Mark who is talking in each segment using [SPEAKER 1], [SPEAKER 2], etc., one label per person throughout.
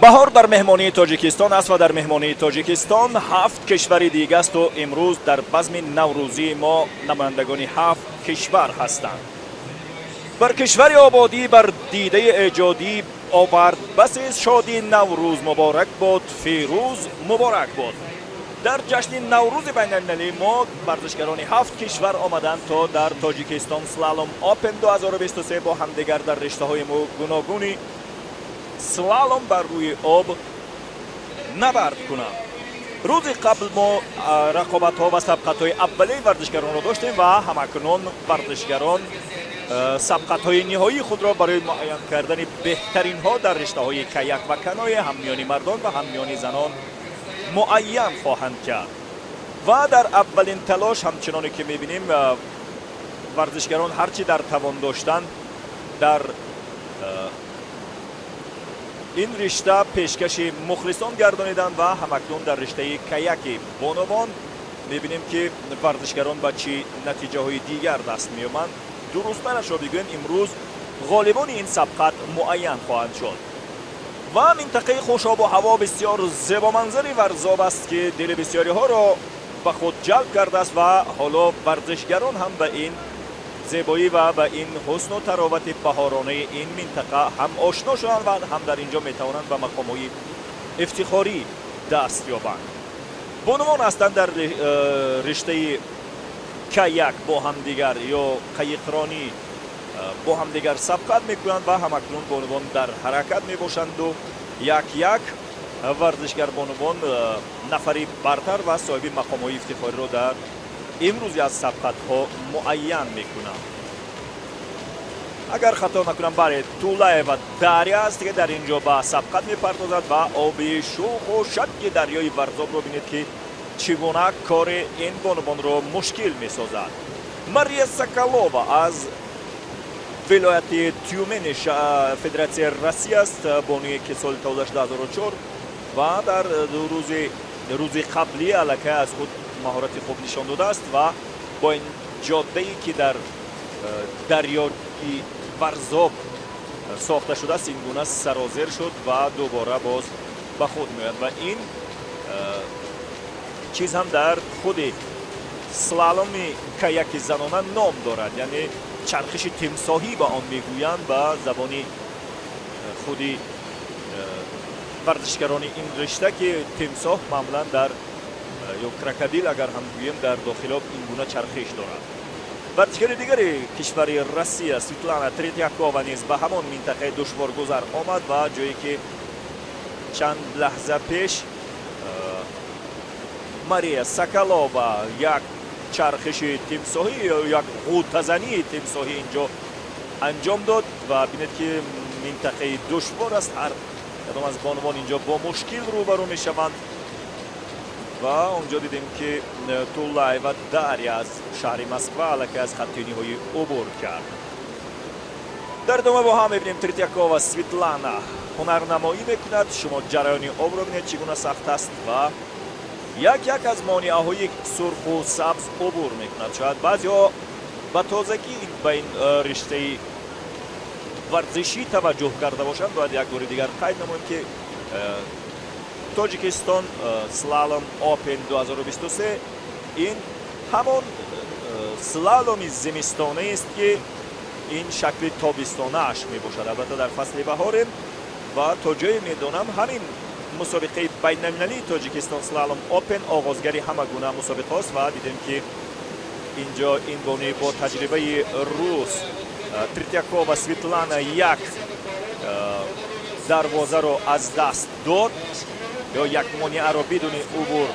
[SPEAKER 1] بهار در مهمانی تاجیکستان است و در مهمانی تاجیکستان 7 کشور دیگر است و امروز در بزم نوروزی ما نمایندگان 7 کشور هستند. بر کشور آبادی بر دیده ایجادی آورد بس شادی نوروز مبارک باد، فیروز مبارک باد. در جشن نوروز بین المللی ما ورزشکاران 7 کشور آمدند تا در تاجیکستان سلالوم اوپن 2023 با همدیگر در رشته‌های گوناگونی سلالوم بر روی آب نبرد کنند. روز قبل ما رقابت‌ها و سبقت‌های اولیه ورزشکاران را داشتیم و همکنون ورزشکاران سبقت‌های نهایی خود را برای معین کردن بهترین ها در رشته‌های کیک و کنوی هم میان مردان و هم میان زنان معین خواهند کرد. و در اولین تلاش همچنانی که می‌بینیم ورزشکاران هرچی در توان داشتن در این رشته پیشکش مخلصان گردانیدند و همکنون در رشته کیک بانوان می‌بینیم که ورزشکاران با چی نتیجه های دیگر دست می‌یابند. درست‌ترش را بگوییم امروز غالبان این سبقت معین خواهند شد و منطقه خوشاب و هوا بسیار زیبا منظری ورزاب است که دل بسیاری ها را به خود جلب کرده است و حالا ورزشگران هم به این زیبایی و به این حسن و تراوت بهارانه این منطقه هم آشنا شدند و هم در اینجا میتوانند به مقام‌های افتخاری دست یابند. بانوان هستند در رشته کیک با هم دیگر یا قایقرانی با هم دیگر سبقت میکنند و همکنون بانوان در حرکت میباشند و یک ورزشگر بانوان نفری برتر و صاحب مقام‌های افتخاری را در امروزی از سبقت ها معین میکنند. اگر خطا نکنم برای طوله و دریا است که در اینجا به سبقت میپردازد و آب شوخ و شک دریای ورزاب رو بینید که چگونه کار این بانوان را مشکل میسازد. ماریا ساکالووا از ولایت تیومن فدراسیون روسیه است، بانویی که سال 2004 و در روز قبلی علاقه از خود مهارت خوب نشان داده است و با این جاده‌ای که در دریای ورزاب ساخته شده است این گونه سرازیر شد و دوباره باز به خود میاد و این چیز هم در خود سلالوم کیک زنانه نام دارد، یعنی چرخش تمساحی به آن میگویند به زبانی خودی ورزشکاران این رشته که تمساح معمولا در یا کراکودیل اگر هم گوییم در داخل آب این گونه چرخش دارد. ورزشکار دیگر کشور روسیه سویتلانا تریتیاکووا نیز به همان منطقه دشوارگذر آمد و جایی که چند لحظه پیش ماریا ساکالووا یک چرخش تمساحی یا یک غوطه‌زنی تمساحی اینجا انجام داد و بینید که منطقه دشوار است. هر کدام از بانوان اینجا با مشکل روبرو میشوند و اونجا دیدیم که طولای و دریا از شهر مسکو علاقه از خط نهایی عبور کرد. در ادامه با هم می‌بینیم تریتیاکووا سویتلانا هنرنمایی میکند. شما جریان آب را ببینید چگونه سخت است و یک از مانعه‌های سرخ و سبز عبور میکند. شاید بعضی‌ها به تازگی به این رشته ورزشی توجه کرده باشند. باید یک بار دیگر قید نماییم که تاجیکستان سلالوم اوپن 2023 این همان سلالوم زمستانه است که این شکل تابستانه اش می باشد. البته در فصل بهاریم و تا جایی میدانم همین مسابقه بین المللی تاجیکستان سلالوم اوپن آغازگری همه گونه مسابقه است و دیدیم که اینجا این بانوی با تجربه روس تریتیاکووا سویتلانا یک دروازه را از دست داد یا یک مانع را بدون عبور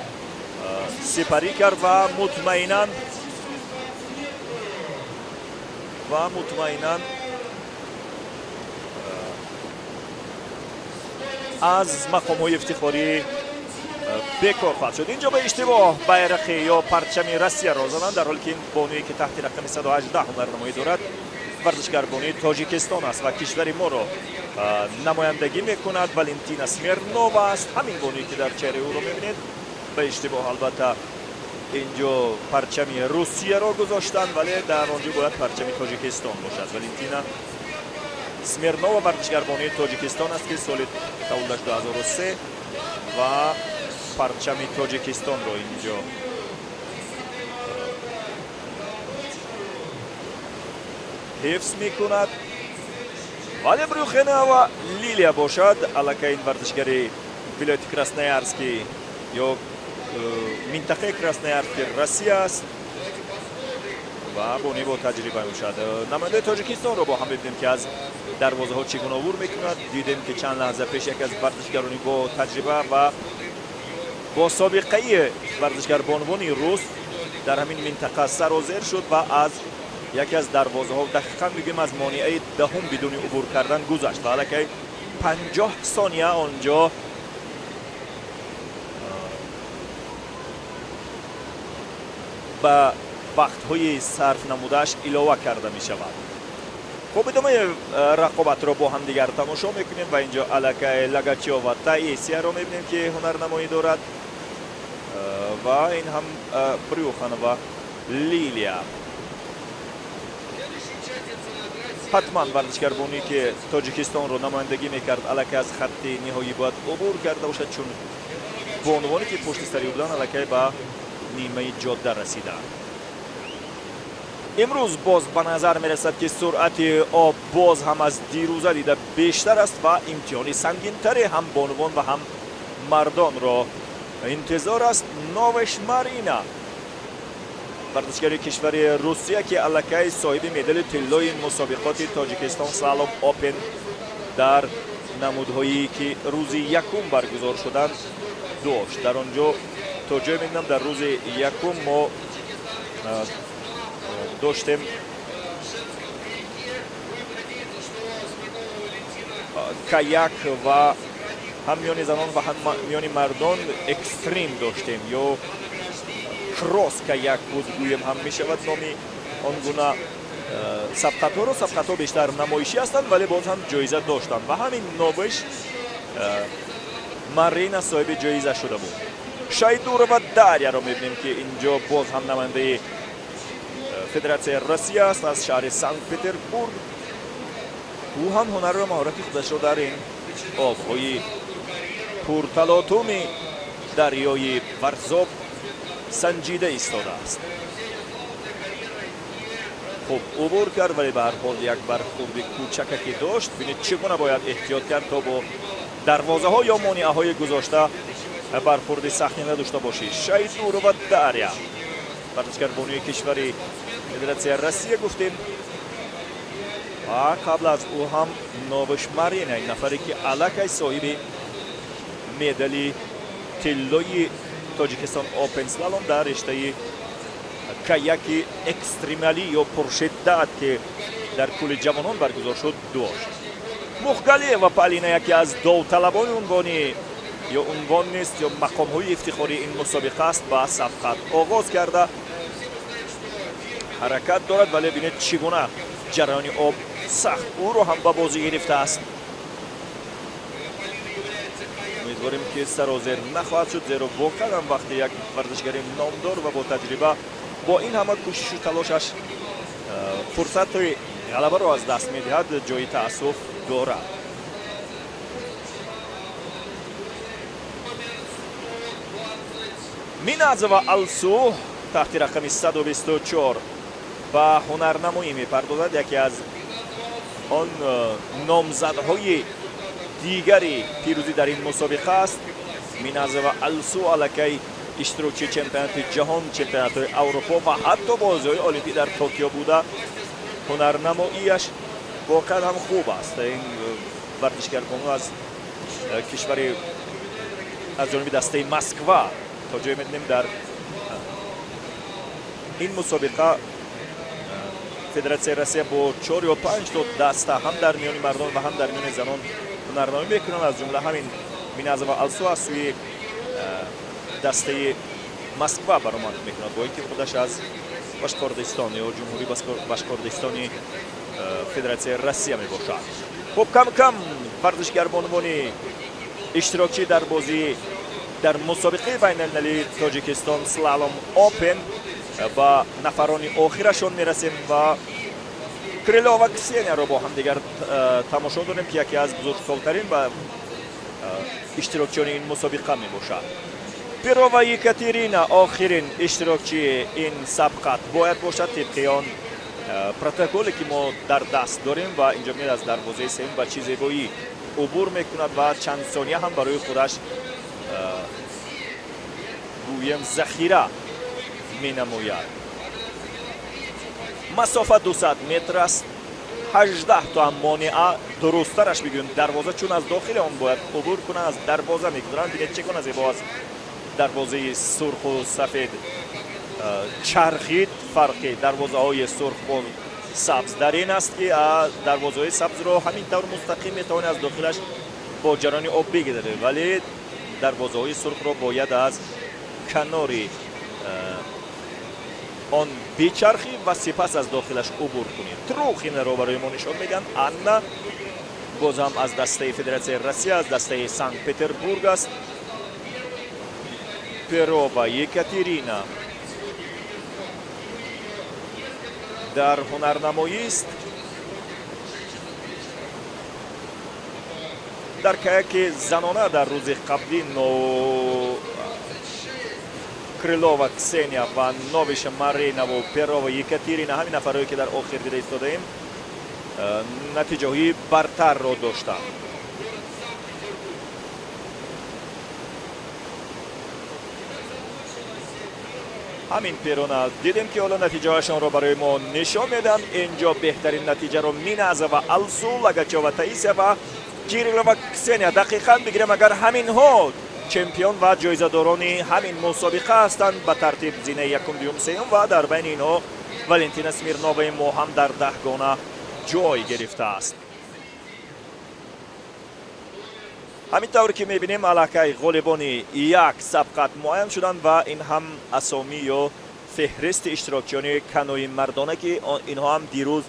[SPEAKER 1] سپری کرد و مطمئناً از مقام‌های افتخاری بکار خواهد شد. اینجا به اشتباه بیرق یا پرچم روسیه را زدند در حالی که این بانویی که تحت رقم 118 هنرنمایی دارد ورزشکار بانوی تاجیکستان است و کشور ما را نمایندگی میکند. والنتینا سمیرنووا است همین بانویی که در چهره او را میبینید. به اشتباه البته اینجا پرچم روسیه را گذاشتند ولی در آنجا باید پرچم تاجیکستان باشد. والنتینا смирнова варзишгарбони тоҷикистон аст ки соли тавлидаш 2003 ва парчами тоҷикистонро инҷо ҳифз мекунад. вале брюхенова лилия бошад, аллакай ин варзишгари вилояти красноярский ё минтақаи красноярский Россия аст ва бони бо таҷриба мешавад. намояндаи тоҷикистонро бо ҳам бибинем ки аз дарвозаҳо чӣ гуна убур мекунад. дидем ки чанд лаҳза пеш яке аз варзишгарони бо таҷриба ва бо собиқаи варзишгарбонвони рус дар ҳамин минтақа сарозер шуд ва аз яке аз дарвозаҳо дақиқан мегӯем аз монеаи даҳум бидуни убур кардан гузашт ва аллакай 50 сония онҷо ба вақтҳои сарф намудааш илова карда мешавад. хуб, идомаи рақобатро бо ҳамдигар тамошо мекунем ва инҷо аллакай Логачёва Таисияро мебинем ки ҳунарнамоӣ дорад ва ин ҳам Брюханова Лилия. ҳатман варзишгарбонӣ ки тоҷикистонро намояндагӣ мекард аллакай аз хатти ниҳоӣ бояд убур карда бошад, чун бонувоне ки пушти сари ӯ буданд аллакай ба нимаи ҷодда расиданд. имрӯз боз ба назар мерасад ки суръати об боз ҳам аз дирӯза дида бештар аст ва имтиҳони сангинтаре ҳам бонувон ва ҳам мардонро интизор аст. Новеш Марина варзишгари кишвари Русия ки аллакай соҳиби медали тиллои мусобиқоти Тоҷикистон Слалом Опен дар намудҳои ки рӯзи якум баргузор шуданд дошт. дар он ҷо то ҷое мебинам дар рӯзи якум мо доштем каяк ва ҳам миёни занон ва ҳам миёни мардон экстрим доштем ё кросс каяк буд гӯем ҳам мешавад номи он гуна сабқатҳоро. сабқатҳо бештар намоишӣ ҳастанд вале боз ҳам ҷоиза доштанд ва ҳамин Новеш Марина соҳиби ҷоиза шуда буд. Шайдурова Дарьяро мебинем ки инҷо боз ҳам намояндаи Федератсияи Россия аст аз шаҳри Санкт-Петербург. ӯ ҳам ҳунарро маҳорати худашро дар ин обҳои пурталотуми дарёи Варзоб санҷида истодааст. хуб, убур кард вале ба ҳар ҳол як бархурди кӯчака ки дошт. бинед чӣ гуна бояд эҳтиёт кард то бо дарвозаҳо ё монеаҳои гузошта бархурди сахтӣ надошта бошӣ. Шайдурова Дарья варзишгарбонии кишвари Федератсияи Россия гуфтем ва қабл аз ӯ ҳам Новеш Марина, ин нафаре ки аллакай соҳиби медали тиллои Тоҷикистон Опен Слалом дар риштаи каяки экстремалӣ ё пуршиддат ки дар кӯли ҷавонон баргузор шуд дошт. Мухгалиева Полина яке аз довталабони унвони ё унвон нест ё мақомҳои ифтихори ин мусобиқа аст. ба сабқат оғоз карда ҳаракат дорад, вале бинед чӣ гуна ҷараёни об сахт ӯро ҳам ба бозӣ гирифтааст. умедворем ки сарозер нахоҳад шуд, зеро воқеан ҳам вақти як варзишгари номдор ва бо таҷриба бо ин ҳама кӯшишу талошаш фурсати ғалабаро аз даст медиҳад, ҷои таассуф дорад. Миназова Алсу таҳти рақами 124 ба ҳунарнамоӣ мепардозад. яке аз он номзадҳои дигари пирӯзӣ дар ин мусобиқа аст. Миназова Алсу аллакай иштирокчии чемпионати ҷаҳон, чемпионатҳои Аврупо ва ҳатто бозиҳои олимпӣ дар Токио буда ҳунарнамоияш воқеан ҳам хуб аст. ин варзишгарбону аз кишвари аз ҷониби дастаи Москва то ҷое медонем дар ин мусобиқа Федератсияи Россия бо 4 ё 5 то даста ҳам дар миёни мардон ва ҳам дар миёни занон ҳунарнамоӣ мекунанд. аз ҷумла ҳамин Миназова Алсу аз сӯи дастаи Москва баромад мекунад, бо ин ки худаш аз Башкортистон ё ҷумҳурии Башкортистони Федератсияи Россия мебошад. хуб, кам варзишгарбонвони иштирокчӣ дар бозии дар мусобиқаи байналмилалии Тоҷикистон Слалом Опен ба нафарони охирашон мерасем ва крило ва ксениаро бо ҳам дигар тамошо дорем ки яке аз бузургсолтарин ва иштирокчиёни ин мусобиқа мебошад. Перо ва Екатерина охирин иштирокчии ин сабқат бояд бошад тибқи он протоколе ки мо дар даст дорем ва инҷо меад аз дарвозаи сеюм ба чӣ зебоӣ убур мекунад ва чанд сония ҳам барои худаш гӯем захира менамояд. масофа 200 метр аст. 18 та монеа дурусттараш бигӯем дарвоза чун аз дохили он бояд убур кунад аз дарвоза мегузаранд. бинед чӣ гуна зебо аст дарвозаи сурху сафед чархид. фарқи дарвозаҳои сурх бо сабз дар ин аст ки дарвозаҳои сабзро ҳамин тавр мустақим метавонӣ аз дохилаш бо ҷараёни об бигирӣ, вале дарвозаҳои сурхро бояд аз канори он бичархӣ ва сипас аз дохилаш убур кунӣ. Трухинеро барои мо нишон медиҳанд. Анна бозам аз дастаи Федератсияи Россия, аз дастаи Санкт-Петербург аст. Перо ва Екатерина дар ҳунарнамоист дар каяки занона дар рӯзи қаблӣ Крылова Ксения ва Новиша Марина ва Перова Екатерина ҳамин нафарое ки дар охир дида истодаем натиҷаҳои бартарро доштанд. ҳамин перона дидем ки ҳоло натиҷаашонро барои мо нишон медиҳанд. инҷо беҳтарин натиҷаро Миназа ва Алсу, Лагачова Таисия ва Кириллова Ксения дақиқан бигирем агар ҳаминҳо чемпион ва ҷоизадорони ҳамин мусобиқа ҳастанд ба тартиб зинаи якум, дуюм, сеюм ва дар байни инҳо Валентина Смирноваи мо ҳам дар 10 гона ҷой гирифтааст. ҳамин тавр ки мебинем аллакай ғолибони як сабқат муайян шуданд ва ин ҳам асоми ё феҳристи иштирокчиёни канои мардона ки инҳо ҳам дирӯз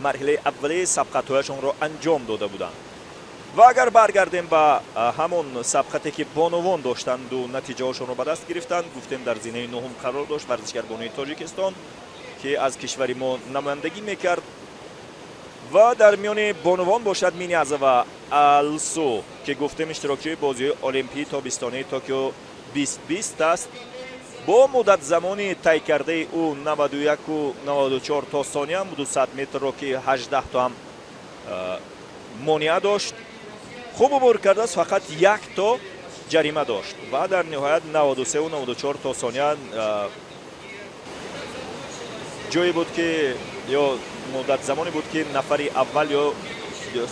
[SPEAKER 1] марҳилаи аввалии сабқатҳояшонро анҷом дода буданд. ва агар баргардем ба ҳамон сабқате ки бонувон доштанду натиҷаҳошонро ба даст гирифтанд, гуфтем дар зинаи нуҳум қарор дошт варзишгарбонои Тоҷикистон ки аз кишвари мо намояндагӣ мекард ва дар миёни бонувон бошад Минязова Алсу ки гуфтем иштирокчии бозиҳои олимпии тобистонии Токио 2020 аст. бо муддатзамони тайкардаи ӯ 91 94 то сония 200 метрро ки 18 то ҳам монеа дошт. хуб убур кардааст, фақат як то ҷарима дошт ва дар ниҳоят 93 94 то сония ҷое буд ки ё муддатзамоне буд ки нафари аввал ё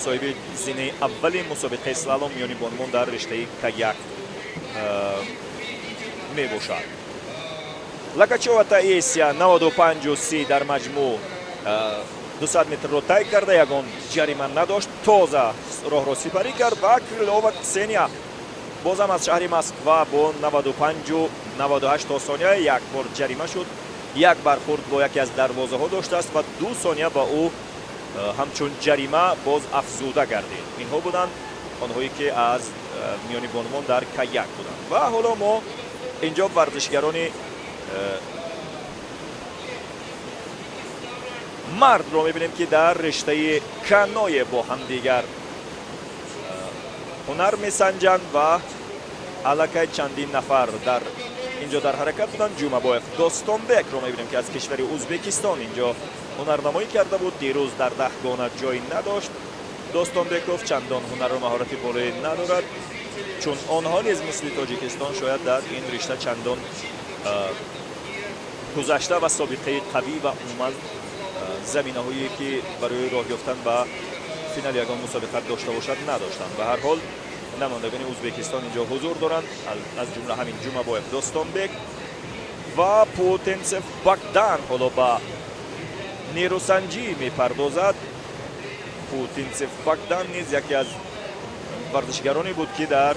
[SPEAKER 1] соҳиби зинаи аввали мусобиқаи слалом миёни бонувон дар риштаи К1 мебошад. Лагачова Таисия 95-30 дар маҷмӯъ 200 метрро тай карда ягон ҷарима надошт. тоза роҳро сипарӣ кард ва Крылова Ксения бозам аз шаҳри Москва бо 95-98 то сония як бор ҷарима шуд. як бархурд бо яке аз дарвозаҳо доштааст ва 2 сония ба ӯ ҳамчун ҷарима боз афзуда гардид. инҳо буданд онҳое ки аз миёни бонувон дар К1 буданд. ва ҳоло мо инҷо варзишгарони мардро мебинем ки дар риштаи каное бо ҳамдигар ҳунар месанҷанд ва аллакай чандин нафар дар инҷо дар ҳаракат буданд. Ҷумабоев Достонбекро мебинем ки аз кишвари Ӯзбекистон инҷо ҳунарнамоӣ карда буд. дирӯз дар 10 гона ҷой надошт. Достонбеков чандон ҳунару маҳорати болое надорад, чун онҳо низ мисли Тоҷикистон шояд дар ин ришта чандон гузашта ва собиқаи қавӣ ва умуман заминаҳое ки барои роҳ ёфтан ба финали ягон мусобиқа дошта бошад надоштанд. ба ҳар ҳол намояндагони Ӯзбекистон инҷо ҳузур доранд, аз ҷумла ҳамин Ҷумабоев Достонбек ва Путинцев Богдан ҳоло ба нерӯсанҷӣ мепардозад. Путинцев Богдан низ яке аз варзишгароне буд ки дар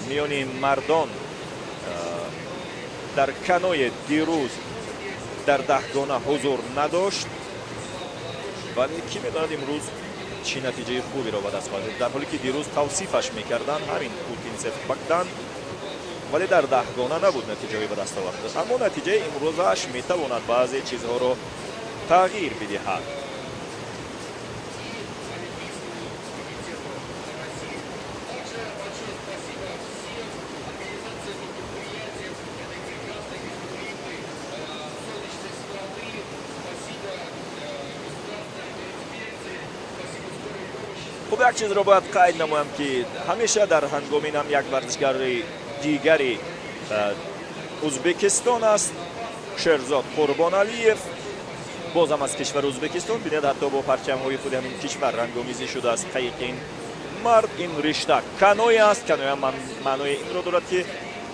[SPEAKER 1] миёни мардон дар каное дирӯз дар 10 гона ҳузур надошт, вале кӣ медонад имрӯз чӣ натиҷаи хуберо ба даст хоҳад. дар ҳоле ки дирӯз тавсифаш мекарданд ҳамин Путинцев Богдан, вале дар 10 гона набуд натиҷаҳое ба даст овард. аммо натиҷаи имрӯзаш метавонад баъзе чизҳоро тағйир бидиҳад. خب یک چیز رو باید قید نمویم که همیشه در هنگامین هم یک ورزشگر دیگری ازبکستان است، شهرزاد قربانعلیف، باز هم از کشور ازبکستان. بینید حتی با پرچم های خود همین کشور رنگامیزی شده است قیق این مرد. این رشته کنوی است. کنوی هم معنای این رو دارد که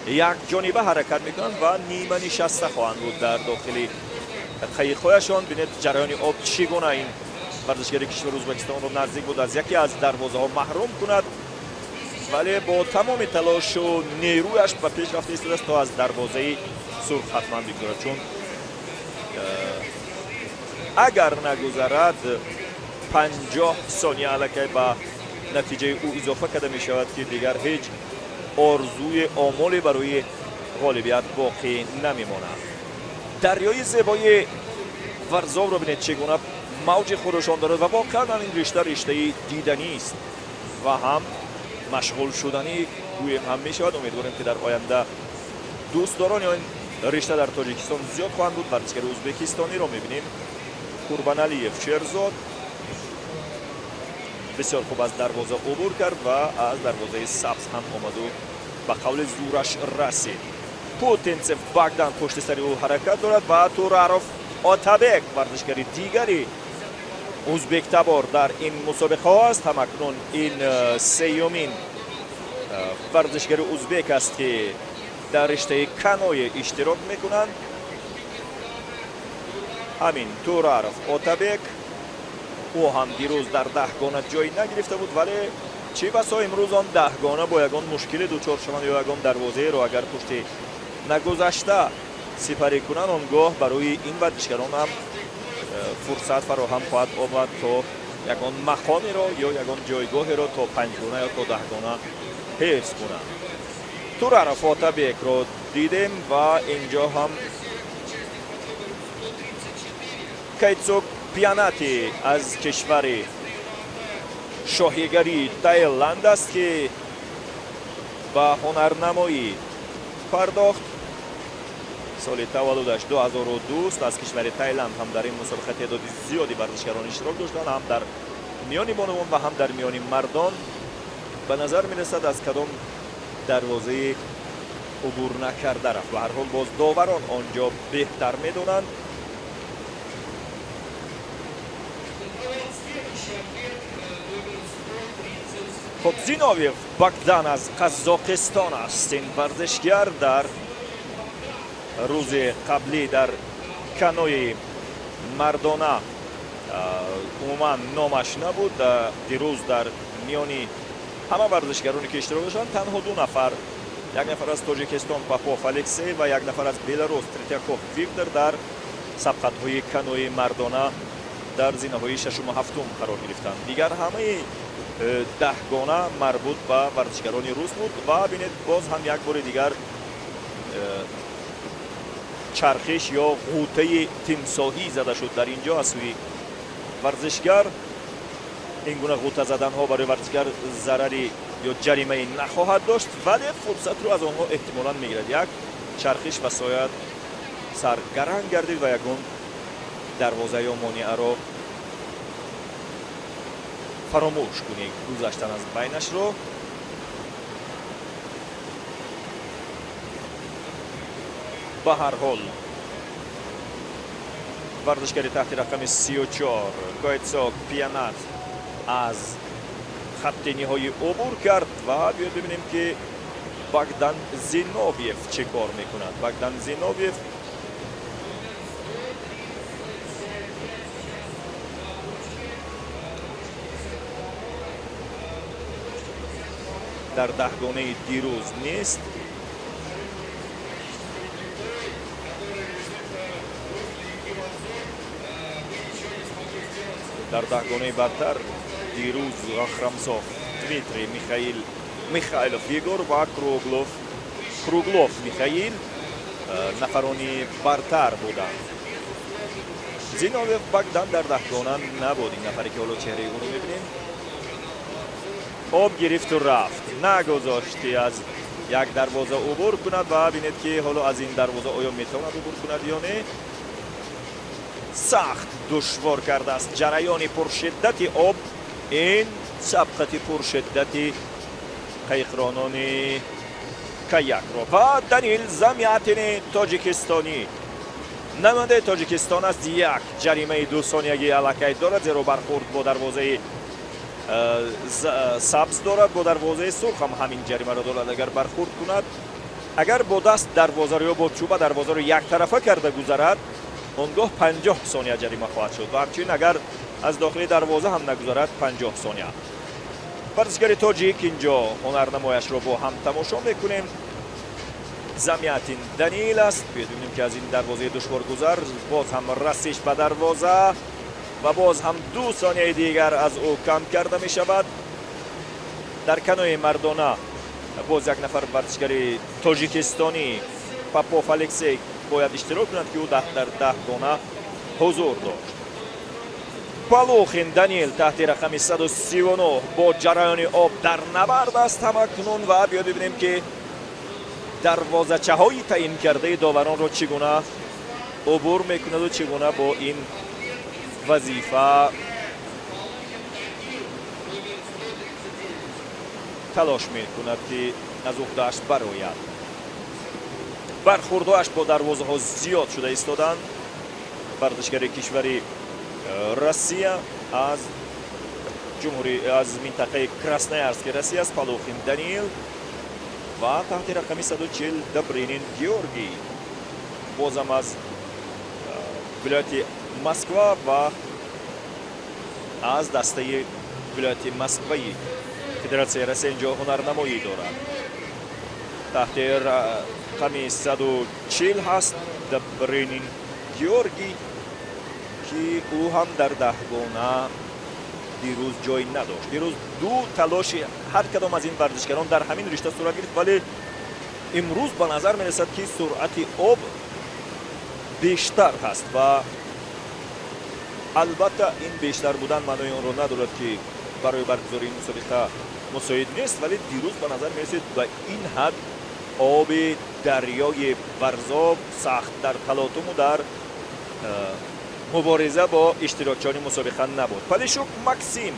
[SPEAKER 1] یک جانبه حرکت میکنند و نیمه نشسته خواهند بود در داخل قیق هایشان. بینید جریان آب چگونه این ورزشگر کشور ازبکستان رو نزدیک بود از یکی از دروازه ها محروم کند، ولی با تمام تلاش و نیرویش به پیش رفته ایستاده است تا از دروازه سرخ حتما بگذارد، چون اگر نگذرد 50 ثانیه علاقه به نتیجه او اضافه کرده می شود که دیگر هیچ آرزوی آمالی برای غالبیت باقی نمی ماند. دریای زیبای ورزاب رو بینید چگونه موج خودشان دارد و واقعا این رشته دیدنی است و هم مشغول شدنی گویم هم می شود. امیدواریم که در آینده دوستداران این رشته در تاجیکستان زیاد خواهند بود. ورزشگر ازبکستانی رو می بینیم، قربانعلیف شهرزاد بسیار خوب از دروازه عبور کرد و از دروازه سبز هم آمد و به قول زورش رسید. پوتنسف باگدان پشت سر او حرکت دارد و تورارف آتابک ورزشگر دیگری ازبک تبار در این مسابقه است. همکنون این سیومین ورزشگر ازبک است که در رشته کنوی اشتراک میکنند. همین تورارف آتابک او هم دیروز در 10 گانه جای نگرفته بود، ولی چه بسا امروز آن 10 گانه با یگان مشکل دوچار شوند یا یگان دروازه رو اگر پشت نگذشته سپری کنند آنگاه برای این ورزشگران هم فرصت فراهم خواهد آمد تا یگان مقامی را یا یگان جایگاهی را تا 5 گانه یا تا 10 گانه حفظ کنند. تورارف آتابک را دیدیم و اینجا هم کیتسوک پیاناتی از کشور شاهیگری تایلند است که به هنرنمایی پرداخت. سال تولدش 2002 است. از کشور تایلند هم در این مسابقه تعداد زیادی ورزشگران اشتراک داشتند، هم در میان بانوان و هم در میان مردان. به نظر می رسد از کدام دروازه عبور نکرده رفت. به هر حال باز داوران آنجا بهتر می دونند. خب زینویف باگدان از قزاقستان است. این ورزشگر در روز قبلی در کنوی مردانه عموما نامش نبود. دیروز در میانی همه ورزشگرانی که اشتراک داشتند تنها 2 نفر، یک نفر از تاجیکستان پاپوف الکسی و یک نفر از بلاروس تریتیاکوف ویکتور در سبقت‌های کنوی مردانه در زینه‌های 6 و 7 قرار گرفتند. دیگر همه 10 گانه مربوط به ورزشگران روس بود و ببینید باز هم یک بار دیگر چرخش یا غوطه تیمساهی زده شد در اینجا از سوی ورزشگر. این گونه غوطه زدن ها برای ورزشگر ضرری یا جریمه نخواهد داشت، ولی فرصت رو از آنها احتمالاً میگیرد. یک چرخش و شاید سرگرم گردید و یکون دروازه یا مانعه را فراموش کنید گذشتن از بینش رو. به هر حال ورزشگری تحت رقم 34 کیتسوک پیانات از خط نهایی عبور کرد و بیاید ببینیم که باگدان زینویف چه کار میکند. باگدان زینویف در 10 گانه دیروز نیست. در 10 گانه برتر دیروز آخرامسوف، دمیتری میخائیلوف یگور و کروگلوف میخائیل نفرانی برتر بودند. زینویف باگدان در 10 گانه نبود. این نفری که حالا چهره او رو میبینیم آب گرفت و رفت، نگذاشتی از یک دروازه عبور کند و ببینید که حالا از این دروازه آیا میتواند عبور کند یا نه. سخت دشوار کرده است جریان پرشدت آب این سبقتی پرشدتی قیقرانانی کایاک رو و دانیل زامیاتین تاجیکستانی نماینده تاجیکستان است. یک جریمه 2 ثانیه‌ای علاقه دارد، زیرا برخورد با دروازه سبز دارد، با دروازه سرخ هم همین جریمه را دارد. اگر برخورد کند، اگر با دست دروازه رو یا با چوب دروازه رو یک طرفه کرده گذرد، اونگاه 50 ثانیه جریمه خواهد شد و همچنین اگر از داخل دروازه هم نگذرد 50 ثانیه. ورزشگر تاجیک اینجا هنرنمایش رو با هم تماشا میکنیم. زامیاتین دانیل است. بدونیم که از این دروازه دشوار گذر باز هم رسیش به دروازه و باز هم 2 ثانیه دیگر از او کم کرده می شود. در کنوی مردانه باز یک نفر ورزشگر تاجیکستانی پاپو فالکسی باید اشتراک کند که او در 10 گانه حضور داشت. پالوخین دانیل تحت رقم 139 با جریان آب در نبرد است همکنون و بیاد ببینیم که دروازه‌چه های تعیین کرده داوران رو چگونه عبور میکند و چگونه با این وظیفه تلاش میکند که از عهده‌اش برآید. برخوردهاش با دروازه ها زیاد شده ایستادند. ورزشگر کشوری روسیه از منطقه کراسنویارسک روسیه است. پالوخین دانیل و تحت رقم 140 دبرینین گیورگی بازم از ولایت مسکوا و از دسته ولایت مسکوی فدراسیون روسیه اینجا هنرنمایی دارد. تحت رقم 140 هست دبرینین گیورگی که او هم در 10 گانه دیروز جای نداشت. دیروز 2 تلاش هر کدام از این ورزشکاران در همین رشته صورت گرفت، ولی امروز به نظر می رسد که سرعت آب بیشتر هست و البته این بیشتر بودن معنای اون رو ندارد که برای برگزاری این مسابقه مساعد نیست، ولی دیروز به نظر می رسید به این حد آب دریای ورزاب سخت در تلاطم و در مبارزه با اشتراکچیان مسابقه نبود. پالیشوک ماکسیم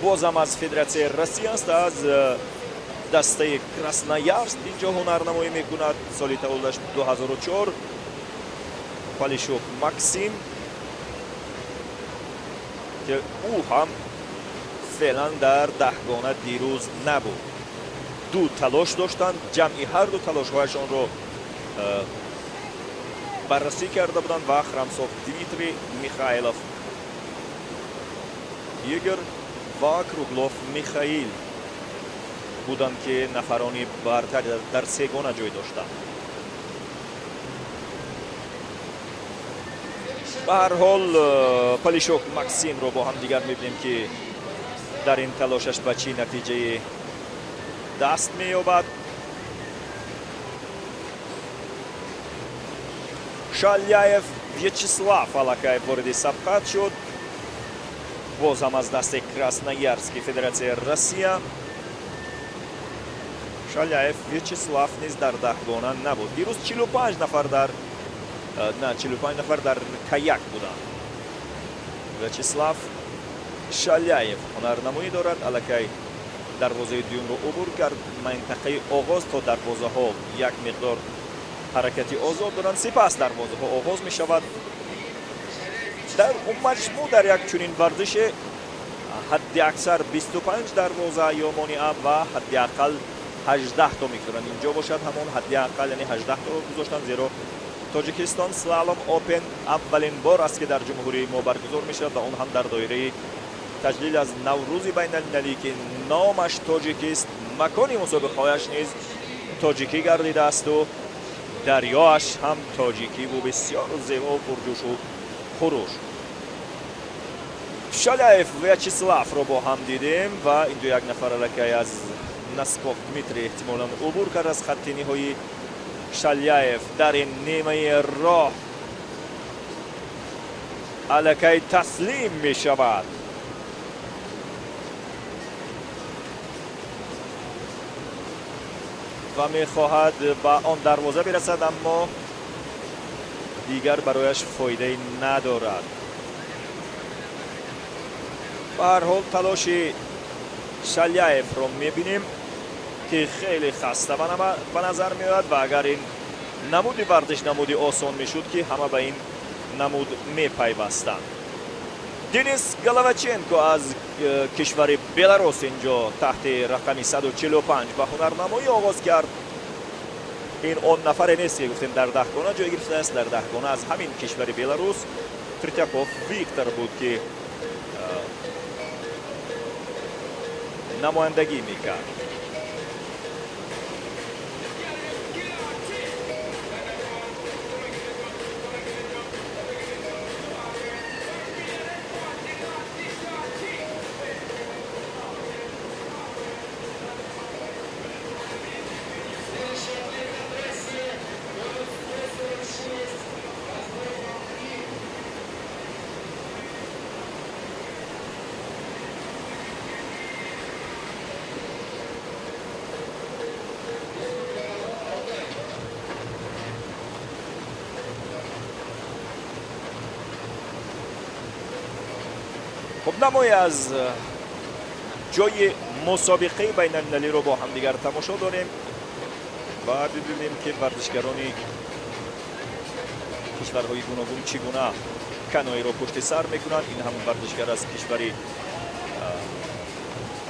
[SPEAKER 1] بازم از فدراسیون روسیه است، از دسته کراسنویارسک اینجا هنرنمایی میکند. سال تولدش 2004. پالیشوک ماکسیم که او هم فعلا در 10 گانه دیروز نبود. 2 تلاش داشتند، جمعی هر 2 تلاش هایشان رو بررسی کرده بودند و خرمسوف دیمیتری میخائیلوف یگر و کروگلوف میخائیل بودند که نفرانی برتر در 3 گانه جای داشتند. به هر حال پالیشوک ماکسیم رو با هم دیگر میبینیم که در این تلاشش به چی نتیجه دست مییابد. شالیایف ویچسلاف علاقه وارد سبقت شد، باز هم از دست کراسنویارسک فدراسیون روسیه. شالیایف ویچسلاف نیز در 10 گانه نبود. دیروز 45 نفر در کایاک بودند. ویچسلاف شالیایف هنرنمایی دارد، علاقه دروازه دوم رو عبور کرد. منطقه آغاز تا دروازه ها یک مقدار حرکتی آزاد دارند، سپس دروازه ها آغاز می شود. در مجموع در یک چنین ورزش حد اکثر 25 دروازه یا مانعه و حد اقل 18 تا میگذارند. اینجا باشد همون حد اقل یعنی 18 تا رو گذاشتن، زیرا تاجیکستان سلالم اوپن اولین بار است که در جمهوری ما برگزار می شود و اون هم در دایره تجلیل از نوروز بین المللی که نامش تاجیکی است. مکان مسابقه‌اش نیز تاجیکی گردیده است و دریاش هم تاجیکی و بسیار زیبا و پرجوش و خروش. شالیایف و ویچسلاف رو با هم دیدیم و اینجا یک نفر علاقه از نسکوف دمیتری احتمالاً عبور کرد از خط نهایی. شالیایف در این نیمه راه علاقه تسلیم می شود. و می خواهد به آن دروازه برسد، اما دیگر برایش فایده ندارد. به هر حال تلاش شلیایف رو میبینیم که خیلی خسته به نظر میاد و اگر این نمود ورزش نمودی آسان میشد که همه به این نمود میپیوستند. دنیس گلاوچنکو از کشور بلاروس اینجا تحت رقم 145 به هنرنمایی آغاز کرد. این اون نفر نیست که گفتیم در دهگانه جای گرفته است. در دهگانه از همین کشور بلاروس تریتیاکوف ویکتور بود که نمایندگی میکرد. خب نمای از جای مسابقه بین المللی رو با هم دیگر تماشا داریم و ببینیم که ورزشگرانی کشورهای گوناگون چگونه کنوی رو پشت سر میکنند. این هم ورزشگر از کشوری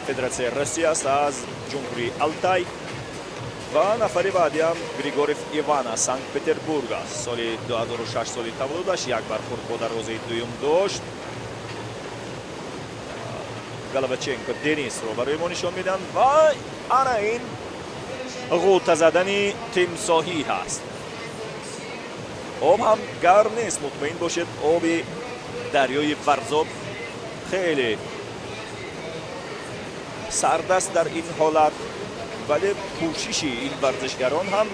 [SPEAKER 1] فدراسیون روسیه است از جمهوری آلتای و نفر بعدی هم گریگوریف ایوان از سانت پتربورگ است. سال 2006 سالی تولدش یک برخورد با دروازه دوم داشت. گلاوچنکو دنیس رو برای ما نشان میدن و انا این غوطه زدن تمساحی هست. آب هم گرم نیست، مطمئن باشید آب دریای ورزاب خیلی سرد است در این حالت، ولی کوشش این ورزشگران هم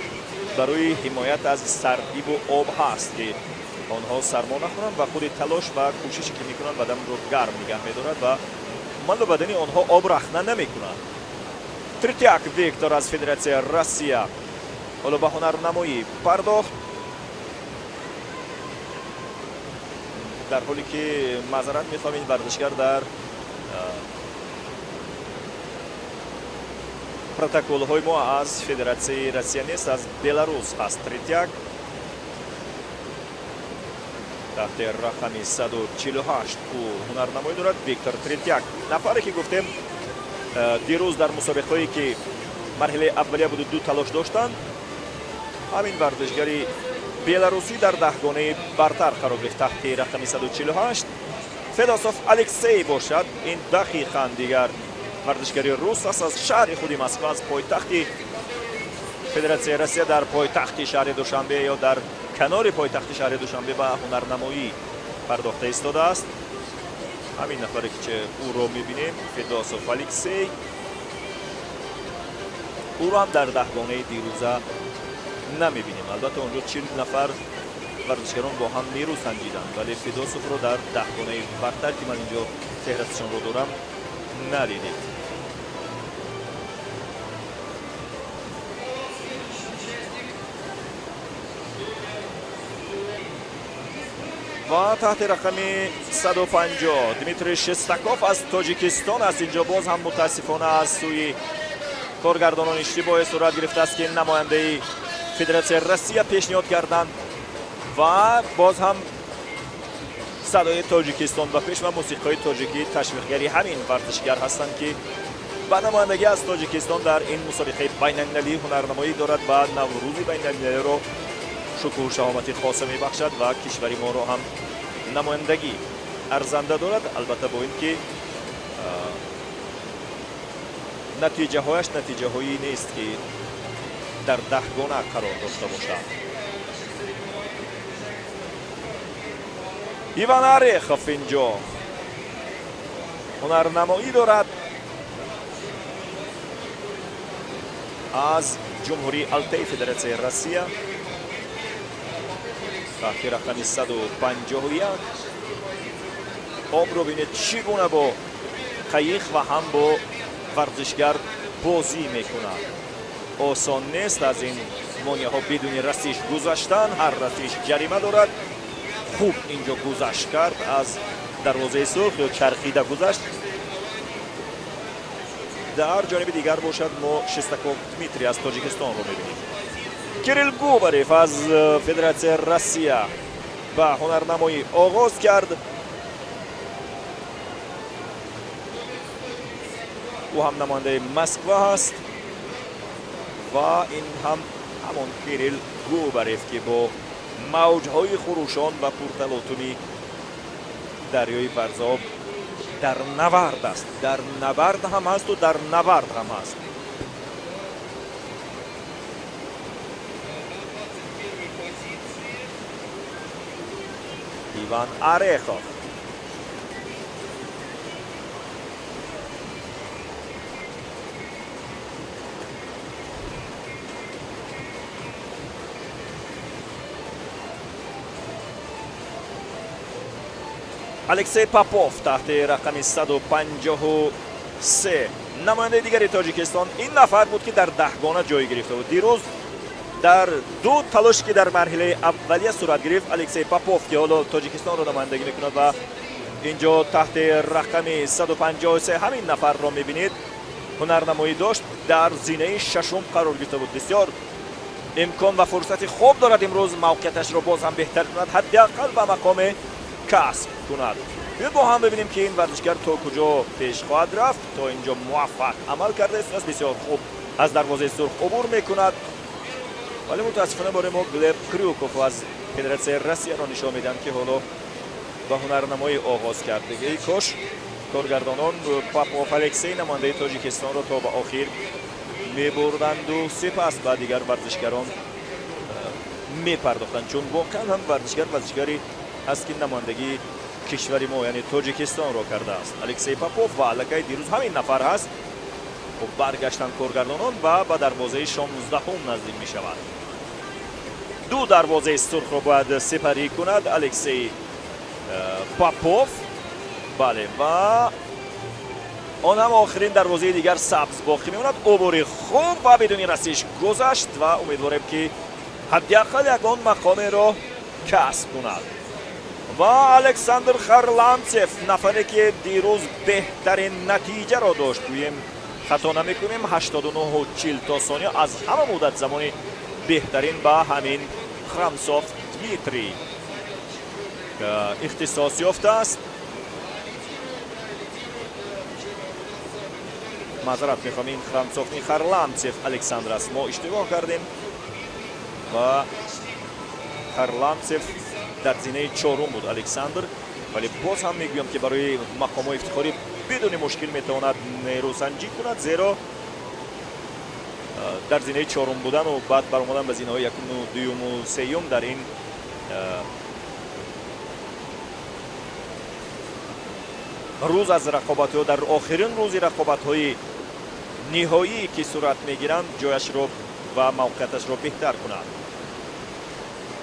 [SPEAKER 1] برای حمایت از سردی و آب هست که آنها سرما نخورند و خود تلاش و کوششی که میکنند بدن رو گرم نگه میدارد و مال بدنی آنها آب رخنه نمیکنند. تریتیاک ویکتور از فدراسیون روسیه حالا به هنرنمایی پرداخت، در حالی که معذرت میخوام این ورزشگر در پروتکل های ما از فدراسیون روسیه نیست، از بلاروس هست. تریتیاک تحت رقم 148 او هنرنمایی دارد. ویکتور تریتیاک نفری که گفتیم دیروز در مسابقه هایی که مرحله اولیه بود دو تلاش داشتند، همین ورزشگری بلاروسی در دهگانه برتر قرار گرفت تحت رقم 148. فداسوف الکسی باشد. این دقیقاً دیگر ورزشگری روس است از شهر خودی مسکو، از پایتخت فدراسیون روسیه در پایتخت شهر دوشنبه یا در کنار پایتخت شهر دوشنبه به هنرنمایی پرداخته ایستاده است. همین نفری که او رو میبینیم فداسوف الکسی، او رو هم در دهگانه دیروزه نمیبینیم. البته اونجا 40 نفر ورزشگران با هم نیرو سنجیدند، ولی فداسوف رو در دهگانه برتر که من اینجا فهرستشان رو دارم ندیدید. و تحت رقم 150 دمیتری شستاکوف از تاجیکستان است. اینجا باز هم متاسفانه از سوی کارگردانان اشتباهی صورت گرفته است که نماینده فدراسیون روسیه پیشنهاد کردند و باز هم صدای تاجیکستان و پیش و موسیقی تاجیکی تشویقگری همین ورزشگر هستند که با نمایندگی از تاجیکستان در این مسابقه بین‌المللی هنرنمایی دارد و نوروز بین‌المللی رو شکوه و شهامت خاصه میبخشد و کشوری ما رو هم نمایندگی ارزنده دارد. البته با اینکه نتیجه هایش نتیجه هایی نیست که در دهگانه قرار داشته باشد. ایوان آریخوف اینجا هنرنمایی دارد از جمهوری آلتای فدراسیون روسیه تحت رقم 151. آب رو بینید چگونه با قایق و هم با ورزشگر بازی میکنند. آسان نیست از این مانیه ها بدون رسیش گذشتن. هر رسیش جریمه دارد. خوب اینجا گذشت کرد از دروازه سرخ چرخیده گذشت. در جانب دیگر باشد ما شستاکوف دمیتری از تاجیکستان رو میبینیم. کیریل گوبریف از فدراسیون روسیه با هنرنمایی آغاز کرد. او هم نماینده مسکو هست و این هم همون کیریل گوبریف که با موجهای خروشان و پرتلاطمی دریای فرزاب در نبرد است. در نبرد هم هست و در نبرد هم هست. ایوان آرخوف الکسی پاپوف تحت رقم 153 نماینده دیگری تاجیکستان. این نفر بود که در دهگانه جای گرفته بود. دیروز در دو تلاش که در مرحله اولیه صورت گرفت الکسی پاپوف که حالا تاجیکستان را نمایندگی میکند و اینجا تحت رقم 153 همین نفر را میبینید هنرنمایی داشت، در زینه ششم قرار گرفته بود. بسیار امکان و فرصت خوب دارد امروز موقعیتش را باز هم بهتر کند، حداقل به مقام کسب کند. بیا با هم ببینیم که این ورزشگر تا کجا پیش خواهد رفت. تا اینجا موفق عمل کرده است، بسیار خوب از دروازه سرخ عبور میکند، ولی متاسفانه برای ما گلب کریوکوف از فدراسیون روسیه را نشان میدن که حالا با هنرنمایی آغاز کرده. ای کاش کارگردانان پاپوف الکسی نماینده تاجیکستان را تا به آخر میبردند و سپس بعد دیگر ورزشگران میپرداختند، چون واقعا هم ورزشگری است که نمایندگی کشور ما یعنی تاجیکستان را کرده است. الکسی پاپوف و الکی دیروز همین نفر هست. و برگشتن کارگردانان و به دروازه 16 نزدیک می شود. دو دروازه سرخ را باید سپری کند الکسی پاپوف. بله و آن هم آخرین دروازه دیگر سبز باقی می ماند. عبور خوب و بدون رسیش گذشت و امیدواریم که حداقل یکان مقام را کسب کند. و الکساندر خارلامتسف نفری که دیروز بهترین نتیجه را داشت، گوییم خطا نمیکنیم 89.40 تا ثانیه از همه مدت زمانی بهترین با همین خرامسوف دمیتری اختصاص یافته است. معذرت میخوام، این خرامسوف این خارلامتسف الکساندر است، ما اشتباه کردیم. و خارلامتسف در زینه چهارم بود الکساندر، ولی باز هم میگویم که برای مقام افتخاری بدون مشکل میتواند نیروسنجی کند، زیرا در زینه چهارم بودن و بعد برآمدن به زینه های یکم و دوم و سیوم در این روز از رقابت ها، در آخرین روز رقابت های نهایی که صورت میگیرند جایش رو و موقعیتش رو بهتر کند.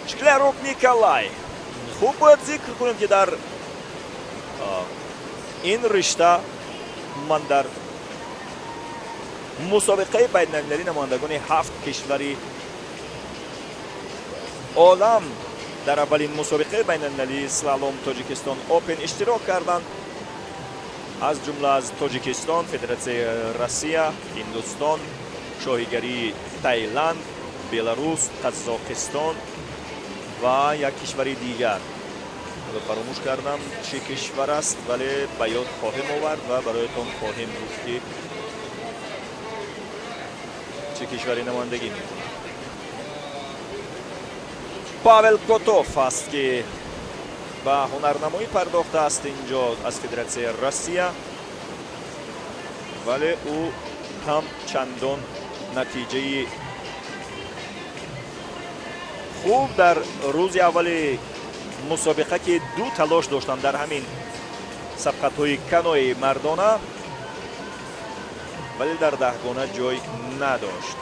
[SPEAKER 1] شکلاروک نیکولای خوب باید ذکر کنیم که در این رشته من در مسابقه بین‌المللی نمایندگان 7 کشوری عالم در اولین مسابقه بین‌المللی سلالوم تاجیکستان اوپن اشتراک کردند، از جمله از تاجیکستان، فدراسیون روسیه، هندوستان، شاهیگری تایلند، بلاروس، قزاقستان و یک کشور دیگر. فراموش کردم چه کشور است، ولی به یاد خواهم آورد و برایتان خواهم گفت که چه کشوری نمایندگی می‌کند. پاول کوتوف است که به هنرنمایی پرداخته است اینجا از فدراسیون روسیه، ولی او هم چندان نتیجه خوب در روز اول مسابقه که دو تلاش داشتن در همین سبقت های کنوی مردانه، ولی در دهگانه جای نداشت.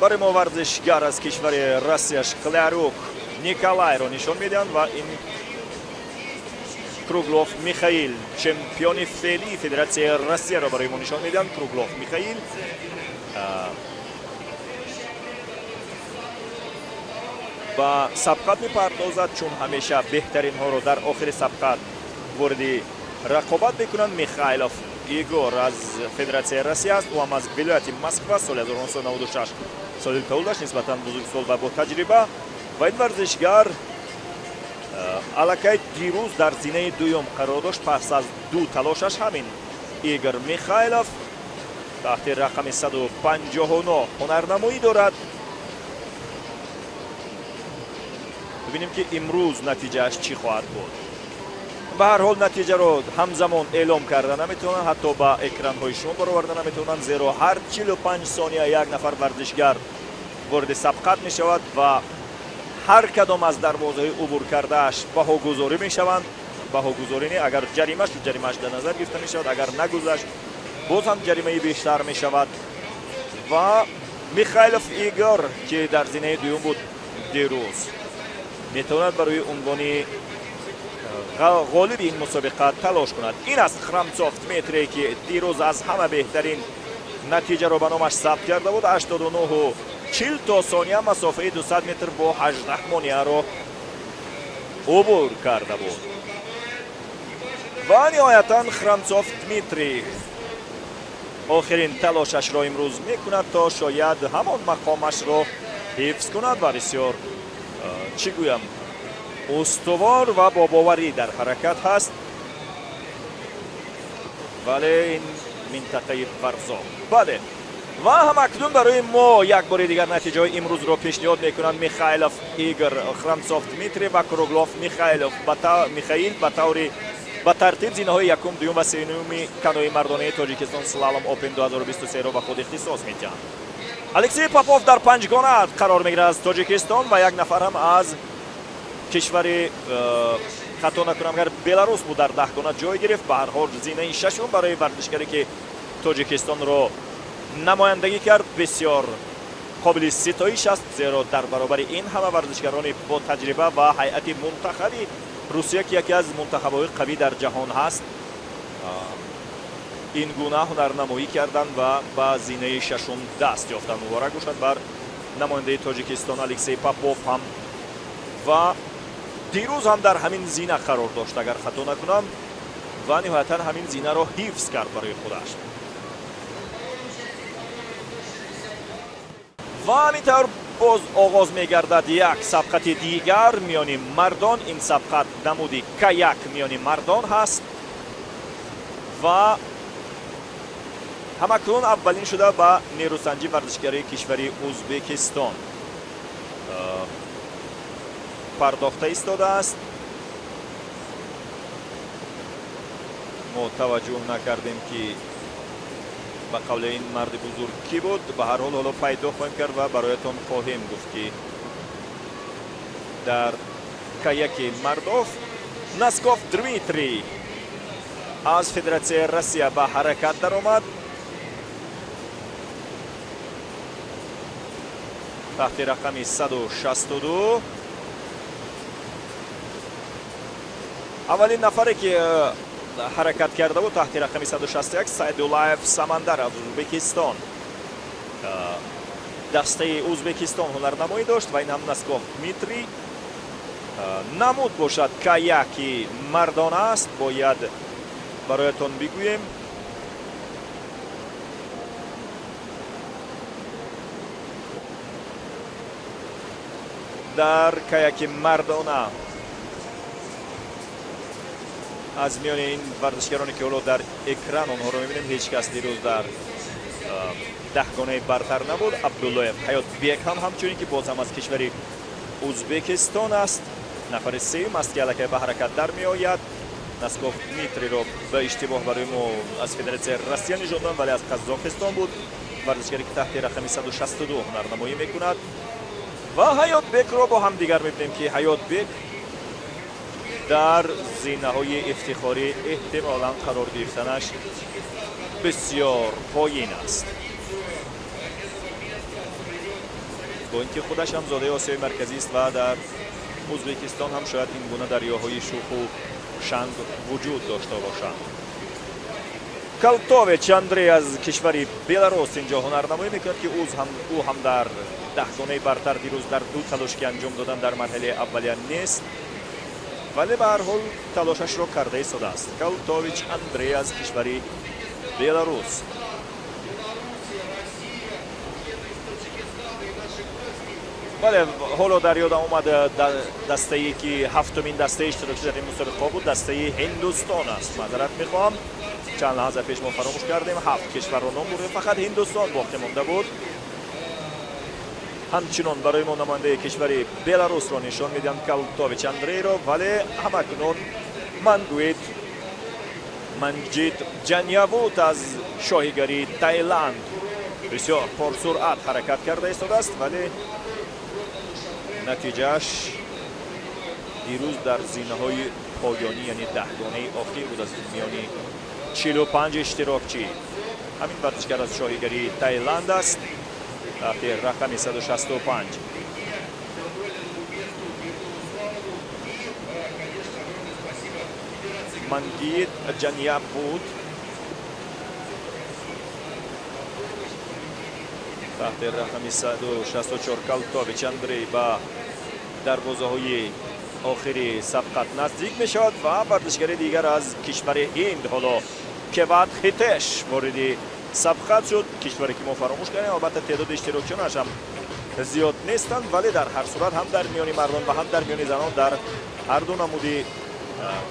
[SPEAKER 1] برای ما ورزشگر از کشور روسیه شکلاروک نیکولای رو نشان میدن و این کروگلوف میخائیل چمپیون فعلی فدراسیون روسیه رو برای ما نشان میدن. کروگلوف میخائیل با سبقت میپردازد چون همیشه بهترین ها رو در آخر سبقت وارد رقابت میکنند. میخائیلوف ایگور از فدراسیون روسیه است. او هم از ولایت مسکو سال 1996 سال تولد داشت، نسبتا بزرگسال و با تجربه. و این ورزشگر الکی دیروز در زینه دوم قرار داشت پس از دو تلاشش. همین ایگور میخائیلوف تحت رقم 159 هنرنمایی دارد. ببینیم که امروز نتیجهش چی خواهد بود. به هر حال نتیجه رو همزمان اعلام کرده نمیتونن، حتی با اکران های شما برآورده نمیتونن، زیرا هر 45 ثانیه یک نفر ورزشگر وارد سبقت می شود و هر کدام از دروازه عبور کردهش بهاگذاری می شوند. بهاگذاری نه، اگر جریمهش در نظر گرفته می شود، اگر نگذشت باز هم جریمه بیشتر می شود. و میخائیلوف ایگور که در زینه دوم بود دیروز میتواند برای عنوان غالب این مسابقه تلاش کند. این است خرمسوف دمیتری که دیروز از همه بهترین نتیجه رو به نامش ثبت کرده بود. 89 و 40 تا ثانیه مسافه 200 متر با 18 ثانیه رو عبور کرده بود. و نهایتا خرمسوف دمیتری آخرین تلاشش را امروز میکند تا شاید همان مقامش را حفظ کند و بسیار چی گویم استوار و با باوری در حرکت هست. ولی این منطقه فرزا بله. و هم اکنون برای ما یک بار دیگر نتیجه های امروز را پیشنهاد میکنند. میخائیلوف ایگور، خرمسوف دمیتری و کروگلوف میخائیل به ترتیب زینه های یکم، دوم و سوم کانوی مردانه تاجیکستان سلالم اوپن 2023 را به خود اختصاص میدهند. الکسی پاپوف در پنجگانه قرار میگیرد از تاجیکستان و یک نفر هم از کشور خطا نکنم اگر بلاروس بود در 10 گانه جای گرفت. به هر حال زینه ششم برای ورزشگری که تاجیکستان را نمایندگی کرد بسیار قابل ستایش است، زیرا در برابر این همه ورزشگران با تجربه و هیئت منتخبی روسیه که یکی از منتخب‌های قوی در جهان هست این گونه هنرنمایی کردند و با زینه ششم دست یافتند. مبارک باشد بر نماینده تاجیکستان الکسی پاپوف هم و دیروز هم در همین زینه قرار داشت اگر خطا نکنم و نهایتا همین زینه را حفظ کرد برای خودش. و همینطور باز آغاز میگردد یک سبقت دیگر میان مردان. این سبقت نمودی کایاک میان مردان هست و همکنون اولین شده به نیروسنجی ورزشگری کشوری ازبکستان پرداخته ایستاده است. ما توجه نکردیم که به قول این مرد بزرگ کی بود. به هر حال حالا پیدا خواهیم کرد و برایتان خواهیم گفت که در کایاک مردوف نسکوف دمیتری از فدراسیون روسیه به حرکت در آمد. تحت رقم 162 اولین نفری که حرکت کرده بود تحت رقم 161 سایدولایف سمندر از ازبکستان دسته ازبکستان هنرنمایی داشت و این هم نسکوف دمیتری نمود باشد کایاکی مردانه است. باید برایتان بگویم در کایاک مردانه از میان این ورزشگرانی که در اکران آنها رو می‌بینیم هیچ کس دیروز در 10 گانه برتر نبود. عبداللهیف حیات بیک هم همچنین که باز هم از کشور ازبکستان است. نفر سوم است که الکی به حرکت در می آید. نسکوف دمیتری رو به اشتباه برای ما از فدراسیون روسیه نژادند ولی از قزاقستان بود. ورزشگری که تحت رقم 162 هنرنمایی میکند و حیات بیک رو با هم دیگر می‌بینیم که حیات بیک در زینه های افتخاری احتمالاً قرار گرفتنش بسیار پایین است. با اینکه خودش هم زاده آسیای مرکزی است و در ازبکستان هم شاید این گونه دریاهای شوخ و شنگ وجود داشته باشند. کالتوویچ اندری از کشور بلاروس اینجا هنرنمایی میکرد که او هم در 10 گانه برتر دیروز در 2 تلاش که انجام دادن در مرحله اولیه نیست، ولی به هر حال تلاشش را کرده ایستاده است. کالتوویچ اندری از کشور بلاروس. بله، حالا در یادم اومد دسته ای که هفتمین دسته اشتراکی در این مسابقه بود دسته هندوستان است. معذرت میخوام، چند لحظه پیش ما فراموش کردیم 7 کشور را نام بردیم، فقط هندوستان باقی مانده بود. همچنان برای ما نماینده کشور بلاروس را نشان میدن کالتوویچ اندری را، ولی همکنون منجید جانیاووت از شاهیگری تایلند بسیار پرسرعت حرکت کرده ایستاده است، ولی نتیجهش دیروز در زینه‌های پایانی یعنی 10 گانه آخر بود. از میانی 45 اشتراکچی همین ورزشگر از شاهیگری تایلند است تحت رقم 165. منجید جانیاووت تحت رقم 164. کالتوویچ اندری با دروازه های آخری سبقت نزدیک می شود و ورزشگر دیگر از کشور هند حالا کیوات هیتش وارد سبقت شد. کشوری که ما فراموش کردیم، البته تعداد اشتراکیانش هم زیاد نیستند، ولی در هر صورت هم در میان مردان و هم در میان زنان در هر دو نمود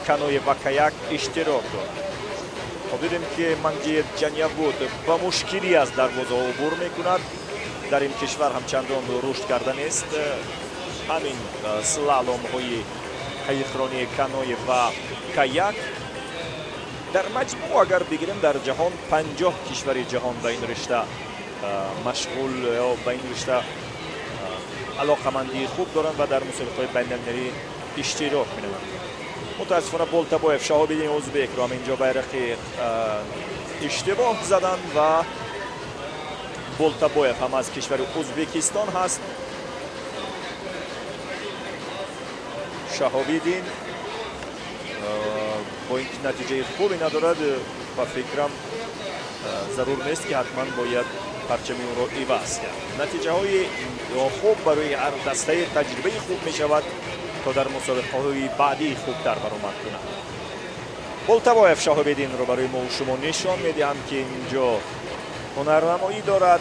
[SPEAKER 1] کانوی و کایاک اشتراک دارد. خب دیدیم که منجید جانیاووت با مشکلی از دروازه عبور میکند. در این کشور هم چندان رشد کرده نیست. همین سلالوم های قایقرانی کانوی و کایاک در مجموع اگر بگیریم در جهان 50 کشور جهان به این رشته مشغول یا به این رشته علاقمندی خوب دارند و در مسابقات بین‌المللی اشتراک می‌نمایند. متاسفانه بولتابویف شهاب‌الدین ازبک را اینجا بیرق اشتباه زدن و بولتابویف هم از کشور ازبکستان هست. شهاب‌الدین با اینکه نتیجه خوبی ندارد و فکرم ضرور نیست که حتما باید پرچم اون رو عوض کرد. نتیجه های خوب برای هر دسته تجربه خوب می شود تا در مسابقه های بعدی خوبتر برآمد کند. بولتابویف شهاب‌الدین رو برای ما و شما نشان میدهم که اینجا هنرنمایی دارد.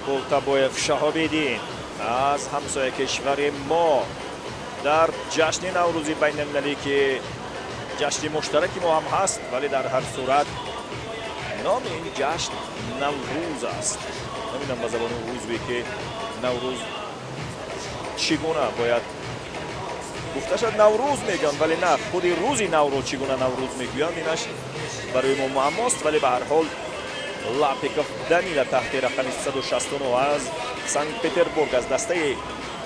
[SPEAKER 1] بولتابویف شهاب‌الدین از همسایه کشور ما در جشن نوروزی بین المللی که جشن مشترکی ما هم هست، ولی در هر صورت نام این جشن نوروز است. نمیدونم به زبان ازبکی نوروز چگونه باید گفته شد. نوروز میگن ولی نه، خود روزی نوروز چگونه نوروز میگویند اینش برای ما معماست. ولی به هر حال لاپیکوف دانیلا تحت رقم 169 از سنت پتربورگ از دسته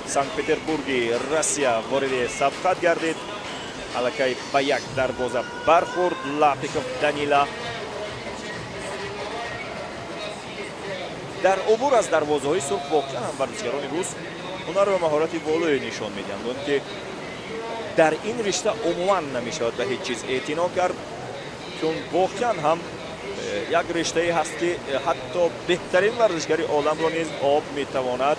[SPEAKER 1] سنت پتربورگی روسیه وارد سبقت گردید. الکی با یک دروازه برخورد لاپیکوف دانیلا در عبور از دروازه های سرخ. واقعا هم ورزشگران روس هنر و مهارتی بالایی نشان میدن که در این رشته عموما نمیشود به هیچ چیز اعتنا کرد، چون واقعا هم یک رشته هست که حتی بهترین ورزشگری عالم را نیز آب میتواند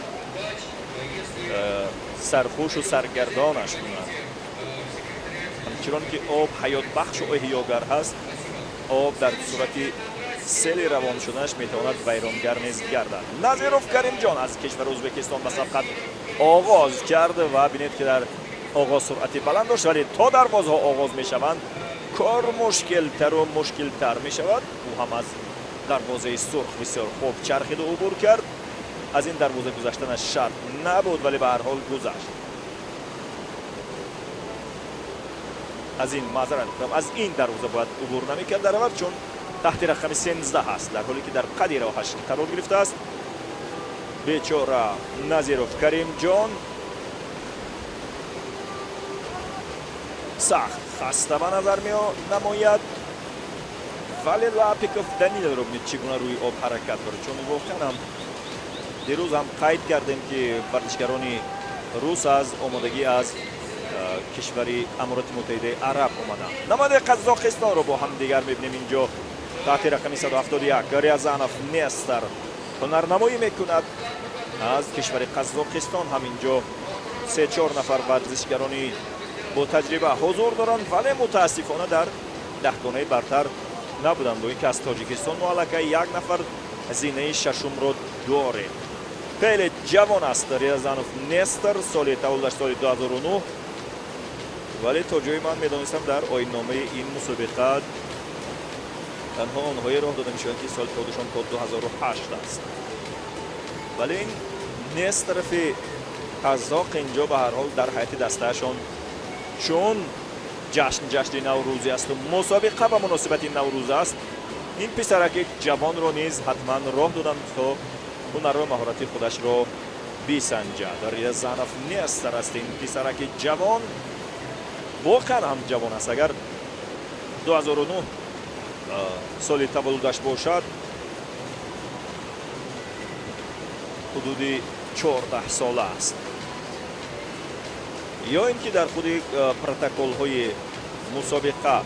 [SPEAKER 1] سرخوش و سرگردانش کند. همچنان که آب حیات بخش و احیاگر هست، آب در صورت سیل روان شدنش میتواند ویرانگر نیز گردد. نظیروف کریم جان از کشور ازبکستان به سبقت آغاز کرد و بینید که در آغاز سرعتی بلند داشت، ولی تا دروازه ها آغاز میشوند کار مشکل تر و مشکل تر می شود. او هم از دروازه سرخ بسیار خوب چرخید و عبور کرد. از این دروازه گذشتنش شرط نبود، ولی به هر حال گذشت. از این معذرت می‌خوام، از این دروازه باید عبور نمی‌کرد در اول، چون تحت رقم 13 هست، در حالی که در قد راهش قرار گرفته است. бечора Назиров Каримҷон сахт хаста ба назар менамояд, вале Лапиков Данилро чӣ гуна рӯи об ҳаракат бард, чун воқеан ҳам дирӯз ҳам қайд кардем ки варзишгарони рус аз омодагӣ аз кишвари Амирати Муттаҳидаи Араб омаданд. Намоядаи Қазоқистонро бо ҳам дигар мебинем. Инҷо таҳти рақами 171 Рязанов Нестор ҳунарнамоӣ мекунад аз кишвари Қазоқистон. ҳам инҷо 3-4 нафар варзишгарони бо таҷриба ҳузур доранд, вале мутаассифона дар даҳгонаи бартар набуданд. бо ин ки аз Тоҷикистон аллакай як нафар зинаи шашумро дорем. хеле ҷавон аст Рязанов Нестор, соли таваллудаш соли 2009, вале то ҷои ман медонистам дар оинномаи ин мусобиқа танҳо онҳое роҳ дода мешаванд ки соли таваллудашон то 2008 аст. вале ин Несторофи қазоқ инҷо ба ҳар ҳол дар ҳайати дастаашон, чун ҷашни наврӯзӣ асту мусобиқа ба муносибати наврӯз аст, ин писараки ҷавонро низ ҳатман роҳ доданд то ҳунару маҳорати худашро бисанҷад. Рязанов Нестор аст ин писараки ҷавон, воқеан ҳам ҷавон аст. агар 2009 соли таваллудаш бошад, ҳудуди 14 сола аст. ё ин ки дар худи протоколҳои мусобиқа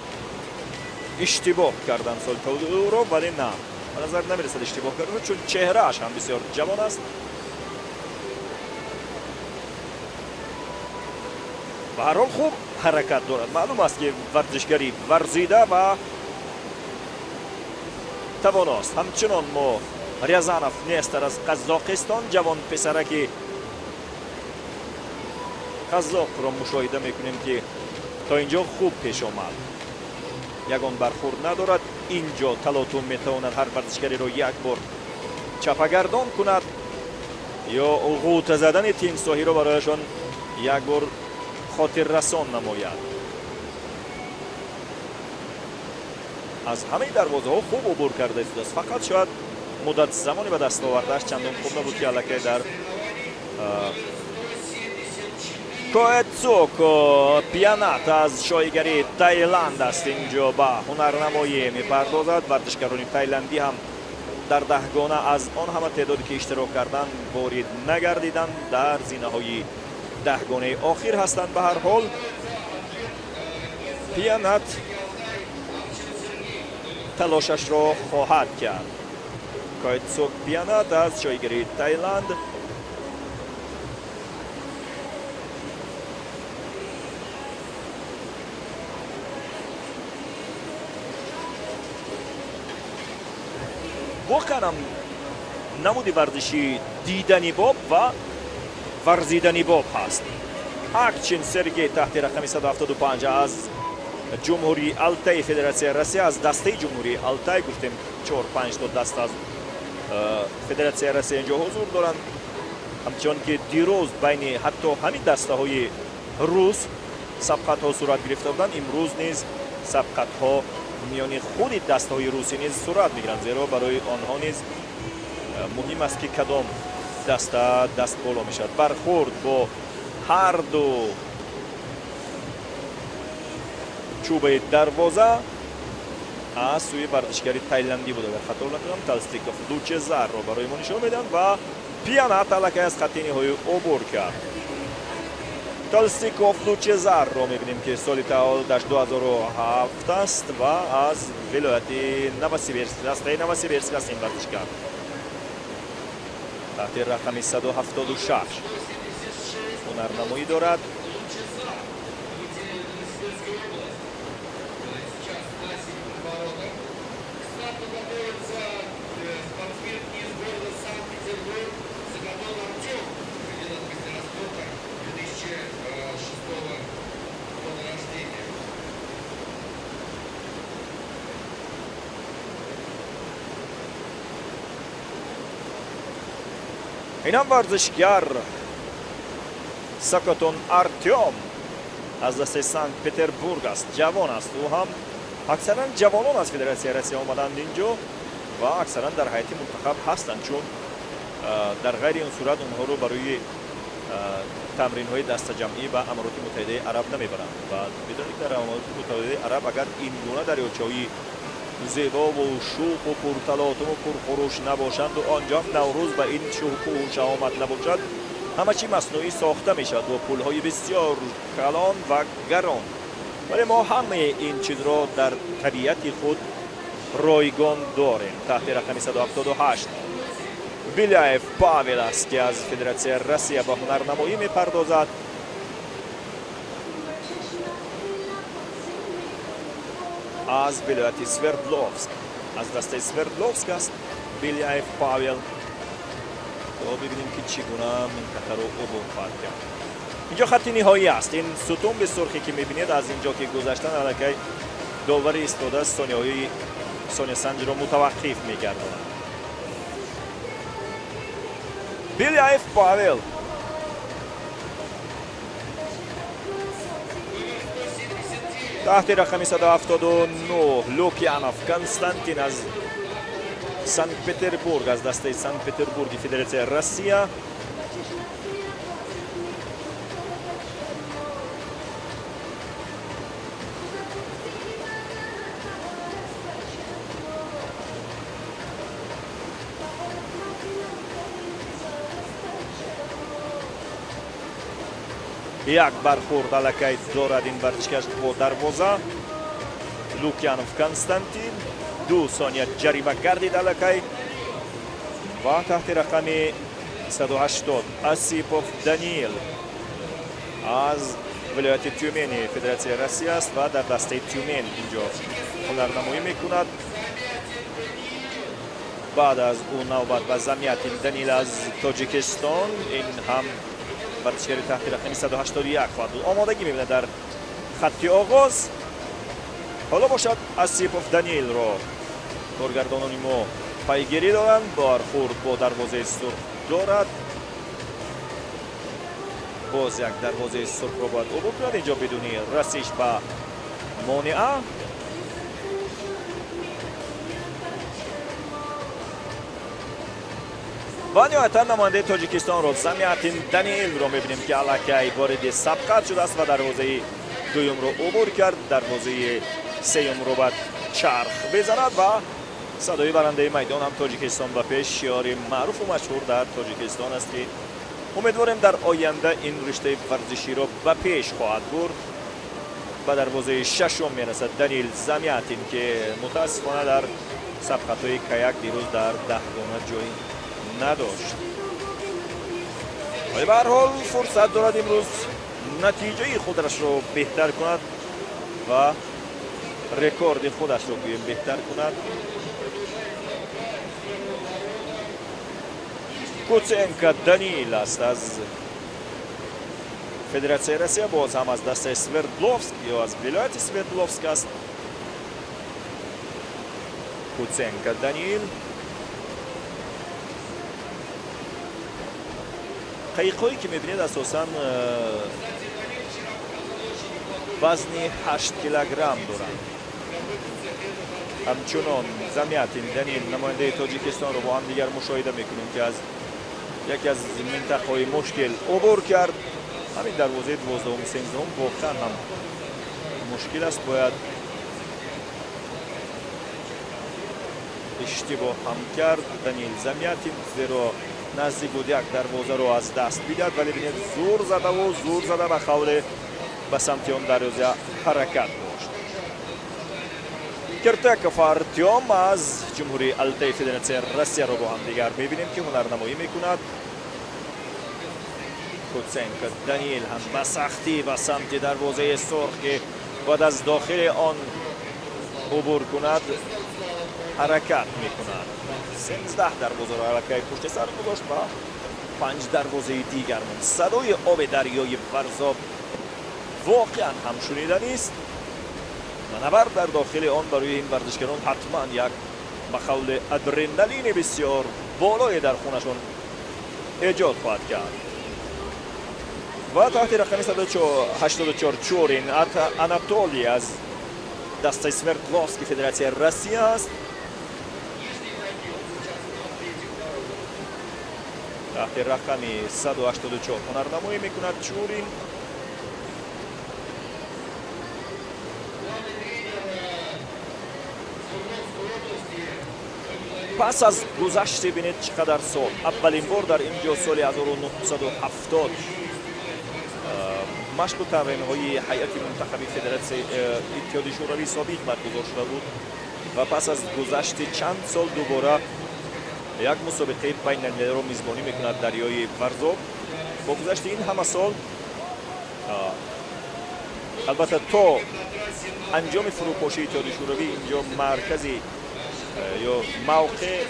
[SPEAKER 1] иштибоҳ карданд соли таваллуди ӯро, вале на, ба назар намерасад иштибоҳ кардан, чун чеҳрааш ҳам бисёр ҷавон аст. ба ҳар ҳол хуб ҳаракат дорад. маълум аст ки варзишгари варзида ва тавоност. ҳамчунон мо Рязанов Нестор аз Қазоқистон, ҷавон писараки қазоқро мушоҳида мекунем ки то инҷо хуб пеш омад. ягон бархурд надорад. инҷо талотум метавонад ҳар варзишгареро як бор чапагардон кунад ё ғута задани тимсоҳиро барояшон як бор хотиррасон намояд. аз ҳамаи дарвозаҳо хуб убур карда истодааст. фақат шояд муддат замони ба даст овардааш чандон хуб набуд ки аллакай дар Коэцук Пиянат аз шоигари Таиланд аст. инҷо ба ҳунарнамоӣ мепардозад. варзишгарони тайландӣ ҳам дар даҳгона аз он ҳама теъдоде ки иштирок карданд ворид нагардиданд, дар зинаҳои даҳгонаи охир ҳастанд. ба ҳар ҳол Пиянат талошашро хоҳад кард. Коэцук Пиянат аз шоигари Таиланд воқеан ҳам намуди варзиши дидани боб ва варзидани боб ҳаст. Акчин Сергей таҳти рақами 175 аз ҷумҳурии Алтайи Федератсияи Россия, аз дастаи ҷумҳурии Алтай гуфтем 4-5 то даст аз Федератсияи Россия инҷо ҳузур доранд. ҳамчун ки дирӯз байни ҳатто ҳамин дастаҳои рус сабқатҳо сурат гирифта буданд, имрӯз низ сабқатҳо миёни худи дастаҳои русӣ низ сурат мегиранд, зеро барои онҳо низ муҳим аст ки кадом даста даст боло мешавад. бархурд бо ҳарду чӯбаи дарвоза аз сӯи варзишгари тайландӣ буд. агар хато накунам, Толстиков Лучезарро барои мо нишон медиҳанд ва Пиянат аллакай аз хатти ниҳоӣ убур кард. Толстиков Лучезарро мебинем ки соли таваллудаш 2007 аст ва аз вилояти Новосибирск, дастаи Новосибирск аст ин варзишгар. таҳти рақами 176 ҳунарнамоӣ дорад. инам варзишгар Сокотон Артем аз дастаи Санкт-Петербург аст. ҷавон аст. ӯ ҳам аксаран ҷавонон аз Федератсияи Россия омаданд инҷо ва аксаран дар ҳайати мунтахаб ҳастанд, чун در غیر این صورت اونها رو برای تمرین های دست جمعی و امارات متحده عرب نمیبرند و بدونید در امارات متحده عرب اگر این گونه دریاچه‌های زیبا و شوق و پرتلاطم و پرخروش نباشند و آنجا نوروز و این شوق و شهامت نباشد، همه چی مصنوعی ساخته میشد و پل‌های بسیار کلان و گران. ولی ما همه این چیز را در طبیعت خود رایگان داریم. تحت رقم 178 بیلیایف پاول است که از فدراسیون روسیه به هنرنمایی میپردازد. از ولایت سوردلوفسک، از دسته سوردلوفسک است بیلیایف پاول. تا ببینیم که چگونه منطقه رو عبور خواهد کرد. اینجا خط نهایی است. این ستون به سرخی که میبینید از اینجا که گذشتن علاقه داور ایستاده ثانیه سنجی رو متوقف میگرداند. بیلیایف پاول تحت رقم 179 لوکیانوف کنستانتین از سنت پتربورگ، از دسته سنت پتربورگ فدراسیون روسیه. یک برخورد علاقه دارد این ورزشکش با دروازه. لوکیانوف کنستانتین 2 ثانیه جریمه گردید علاقه و تحت رقم 180 اسیپوف دانیل از ولایت تیومن فدراسیون روسیه است و در دسته تیومن اینجا هنرنمایی میکند. بعد از اون نوبت به زمیاتین دانیل از تاجیکستان، این هم ورزشکار تحت رقم 181 خواهد بود. آمادگی میبینه در خط آغاز. حالا باشد اسیپوف دانیل را کارگردانان ما پیگیری دارند. برخورد با دروازه سرخ دارد. باز یک دروازه سرخ را باید عبور کند. اینجا بدونی رسیش به مانعه. و نهایتا نماینده تاجیکستان را زمیاتین دانیل را میبینیم که علاقه وارد سبقت شده است و دروازه دوم را عبور کرد. دروازه سوم را باید چرخ بزند و صدای برنده میدان هم تاجیکستان به پیش. شعار معروف و مشهور در تاجیکستان است که امیدواریم در آینده این رشته ورزشی را به پیش خواهد برد. به دروازه ششم میرسد دانیل زمیاتین که متاسفانه در سبقت‌های کایاک دیروز در 10 جایی نداشت. ولی به هر حال فرصت دارد امروز نتیجه خودش رو بهتر کند و رکورد خودش رو بهتر کند. کوچنکا دانیل است از فدراسیون روسیه، باز هم از دسته سوردلوفسک یا از ولایت سوردلوفسک است. کوچنکا دانیل قایق‌هایی که می‌بینید اساساً وزن 8 کیلوگرم دارند. همچنان زمیاتین دانیل نماینده تاجیکستان رو با هم دیگر مشاهده می‌کنیم که از یکی از منطقه‌های مشکل عبور کرد. همین دروازه 12 و 13 واقعاً هم مشکل است. باید اشتباه هم کرد دانیل زمیاتین، زیرا نزدیک بود یک دروازه رو از دست بیدد. ولی بینید زور زده به خول به سمت اون دروازه حرکت داشت. کرتاکوف آرتیوم از جمهوری التای فدراسیون روسیه رو با هم دیگر میبینیم که هنرنمایی میکند. کوچنکا دانیل هم به سختی به سمت دروازه سرخ که بعد از داخل آن عبور کند حرکت میکند. 13 دروازه را علاقه پشت سر گذاشت و 5 دروازه دیگر من. صدای آب دریای ورزاب واقعا هم شنیدنی است و نبرد در داخل آن برای این ورزشکاران حتما یک مخول ادرنالین بسیار بالای در خونشون ایجاد خواهد کرد. و تحت رقم 184 چورین آناتولی از دسته تحت رقم 184 هنرنمایی میکند چورین. پس از گذشت بینید چقدر سال، اولین بار در اینجا سال 1970 مشق و تمرین‌های هیئت منتخب فدراسیون اتحاد شوروی سابق برگزار شده بود و پس از گذشت چند سال دوباره یک مسابقه بین المللی را میزبانی میکند دریای ورزاب. با گذشت این همه سال البته تا انجام فروپاشی اتحاد شوروی اینجا مرکزی یا موقع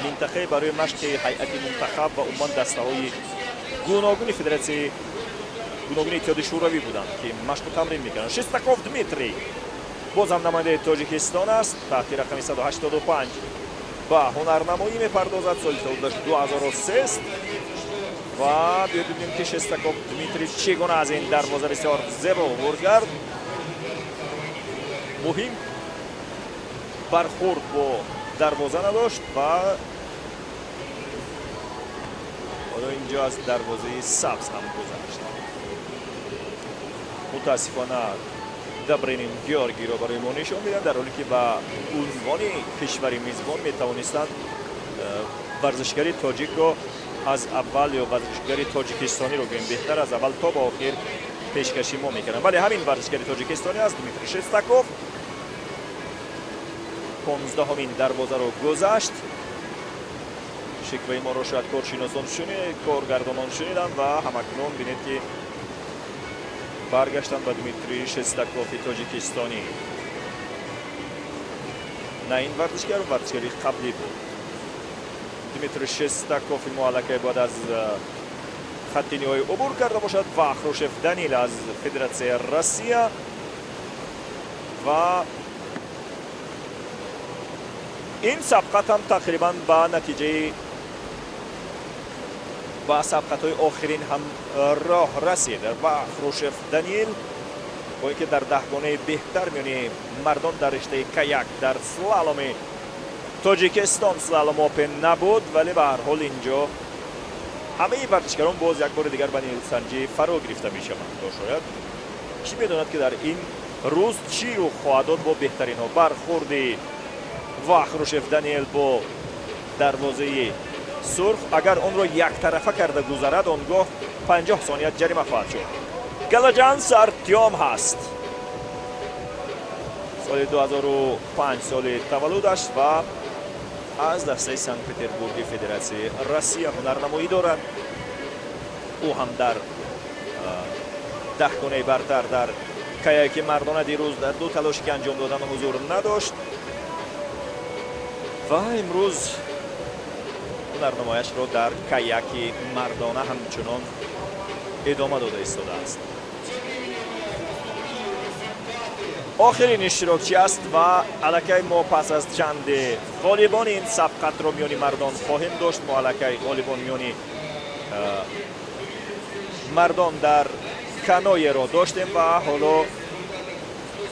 [SPEAKER 1] منطقه برای مشق هیئت منتخب و عموما دسته‌های گوناگون فدراسیون گوناگون اتحاد شوروی بودند که مشق و تمرین میکنند. شستاکوف دمیتری بازم نماینده تاجیکستان است تحت رقم 185 و هنرنمایی میپردازد. سال 2003 است و ببینیم که شستاکوف دمیتری چگونه از این دروازه بسیار زیبا عبور کرد. مهم برخورد با دروازه نداشت و حالا اینجا از دروازه سبز هم گذشت. متاسفانه دبرینین گیارگی را برای ما نشان میدن، در حالی که به عنوان کشوری میزبان میتوانستند ورزشگری تاجیک را از اول یا ورزشگری تاجیکستانی رو بگیم بهتر از اول تا به آخر پیشکشی ما میکنن. ولی همین ورزشگری تاجیکستانی است. دمیتری شستاکوف 15مین دروازه رو گذشت. شکوه ما رو شاید کارشناسان کارگردانان شنیدن و همکنون بینید که برگشتن به دمیتری شستاکوف تاجیکستانی. نه این ورزشگری قبلی بود. دمیتری شستاکوف معلقه بعد از خط نهایی عبور کرده باشد و خروشف دانیل از فدراسیون روسیه و این سبقت هم تقریبا با نتیجه با سبقت های آخرین هم راه رسید و خروشف دانیل با اینکه در دهگانه بهتر میانی مردان در رشته کایاک در سلالوم تاجیکستان سلالوم اوپن نبود، ولی به هر حال اینجا همه ورزشکاران باز یک بار دیگر به نیل سنجی فرا گرفته می شوند. تا شاید کی میداند که در این روز چی رو خواهد داد با بهترین ها. برخوردی و خروشف دانیل با دروازه سرخ اگر اون رو یک طرفه کرده گذرد آنگاه 50 ثانیه جریمه خواهد شد. گلاجان سارتیوم هست. سال 2005 سال تولدش و از دسته سنت پتربورگ فدراسیون روسیه هنرنمایی دارد. او هم در دهگانه برتر در کایاک مردانه دیروز در دو تلاشی که انجام دادن حضور نداشت و امروز هنرنمایش را در کایاک مردانه همچنان ادامه داده ایستاده است. آخرین اشتراکچی است و الکی ما پس از چند غالبان این سبقت را میانی مردان خواهیم داشت. ما الکی غالبان میانی مردان در کنایه را داشتیم و حالا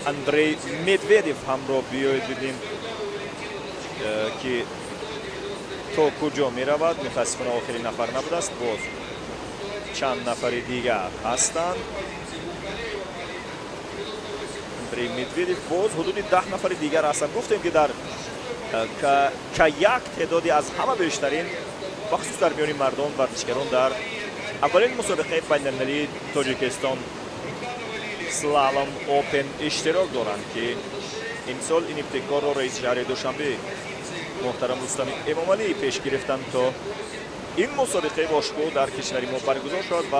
[SPEAKER 1] اندری مدویدیف هم را بیایید ببینیم که تا کجا می رود. متاسفانه آخرین نفر نبوده است، باز چند نفر دیگر هستند. اندری مدویدیف باز حدود 10 نفر دیگر هستند. گفتیم که در کایاک تعدادی از همه بیشترین بخصوص در میان مردان ورزشکاران در اولین مسابقه بین‌المللی تاجیکستان سلالوم اوپن اشتراک دارند که این سال این ابتکار را رئیس شهر دوشنبه محترم رستم امامعلی پیش گرفتند تا این مسابقه باشگاه در کشور ما برگزار شد و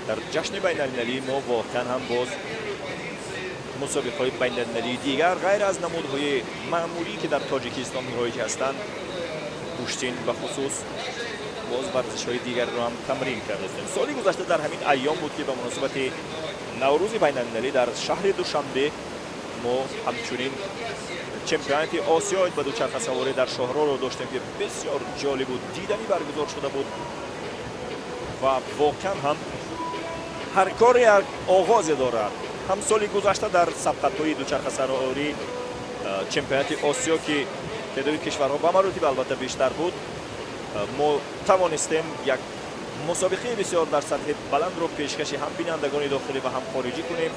[SPEAKER 1] در جشن بین‌المللی ما واقعا هم باز مسابقه‌های بین‌المللی دیگر غیر از نمودهای معمولی که در تاجیکستان رایج هستند پشتین و خصوص باز ورزش‌های دیگر رو هم تمرین کردیم. سالی گذشته در همین ایام بود که به مناسبت نوروز بین‌المللی در شهر دوشنبه ما همچنین چمپیونات آسیا با دوچرخه سواری در شاهراه رو داشتیم که بسیار جالب بود، دیدنی برگزار شده بود و واقعا هم هر کاری هر آغاز دارد. هم سالی گذشته در سبقت‌های دوچرخه سواری چمپیونات آسیا که تعداد کشورها به مراتب البته بیشتر بود ما توانستیم یک مسابقه بسیار در سطح بلند رو پیشکش هم بینندگان داخلی و هم خارجی کنیم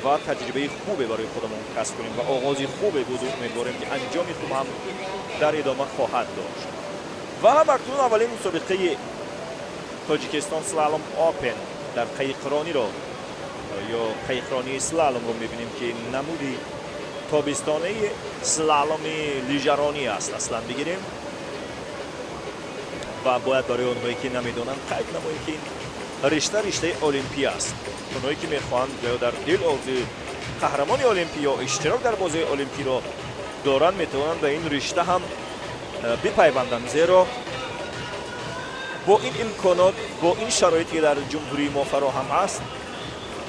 [SPEAKER 1] و تجربه خوبی برای خودمون کسب کنیم و آغازی خوبی بود و امیدواریم که انجامی خوب هم در ادامه خواهد داشت. و هم اکنون اولین مسابقه تاجیکستان سلالوم اوپن در قایقرانی رو یا قایقرانی سلالوم رو میبینیم که نمودی تابستانه سلالوم لیژرانی است اصلا بگیریم و باید برای اونهایی که نمیدونن قید نماییم که این رشته المپی است. اونهایی که میخوان در دل آرزوی قهرمانی المپی یا اشتراک در بازی المپی رو دارن میتونن به این رشته هم بپیوندن، زیرا با این امکانات با این شرایطی که در جمهوری ما فراهم است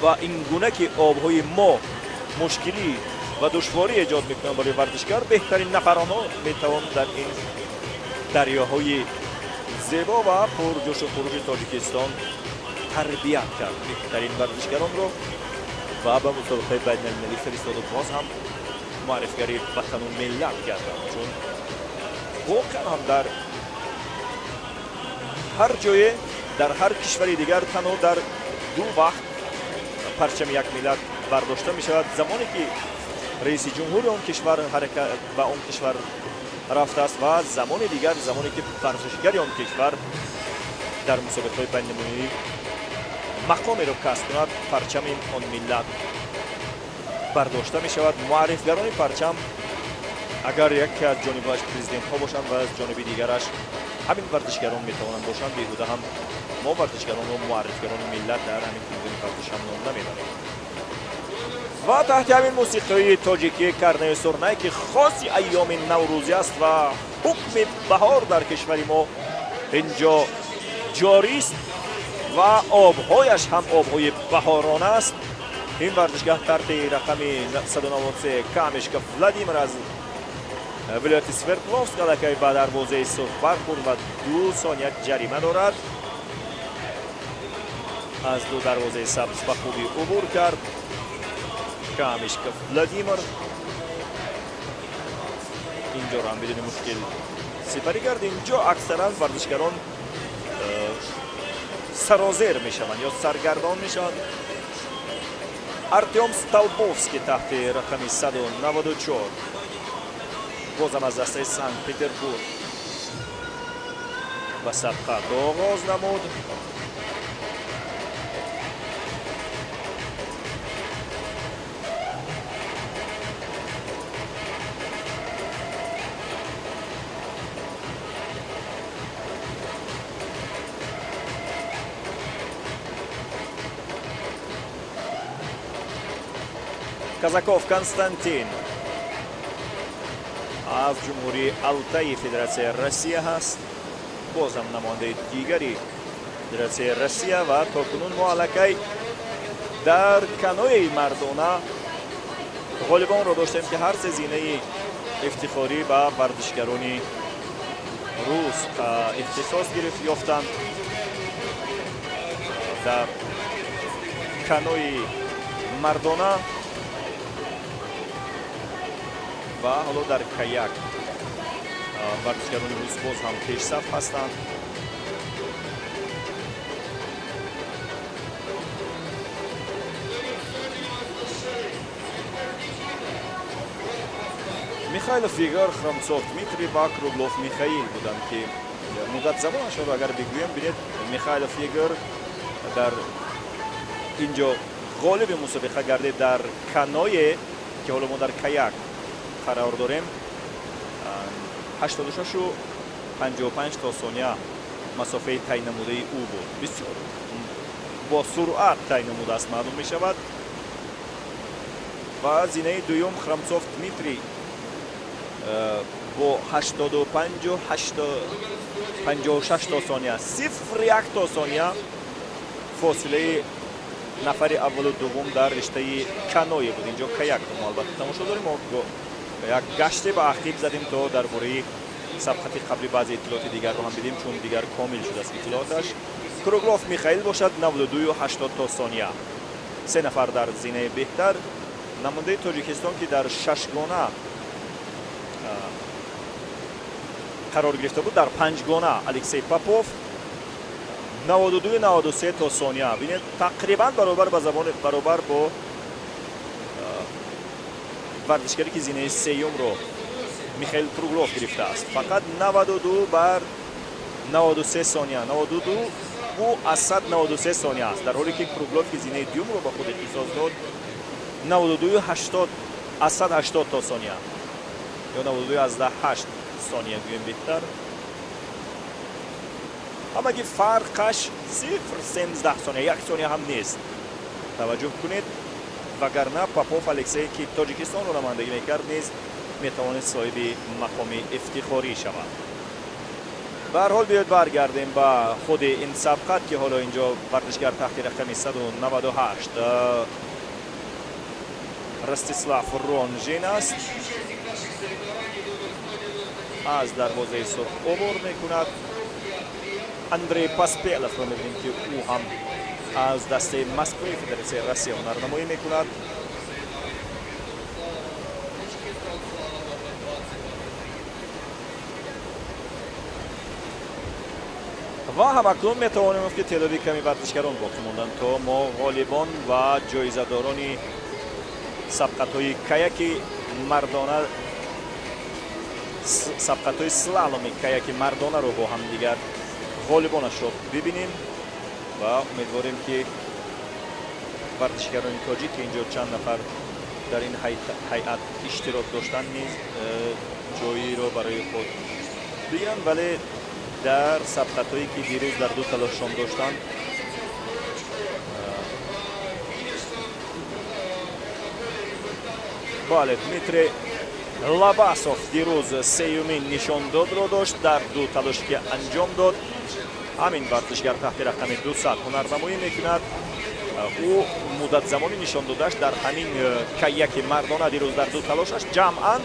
[SPEAKER 1] و این گونه که آبهای ما مشکلی و دشواری ایجاد میکنن برای ورزشکار، بهترین نفران ها میتوان در این دریاهای زیبا و پر جوش و خروش تاجیکستان تربیت کرد. بهترین ورزشکاران رو و به مسابقه بین المللی فرستاد و باز هم معرفیگری وطن و ملت کردند، چون واقعا هم در هر جای در هر کشوری دیگر تنها در دو وقت پرچم یک ملت برداشته می شود. زمانی که رئیس جمهور اون کشور حرکت و اون کشور رفته است و زمان دیگر زمانی که ورزشگری اون کشور در مسابقات بین‌المللی مقامی را کسب کند، پرچم آن ملت برداشته می شود. معرفیگران پرچم اگر یکی از جانبش پرزیدنت ها باشند و از جانب دیگرش همین ورزشگران می توانند باشند، بیهوده هم ما ورزشگران و معرفیگران ملت در همین تنظیم ورزش هم نام نمیدانیم. و تحت همین موسیقی تاجیکی کرنه سرنای که خاصی ایام نوروزی است و حکم بهار در کشور ما اینجا جاری است و آبهایش هم آبهای بهارانه است. این ورزشگاه تحت رقم 193 کامشکا ولادیمیر از ولایت سوردلوفسک علاقه به دروازه صحبت خورد و 2 ثانیه جریمه دارد. از دو دروازه سبز و خوبی عبور کرد کامشکا ولادیمیر. اینجا را هم بدون مشکل سپری کرد. اینجا اکثرا ورزشگران سرازیر می شوند یا سرگردان می شوند. ارتیوم ستالبوفسکی تحت رقم 194 بازم از دسته سنت پتربورگ و سبقت آغاز نمود. کازاکوف کنستانتین از جمهوری التای فدراسیون روسیه هست، بازم نماینده دیگری فدراسیون روسیه و تاکنون ما علاقه در کانوی مردانه غالبان را داشتیم که هر سه زینه افتخاری به ورزشگران روس اختصاص گرفت یافتند. در کانوی مردانه و حالا در کایاک ورزشگران روس باز هم پیش صف هستند. میخائیل فیگر، خرامتسوف دمیتری و کروگلوف میخائیل بودند که مدت زمانش رو اگر بگویم بینید میخائیل فیگر در اینجا غالب مسابقه گردید در کانوی که حالا ما در کایاک قرار داریم. 86 و 55 تا ثانیه مسافه تعیین نموده او بود. بسیار با سرعت تعیین نموده است معلوم می شود. و زینه دوم خرامتسوف دمیتری با 85 و 56 تا ثانیه 0.1 تا ثانیه فاصله نفر اول و دوم در رشته کانوی بود. اینجا کایاک رو البته تماشا داریم و یک گشت به عقب زدیم تا درباره سبقت قبلی بعضی اطلاعات دیگر رو هم بدیم، چون دیگر کامل شده است اطلاعاتش. کروگلوف میخائیل باشد 92 و 80 تا ثانیه. 3 نفر در زینه بهتر. نماینده تاجیکستان که در 6 گانه қарор гирифта буд. Дар панҷгона Алексей Попов 92-93 то сония. бинед тақрибан баробар бо вардишгаре ки зинаи сеюмро Михаил Круглов гирифтааст. Фақат 92 бар 93 сония. 92 бу асад 93 сония аст. Дар ҳоле ки Круглов ки зинаи дуюмро ба худ ихтисос дод 92 80 асад 80 то сония ё 92 18 сония гӯем беҳтар. ҳамаги фарқаш 0.13 сония, 1 сония ҳам нест. таваҷҷӯҳ кунед. вагарна Попов Алексей ки Тоҷикистонро намояндагӣ мекард низ метавонед соҳиби мақоми ифтихорӣ шавад. ба ҳар ҳол биёед баргардем ба худи ин сабқат ки ҳоло инҷо вардишгар таҳти рақами 198 Ростислав Ронжин аст. аз дарвозаи сурх обур мекунад. Андрей Паспеловро мебинем ки ӯ ҳам аз дастаи Москваи Федератсияи Россия ҳунарнамоӣ мекунад. ва ҳамакнун метавонем гуфт ки теъдоди ками вардишгарон боқӣ монданд то мо ғолибон ва ҷоизадорони сабқатҳои каяки мардона, сабқатҳои слаломи каяки мардонаро бо ҳамдигар ғолибонашро бибинем ва умедворем ки вардишгарони тоҷик ки инҷо чанд нафар дар ин ҳайат иштирок доштанд низ ҷойиро барои худ бигиранд. вале дар сабқатҳое ки дирӯз дар ду талошшон доштанд бале Дмитрий Лабасов дирӯз сеюмин нишондодро дошт дар ду талоше ки анҷом дод. ҳамин вардишгар таҳти рақами 200 ҳунарнамоӣ мекунад. ӯ муддатзамони нишондодааш дар ҳамин каяки мардона дирӯз дар ду талошаш ҷамъан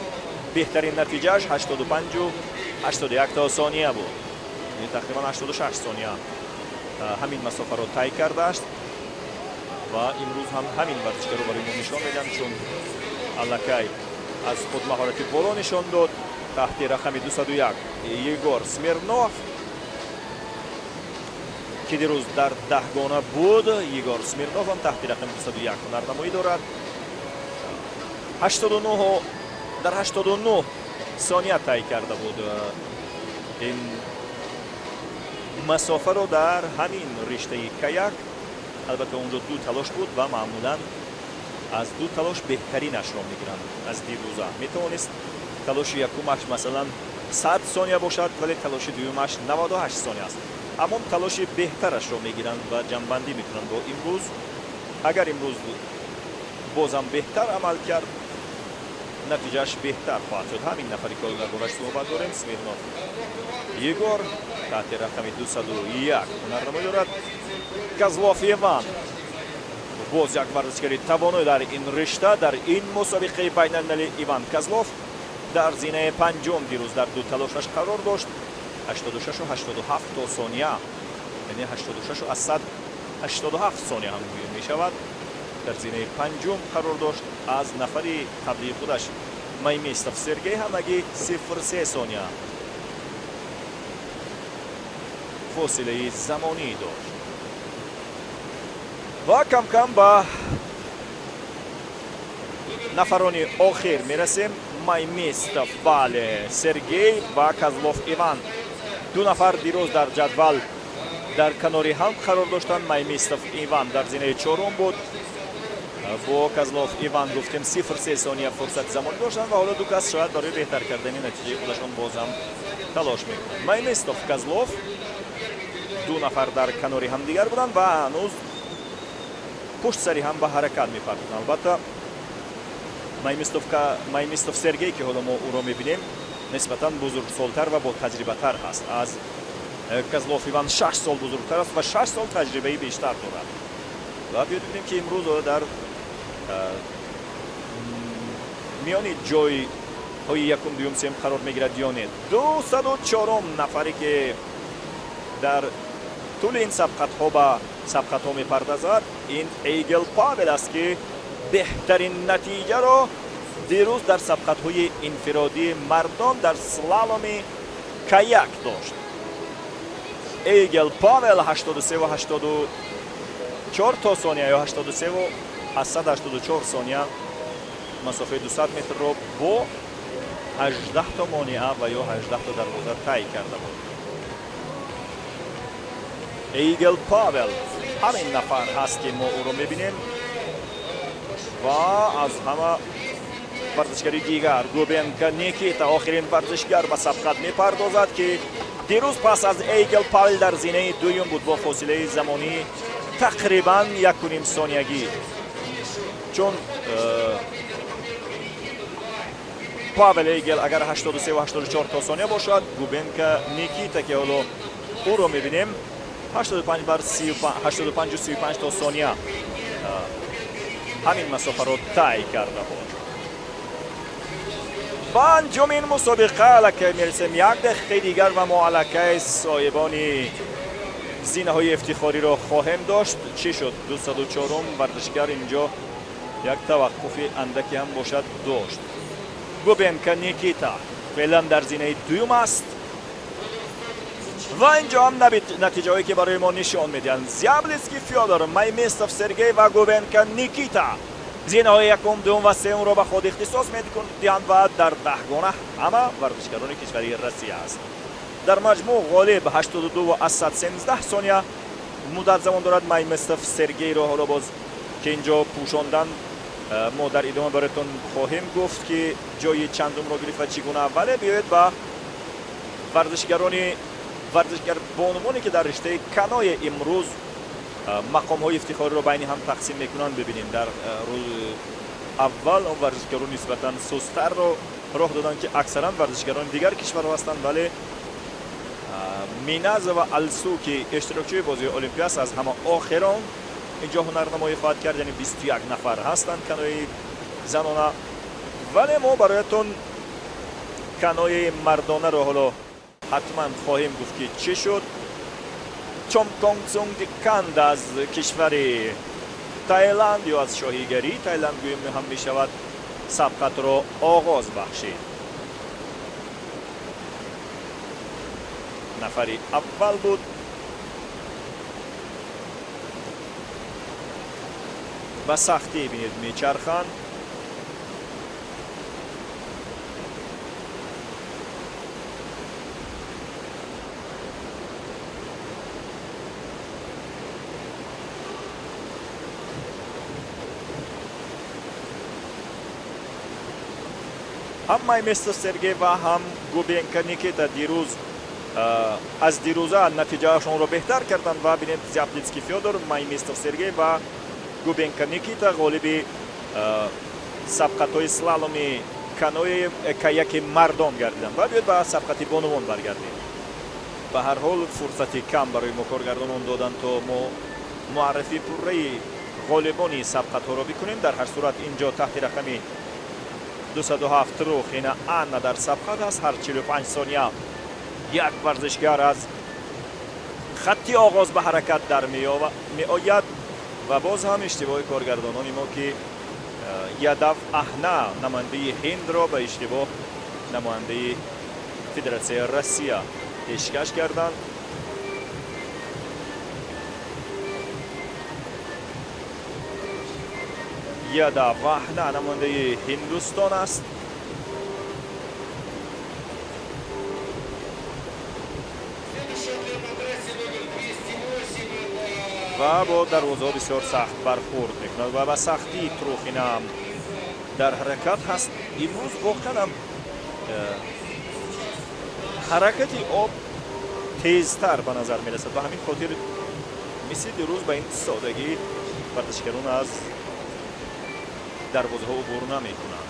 [SPEAKER 1] беҳтарин натиҷааш 85-81 то сония буд. тақрибан 86 сония ҳамин масофаро тай кардааст ва имрӯз ҳам ҳамин вардишгаро барои мо нишон медиҳанд, чун аллакай аз худ маҳорати боло нишон дод. таҳти рақами 201 Егор Смирнов ки дирӯз дар даҳгона буд. Егор Смирнов ҳам таҳти рақами 201 ҳунарнамоӣ дорад. 89 дар 89 сония тай карда буд ин масофаро дар ҳамин риштаи каяк. албатта онҷо ду талош буд ва маъмулан аз ду талош беҳтаринашро мегиранд. аз дирӯза метавонист талоши якумаш масалан 100 сония бошад, вале талоши дуюмаш 98 сония аст. ҳамон талоши беҳтарашро мегиранд ва ҷамъбандӣ мекунанд. бо имрӯз агар имрӯз бозам беҳтар амал кард, натиҷааш беҳтар хоҳад шуд. ҳамин нафаре ки дар бораш суҳбат дорем, Смирнов Егор таҳти рақами 201 ҳунарнамоӣ дорад. Козлов Иван боз як вардишгари тавоной дар ин ришта, дар ин мусобиқаи байналмилалӣ. Иван Козлов дар зинаи панҷум дирӯз дар ду талошаш қарор дошт. 86-87 то сония, яъне 86-187 сония ҳам гӯем мешавад. дар зинаи панҷум қарор дошт. аз нафари қаблии худаш Майместов Сергей ҳамагӣ 0.3 сония фосилаи замонӣ дошт. ва кам-кам ба нафарони охир мерасем. Майместов бале Сергей ва Козлов Иван ду нафар дирӯз дар ҷадвал дар канори ҳам қарор доштанд. Майместов Иван дар зинаи чорум буд. бо Козлов Иван гуфтем 0.3 сония фурсати замонӣ доштанд ва ҳоло ду кас шояд барои беҳтар кардани натиҷаи худашон бозам талош мекунанд. Майместов Козлов ду нафар дар канори ҳамдигар буданд ва ҳанӯз пуштсари ҳам ба ҳаракат мепардозанд. албатта Майместов Сергей ки ҳоло мо ӯро мебинем нисбатан бузургсолтар ва бо таҷрибатар ҳаст. аз Козлов Иван 6 сол бузургтар аст ва 6 сол таҷрибаи бештар дорад. ва биёд бибинем ки имрӯз дар миёни ҷойҳои якум, дуюм, сеюм қарор мегирад ё не. 204 нафаре ки дар тӯли ин сабқатҳо ба сабқатҳо мепардозад, ин Эйгел Павел аст ки беҳтарин натиҷаро дирӯз дар сабқатҳои инфиродии мардон дар слаломи کایاک داشت. ایگل پاول 83 و 84 تا ثانیه یا 83 و 184 ثانیه مسافه 200 متر رو با 18 تا مانعه و یا 18 تا دروازه طی کرده بود. ایگل پاول همین نفر هست که ما او رو میبینیم و از همه ورزشکاری دیگر گوبنکا نیکیتا آخرین ورزشگر به سبقت میپردازد که دیروز پس از ایگل پاول در زینه دویم بود با فاصله زمانی تقریبا 1.5 ثانیگی. چون پاول ایگل اگر 83 و 84 تا ثانیه باشد، گوبنکا نیکیتا که حالا او رو میبینیم 85 بر 85 و 35 تا ثانیه همین مسافه رو طی کرده بود. با انجامین مسابقه علاکه میرسیم. یک دقیقه دیگر و ما علاکه صاحبان زینه های افتخاری را خواهیم داشت. چی شد؟ 204 ورزشگر اینجا یک توقفی اندکی هم باشد داشت. گوبنکا نیکیتا فعلا در زینه دوم است و اینجا هم نتیجه هایی که برای ما نشان میدن. زیابلیسکی فیودور، مایمیستوف سرگی و گوبنکا نیکیتا زینه های یکم، دوم و سوم را به خود اختصاص میدهند و در 10 گانه همه ورزشکاران کشوری روسیه است. در مجموع غالب 82 و 113 ثانیه مدت زمان دارد مایمیستوف سرگی را. حالا باز که اینجا پوشاندن ما در ادامه براتون خواهیم گفت که جای چندم را گرفت و چگونه. اوله بیاید با ورزشگر بانوانی که در رشته کانوی امروز مقام های افتخاری را بین هم تقسیم میکنن ببینیم. در روز اول اون ورزشگران نسبتا سستر را راه دادن که اکثرا ورزشگران دیگر کشور هستند، ولی میناز و السو که اشتراکچی بازی المپیا است از همه آخران اینجا هنرنمایی خواهد کرد، یعنی 21 نفر هستند کانوی زنانه. ولی ما برایتون کانوی مردانه رو حالا حتما خواهیم گفت که چه شد. چومکونگسونگ دیکاند از کشور تایلند یا از شاهیگری تایلند گویم هم می شود سبقت را آغاز بخشید. نفری اول بود. و سختی بینید می چرخند. هم مایمیستوف سرگی و هم گوبنکا نیکیتا دیروز از دیروزه نتیجهشون رو بهتر کردن و بینید زیابلیسکی فیودور، مایمیستوف سرگی و گوبنکا نیکیتا غالب سبقت های سلالومی کانوی کایاک مردان گردیدن و بیاید به سبقت بانوان برگردیم. به هر حال فرصتی کم برای ما کارگردانان دادن تا ما معرفی پره غالبانی سبقت ها را بکنیم. در هر صورت اینجا تحت رقمی 207 رو خینه ان در سبقت است. هر 45 ثانیه یک ورزشگر از خطی آغاز به حرکت در می آید و باز هم اشتباه کارگردانان ما که یدف احنا نماینده هند را به اشتباه نماینده فدراسیون روسیه پیشکش کردند. یدف احنا نماینده هندوستان است و با دروازه بسیار سخت برخورد میکند و به سختی تروخینم در حرکت هست. امروز واقعا هم حرکت آب تیزتر به نظر میرسد و همین خاطر مثل دیروز به این سادگی ورزشگران از دروازه ها عبور نمیکنند.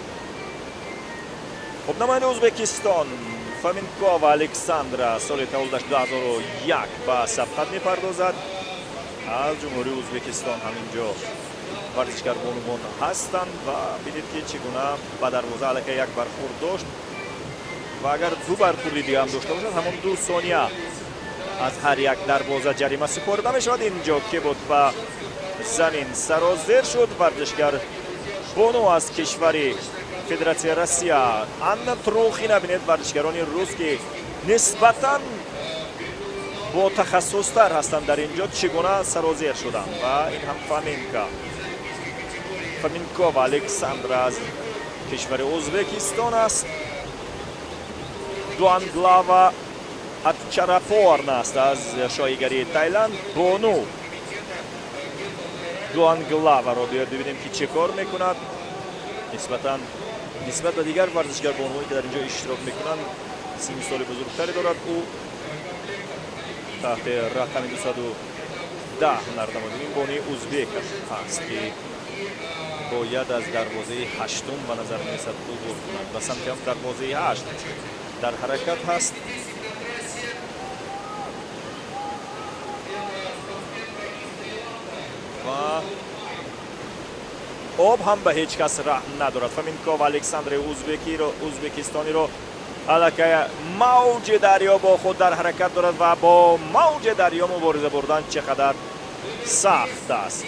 [SPEAKER 1] خب نماینده ازبکستان فامینکو و الکساندرا سال تولدش 2001 به سبقت میپردازد. از جمهوری ازبکستان همینجا ورزشگر بانوان هستند و بینید که چگونه به دروازه علیه یک برخورد داشت و اگر دو برخورد دیگه هم داشته باشد همون 2 ثانیه از هر یک دروازه جریمه سپرده می شود. اینجا که بود به زمین سرازیر شد ورزشگر بانو از کشور فدراسیون روسیه. ان تروخی نبینید ورزشگران روس که нисбатан бо тахассустар ҳастанд дар ин ҷо чӣ гуна сарозер шуданд. Ва ин ҳам Фоменкова Александра аз кишвари Ӯзбекистон аст. Дуанглава Атчарапорн аст аз шоҳигарии Таиланд. Бону Дуанглаваро биёед бибинем ки чӣ кор мекунад. нисбат ба дигар варзишгар бонуҳое ки дар ин ҷо иштирок мекунанд синни соли бузургтаре дорад. ӯ таҳти рақами 210 ҳунарнамоӣ ин бонуи ӯзбек аст ки бояд аз дарвозаи ҳаштум ба назар мерасад убур кунад. ба самти ҳам дарвозаи 8 дар ҳаракат ҳаст. ва об ҳам ба ҳеҷ кас раҳм надорад. Фоменкова Александри ӯзбекистониро аллакай мавҷи дарё бо худ дар ҳаракат дорад ва бо мавҷи дарё мубориза бурдан чӣ қадар сахт аст.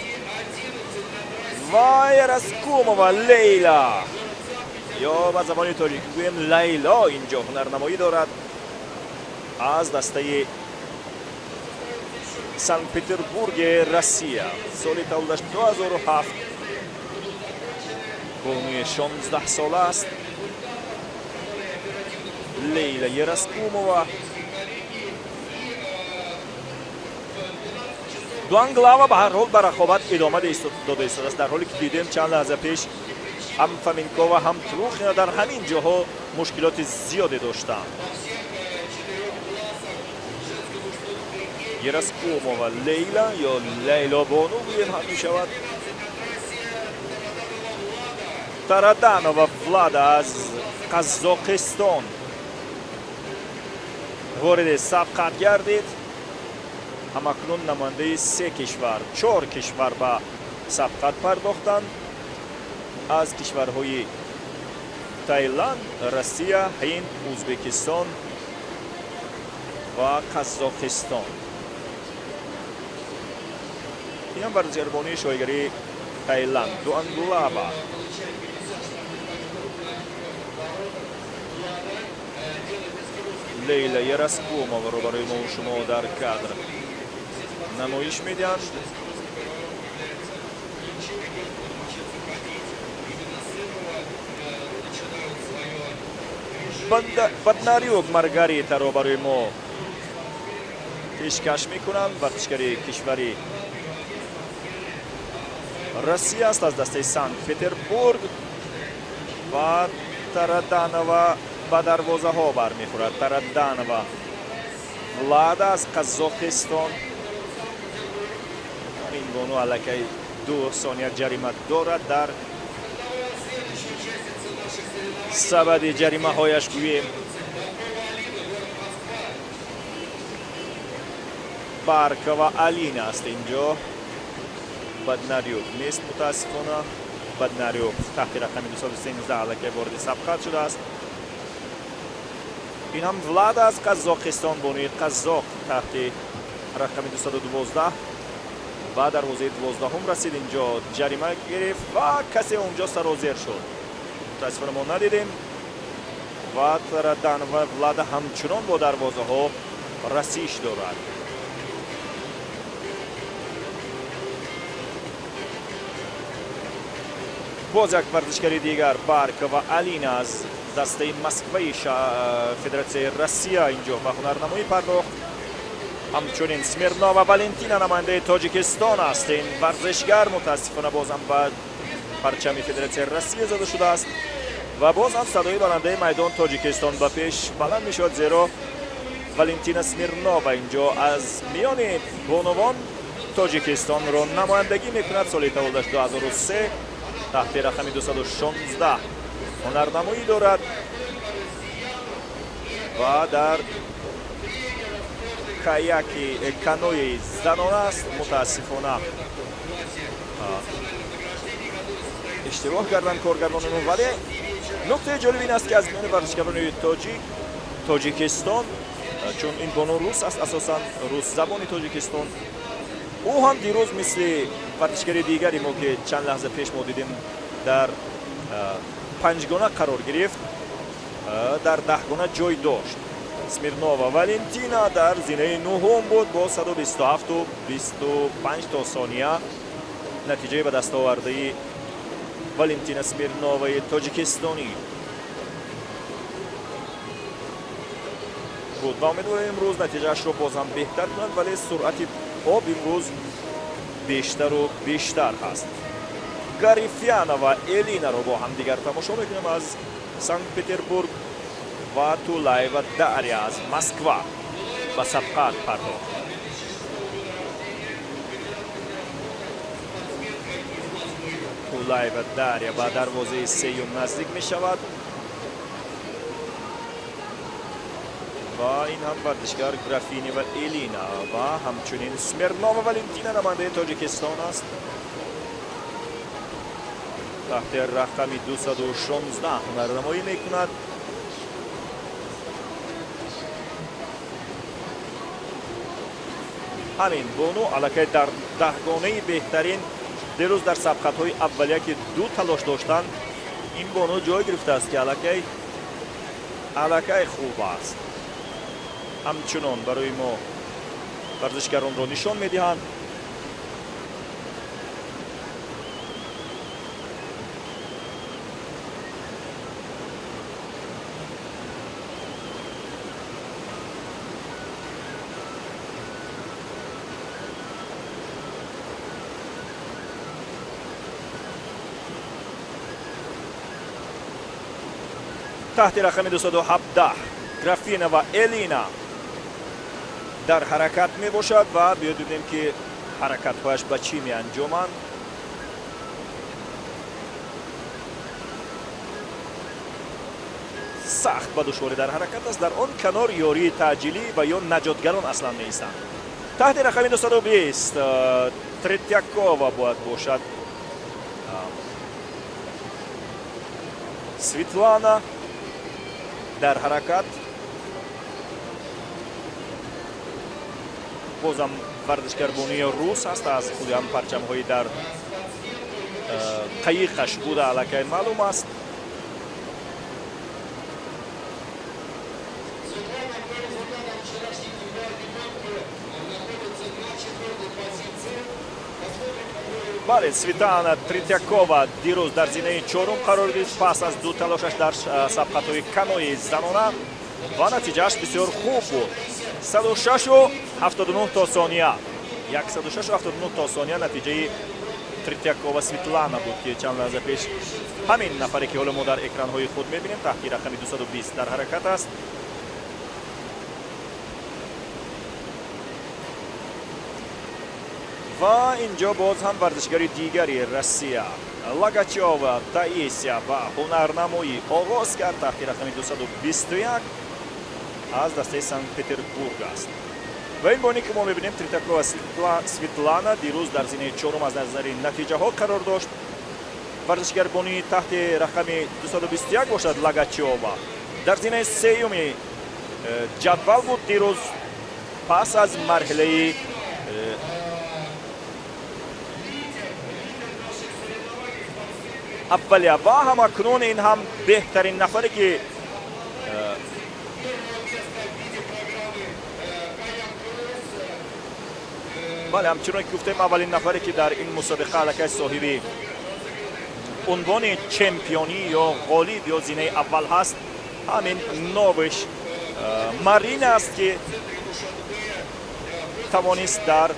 [SPEAKER 1] ва Ераскумова Лейла, ё ба забони тоҷикӣ гӯем Лайло, ин ҷо ҳунарнамоӣ дорад аз дастаи Санкт-Петербурги Россия. соли тавлидаш 2007. бонуи 16 сола аст. Лейла Ераскумова. Дуанглава ба ҳар ҳол ба рақобат идома дода истодааст, дар ҳоле ки дидем чанд лаҳза пеш ҳам Фоменкова ҳам Трухина дар ҳамин ҷоҳо мушкилоти зиёде доштанд. Ераскумова Лейла ё Лейло Бону гӯем ҳам мешавад. Тараданова Влада аз Қазоқистон ворид сабқат гардид. ҳамакнун намояндаи 3 кишвар 4 кишвар ба сабқат пардохтанд. аз кишварҳои Таиланд, Россия, Ҳинд, Ӯзбекистон ва Қазоқистон. инам варзишгарбонии шоҳигарии Таиланд. Дуанглава Лейла Ераскумоваро барои мо шумо дар кадр намоиш медиҳанд. Баднариюк Маргаритаро барои мо пешкаш мекунанд. вартишгари кишвари Россия аст аз дастаи Санкт-Петербург. ва Тараданова ба дарвозаҳо бармехӯрад. Тараданова Влада аз Қазоқистон. ин бону аллакай 2 сония ҷарима дорад. дар сабади ҷаримаҳояш гӯем Баркова Алина аст ин ҷо. Баднариюк нест мутаассифона. Баднариюк таҳти рақами 213 аллакай вориди сабқат шудааст. ин ҳам Влада аз Қазоқистон, бонуи қазоқ таҳти рақами 212 ба дарвозаи 12 расид. ин ҷо ҷарима гирифт ва касе он ҷо сарозер шуд. мутаассифона мо надидем. ва Тараданова Влада ҳамчунон бо дарвозаҳо расиш дорад. боз як варзишгари дигар Баркова Алина аз дастаи Москваи Федератсияи Россия ин ҷо ба ҳунарнамоӣ пардохт. ҳамчунин Смирнова Валентина намояндаи Тоҷикистон аст. ин варзишгар мутаассифона бозам ба парчами Федератсияи Россия зада шудааст. ва бозам садои барандаи майдон Тоҷикистон ба пеш баланд мешавад, зеро Валентина Смирнова ин ҷо аз миёни бонувон Тоҷикистонро намояндагӣ мекунад. соли тавлидаш 2003 таҳти рақами 216 ҳунарнамоӣ дорад. ва дар канои занона аст. мутаассифона иштибоҳ карданд коргардонон. вале нуқтаи ҷолиб ин аст ки аз миёни варзишгарони Тоҷикистон, чун ин бону рус аст, асосан русзабони Тоҷикистон, ӯ ҳам дирӯз мисли варзишгари дигари мо ки чанд лаҳза пеш мо дидем дар панҷгона қарор гирифт, дар 10 гона ҷой дошт. سمیرنووا والنتینا در زینه نهم بود با 127 و 25 تا ثانیه. نتیجه به دست آورده والنتینا سمیرنووای تاجیکستانی بود و امیدواریم امروز نتیجهش رو باز هم بهتر کنند، ولی سرعت آب امروز بیشتر و بیشتر هست. گاریفیانا و الینا رو با هم دیگر تماشا میکنیم از سنت پتربورگ و تولای و داریا از مسکوا به سبقت پرداخت. تولای و داریا به دروازه سیوم نزدیک می شود و این هم ورزشکار گرافینی و الینا و همچنین سمیرنووا والنتینا نماینده تاجیکستان است. تحت رقم 216 هنرنمایی می کند. همین بونو علاقه در دهگانه بهترین دیروز در سبقت‌های اولیه که دو تلاش داشتند، این بونو جای گرفته است که علاقه خوب است. همچنان برای ما ورزشکاران را نشان می‌دهند. تحت رقم 217 گرافینا و الینا در حرکت می باشد و ببینیم که حرکت هایش به چی می انجامند. سخت و دشواری در حرکت است. در آن کنار یاری تعجیلی و یا نجاتگران اصلا نیستند. تحت رقم 220 تریتیاکووا باید باشد. سویتلانا در حرکت. بازم ورزشکار بونی روس است. از خود هم پرچم هایی در قیقش بوده علاقه معلوم است. بله، سویتلانا تریتیاکووا دیروز در زینه چهارم قرار گرفت پس از دو تلاشش در سبقت‌های کانوی زنانه و نتیجهش بسیار خوب بود. 106 و 79 تا ثانیه. 106 و 79 تا ثانیه نتیجه تریتیاکووا سویتلانا بود که چند لحظه پیش همین نفری که حالا ما در اکران‌های خود می‌بینیم تحت رقم 220 در حرکت است. و اینجا باز هم ورزشکار دیگری روسیه لاگاچووا تائیسیا و هنرنمایی آغاز کرد. تحت رقم 221 از دسته سنت پتربورگ است. و این بانی که ما میبینیم تریتیاکووا سویتلانا دیروز در زینه چهارم از نظر نتیجه ها قرار داشت. ورزشکار بانی تحت رقم 221 باشد لاگاچووا در زینه سیوم جدول بود دیروز پس از مرحله اولیه و هم اکنون این هم بهترین نفری که بله همچنان که گفتیم اولین نفری که در این مسابقه علاقه صاحبی عنوان چمپیونی یا غالب یا زینه اول هست همین نوش مارین است که توانست در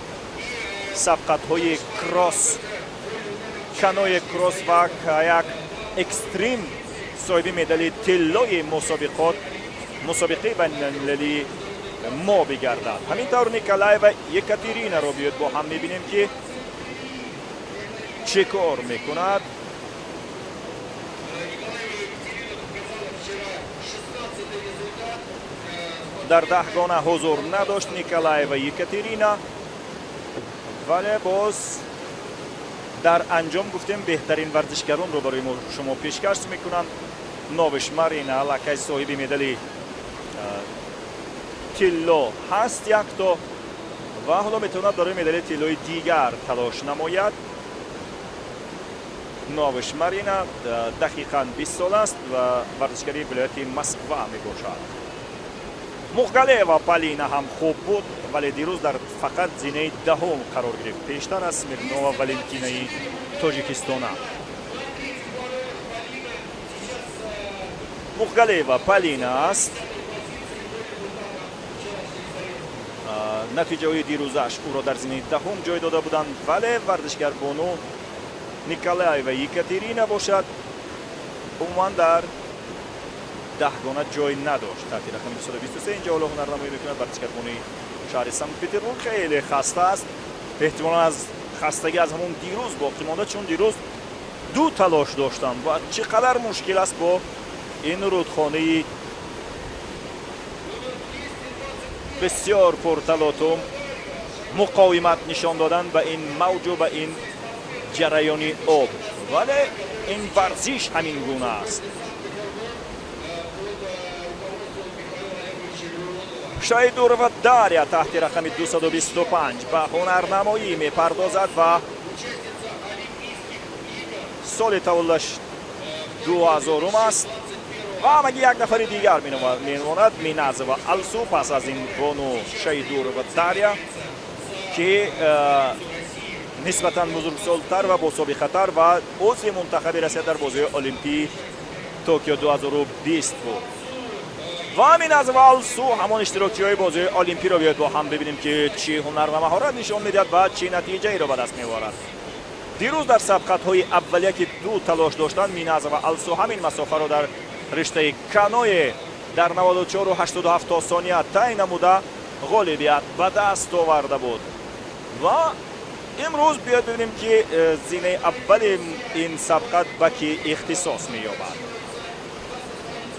[SPEAKER 1] سبقت های کراس کانوی کراس و کایاک اکستریم صاحب مدال طلای مسابقه بین‌المللی ما بگردد. همینطور نیکولای و یکاترینا رو بیاد با هم میبینیم که چه کار میکند. در دهگانه حضور نداشت نیکولای و یکاترینا، ولی باز در انجام گفتیم بهترین ورزشکاران رو برای شما پیشکش میکنم. نوش مارین علاقه صاحب مدال طلا هست یک تا و حالا میتوند برای مدال طلای دیگر تلاش نماید. نوش مارین دقیقاً 20 سال است و ورزشکاری ولایت مسکوا می باشد. مغگله و پالینا هم خوب بود ولی دیروز در فقط زینه دهم قرار گرفت، پیشتر از سمیرنووا و والنتینای تاجیکستان. مغگله و پالینا است. نتیجه دیروزش او را در زینه دهم جای داده بودند ولی ورزشگر بونو نیکولای و یکاترینا باشد عموما در دهگانه جای نداشت. تحت رقم 223 اینجا حالا هنرنمایی میکند. ورزشگر بونوی شهر سنت پتربورگ خیلی خسته است، احتمالا از خستگی از همون دیروز باقی مانده، چون دیروز دو تلاش داشتن و چقدر مشکل است با این رودخانه بسیار پرتلاطم مقاومت نشان دادن به این موج و به این جریان آب، ولی این ورزش همین گونه است. شایدور و داریا تحت رقم 225 به هنرنمایی میپردازد و سال تولدش 2000 است و مگه یک نفر دیگر میماند مینازه و السو پس از این بونو شایدور و داریا که نسبتا بزرگسال‌تر و با سابقه‌تر و عضو منتخب روسیه در بازی المپی توکیو 2020 بود. و همین از والسو همان اشتراکچی‌های بازی المپی را بیاید با هم ببینیم که چی هنر و مهارت نشان میدهد و چی نتیجه ای را به دست می‌آورد. دیروز در سبقت‌های اولیه که دو تلاش داشتند میناز و السو همین مسافه را در رشته کانوی در 94 و 87 ثانیه طی نموده غالبیت به دست آورده بود. و امروز بیاید ببینیم که زینه اول این سبقت به کی اختصاص می‌یابد.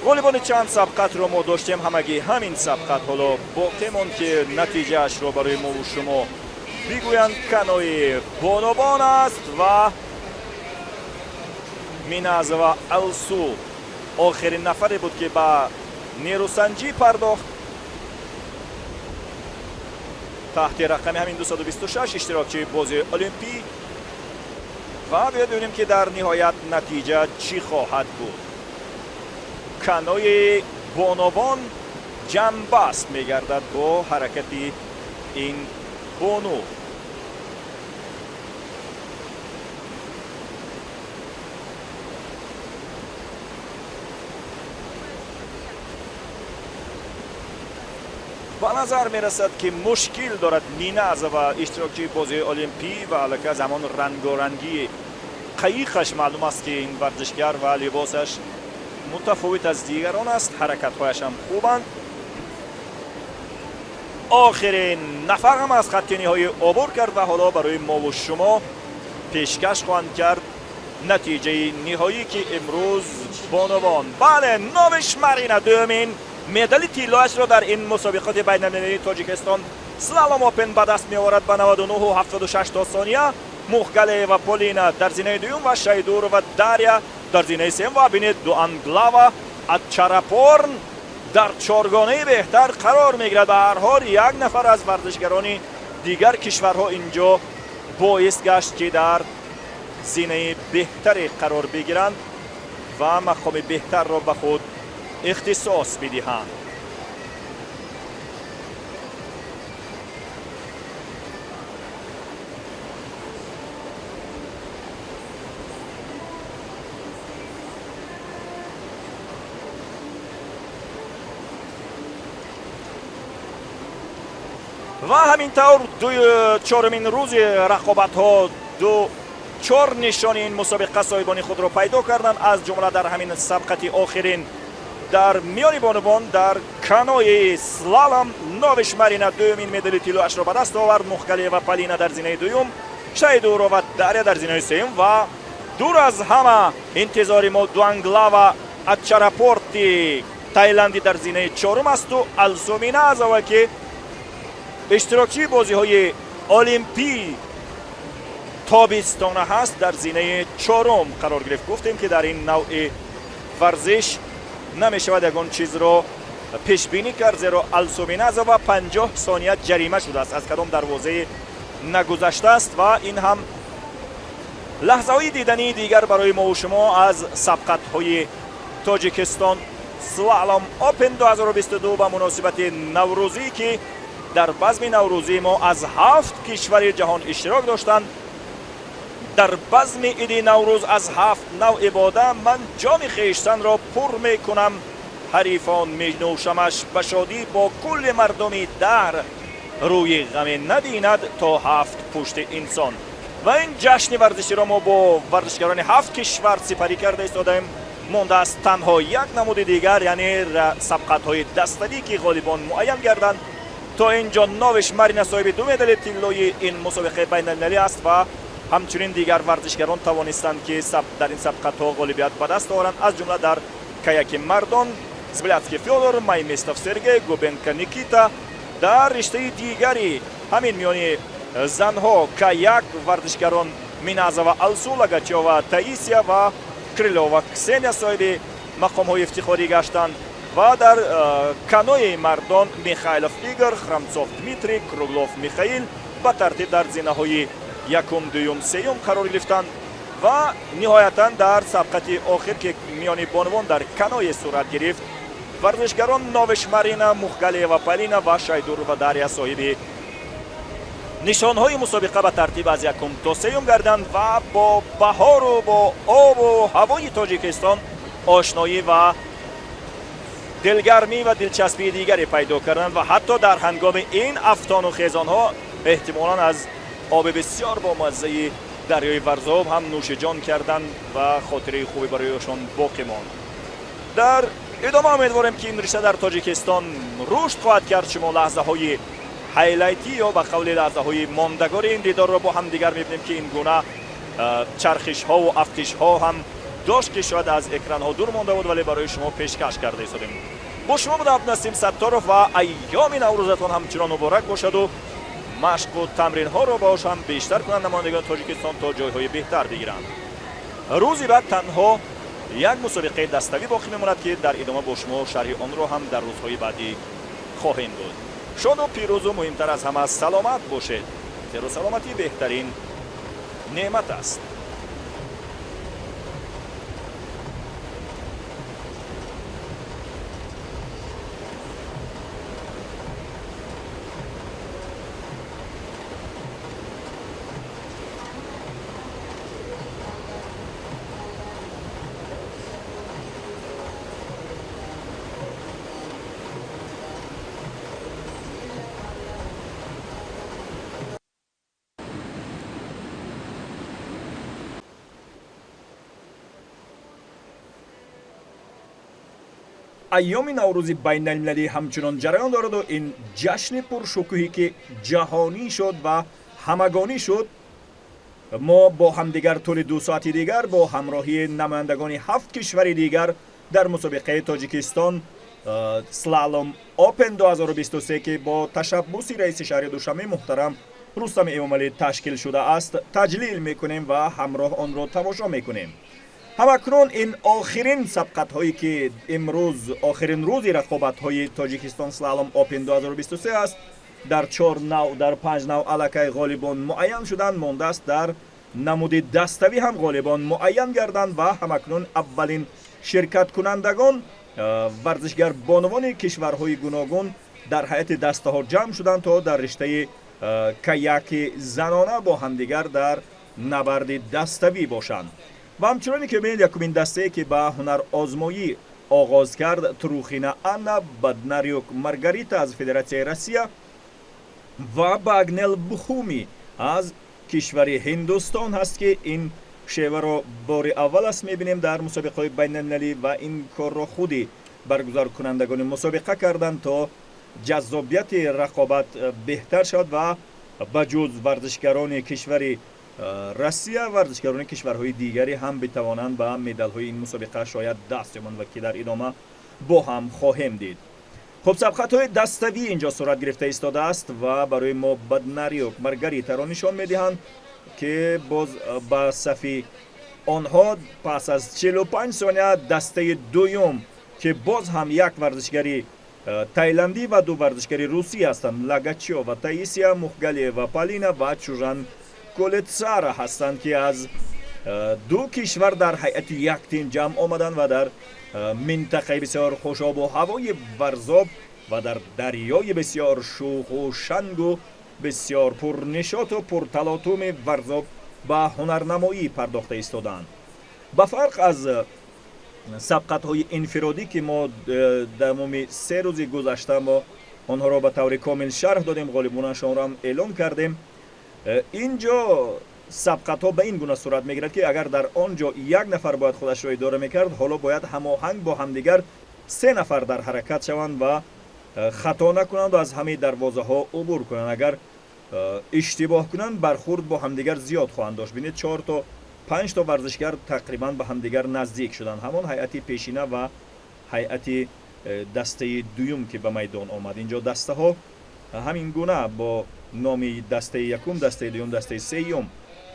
[SPEAKER 1] غالبان چند سبقت را ما داشتیم، همگی همین سبقت حالا باقی ماند که نتیجه اش را برای ما و شما بگویند. کانوی بانوان است و میناز و السو آخرین نفری بود که به نیروسنجی پرداخت تحت رقم همین 226 اشتراکچی بازی المپی و بیاید ببینیم که در نهایت نتیجه چی خواهد بود. کانوی بانوان جنبست میگردد با حرکت این بانو. به نظر میرسد که مشکل دارد میناز و اشتراکچی بازی المپی و علاقه زمان رنگارنگی قیقش معلوم است که این ورزشگر و لباسش متفاوت از دیگران است، حرکت‌هایش هم خوبند. آخرین نفر هم از خط نهایی عبور کرد و حالا برای ما و شما پیشکش خواهند کرد نتیجه نهایی که امروز بانوان بله نوش مارینا دومین مدال طلایش را در این مسابقات بین‌المللی تاجیکستان سلالوم اوپن به دست می‌آورد به 99 و 76 ثانیه. مغگله و پالینا در زینه دوم و شایدور و داریا در زینه سوم و بینید دو انگلاوا اچاراپورن در چهارگانه بهتر قرار میگیرد. به هر حال یک نفر از ورزشگران دیگر کشورها اینجا باعث گشت که در زینه بهتری قرار بگیرند و مقام بهتر را به خود اختصاص بدهند. و همینطور چهارمین روز رقابت ها دو چهار نشانی این مسابقه صاحبان خود را پیدا کردند، از جمله در همین سبقت آخرین در میان بانوان در کانوی سلالم نوش مارینا دومین مدال طلایش را به دست آورد. مغگله و پالینا در زینه دوم، شایدور و داریا در زینه سوم و دور از همه انتظار ما دوانگلاوا اچاراپورتی تایلندی در زینه چهارم است و السو مینازاوا که اشتراکچی بازی های المپی تابستانه هست در زینه چهارم قرار گرفت. گفتیم که در این نوع ورزش نمیشود یگان چیز را پیش بینی کرد، زیرا السو مینازاوا 50 ثانیه جریمه شده است، از کدام دروازه نگذشته است و این هم لحظه های دیدنی دیگر برای ما و شما از سبقت های تاجیکستان سلالوم اوپن 2022 با مناسبت نوروزی که در بزم نوروزی ما از 7 کشور جهان اشتراک داشتند. در بزم عید نوروز از 7 نوع باده من جام خویشتن را پر میکنم، حریفان می‌نوشمش به شادی با کل مردمی در روی غم ندیند تا 7 پشت انسان. و این جشن ورزشی را ما با ورزشکاران 7 کشور سپری کرده ایستادیم. مانده است تنها یک نمود دیگر، یعنی سبقت‌های دستوی که غالبان معین گردند. تا اینجا ناوش مارینا صاحب 2 مدال طلایی این مسابقه بین‌المللی است و همچنین دیگر ورزشکاران توانستند که در این سبقت‌ها غالبیت به دست آورند، از جمله در کایاک مردان زبلاتسکی فیودور، مایمیستوف سرگی، گوبنکا نیکیتا. در رشته دیگری همین میانی زنها کایاک ورزشکاران مینازова السو лагачева таисия و крилова کسенیا صاحب مقام‌های افتخاری گشتند و در کانوی مردان میخائیلوف ایگور، خرمцов دمیتری، کروگلوف میخائیل به ترتیب در زینه‌های یکم، دوم، سوم قرار گرفتند و نهایتاً در سبقت آخر که میان بانوان در کانوی صورت گرفت، ورزشکاران ناوش مارینا، مخگلیوا پالینا و شایدور و داریا صاحب نشانهای مسابقه به ترتیب از یکم تا سوم گردند و با بهار و با آب و هوای تاجیکستان آشنایی و دلگرمی و دلچسبی دیگری پیدا کردند و حتی در هنگام این افسان و خیزان ها احتمالاً از آب بسیار با مزه دریای ورزاب هم نوش جان کردند و خاطره خوبی برایشان باقی ماند. در ادامه امیدوارم که این رشته در تاجیکستان رشد خواهد کرد. شما لحظه های هایلایتی یا به قول لحظه های ماندگار این دیدار را با هم دیگر میبینیم که این گونه چرخش ها و افکش ها هم داشت که شاید از اکران ها دور مانده بود ولی برای شما پیشکش کرده ایستادیم. با شما بود عبدالنسیم ستارов و ایام نوروزتان همچنان مبارک باشد و مشق و تمرین ها را باش هم بیشتر کنند نمایندگان تاجیکستان تا جایهای بهتر بگیرند. روزی بعد تنها یک مسابقه دستوی باقی میماند که در ادامه با شما شرح آن را هم در روزهای بعدی خواهیم بود. شاد و پیروز و مهمتر از همه سلامت باشید. زیرا سلامتی بهترین نعمت است. ایام نوروزی بین المللی همچنان جریان دارد و این جشن پرشکوهی که جهانی شد و همگانی شد، ما با همدیگر طول 2 ساعتی دیگر با همراهی نمایندگان 7 کشور دیگر در مسابقه تاجیکستان سلالوم اوپن 2023 که با تشبوس رئیس شهر دوشنبه محترم رستم امامعلی تشکیل شده است تجلیل میکنیم و همراه آن را تماشا میکنیم. همکنون این آخرین سبقت هایی که امروز آخرین روزی رقابت های تاجیکستان سلالوم اوپن 2023 است، در 4 نوع در 5 نوع الکای غالبان معین شدند. مانده است در نمود دستوی هم غالبان معین گردند و همکنون اولین شرکت کنندگان ورزشگر بانوان کشورهای گوناگون در هیئت دسته ها جمع شدند تا در رشته کایاک زنانه با همدیگر در نبرد دستوی باشند. و همچنانی که ببینید یکمین دسته که به هنر آزمایی آغاز کرد تروخینا آنا بدناریوک مارگاریتا از فدراسیون روسیه و باگنل بخومی از کشور هندوستان هست که این شیوه را بار اول است میبینیم در مسابقه بین المللی و این کار را خودی برگزار کنندگان مسابقه کردند تا جذابیت رقابت بهتر شد و بجز ورزشکاران کشور روسیه ورزشکاران کشورهای دیگری هم بتوانند به مدال های این مسابقه شاید دست یابند و که در ادامه با هم خواهیم دید. خب سبقت های دستوی اینجا صورت گرفته ایستاده است و برای ما بدناریوک مارگاریتا را نشان میدهند که باز با صفی آنها پس از 45 ثانیه دسته دوم که باز هم یک ورزشگری تایلندی و 2 ورزشگری روسی هستند، лагачева و таисия، مخگلیوا پالینا و چوژان کولتسارا هستند که از 2 کشور در هیئت یک تیم جمع آمدند و در منطقه بسیار خوشاب و هوای ورزاب و در دریای بسیار شوخ و شنگ و بسیار پرنشاط و پرتلاطم ورزاب به هنرنمایی پرداخته ایستادند. به فرق از سبقت های انفرادی که ما در مهم 3 روز گذشته ما آنها را به طور کامل شرح دادیم، غالبانشان را هم اعلام کردیم، اینجا سبقت ها به این گونه صورت میگیرد که اگر در آنجا یک نفر باید خودش را اداره میکرد، حالا باید هماهنگ با همدیگر 3 نفر در حرکت شوند و خطا نکنند و از همه دروازه ها عبور کنند. اگر اشتباه کنند برخورد با همدیگر زیاد خواهند داشت. ببینید 4 تا 5 تا ورزشگر تقریبا به همدیگر نزدیک شدند، همان هیئت پیشینه و هیئت دسته دوم که به میدان آمد. اینجا دسته ها همین گونه با نام دسته یکم، دسته دوم، دسته سوم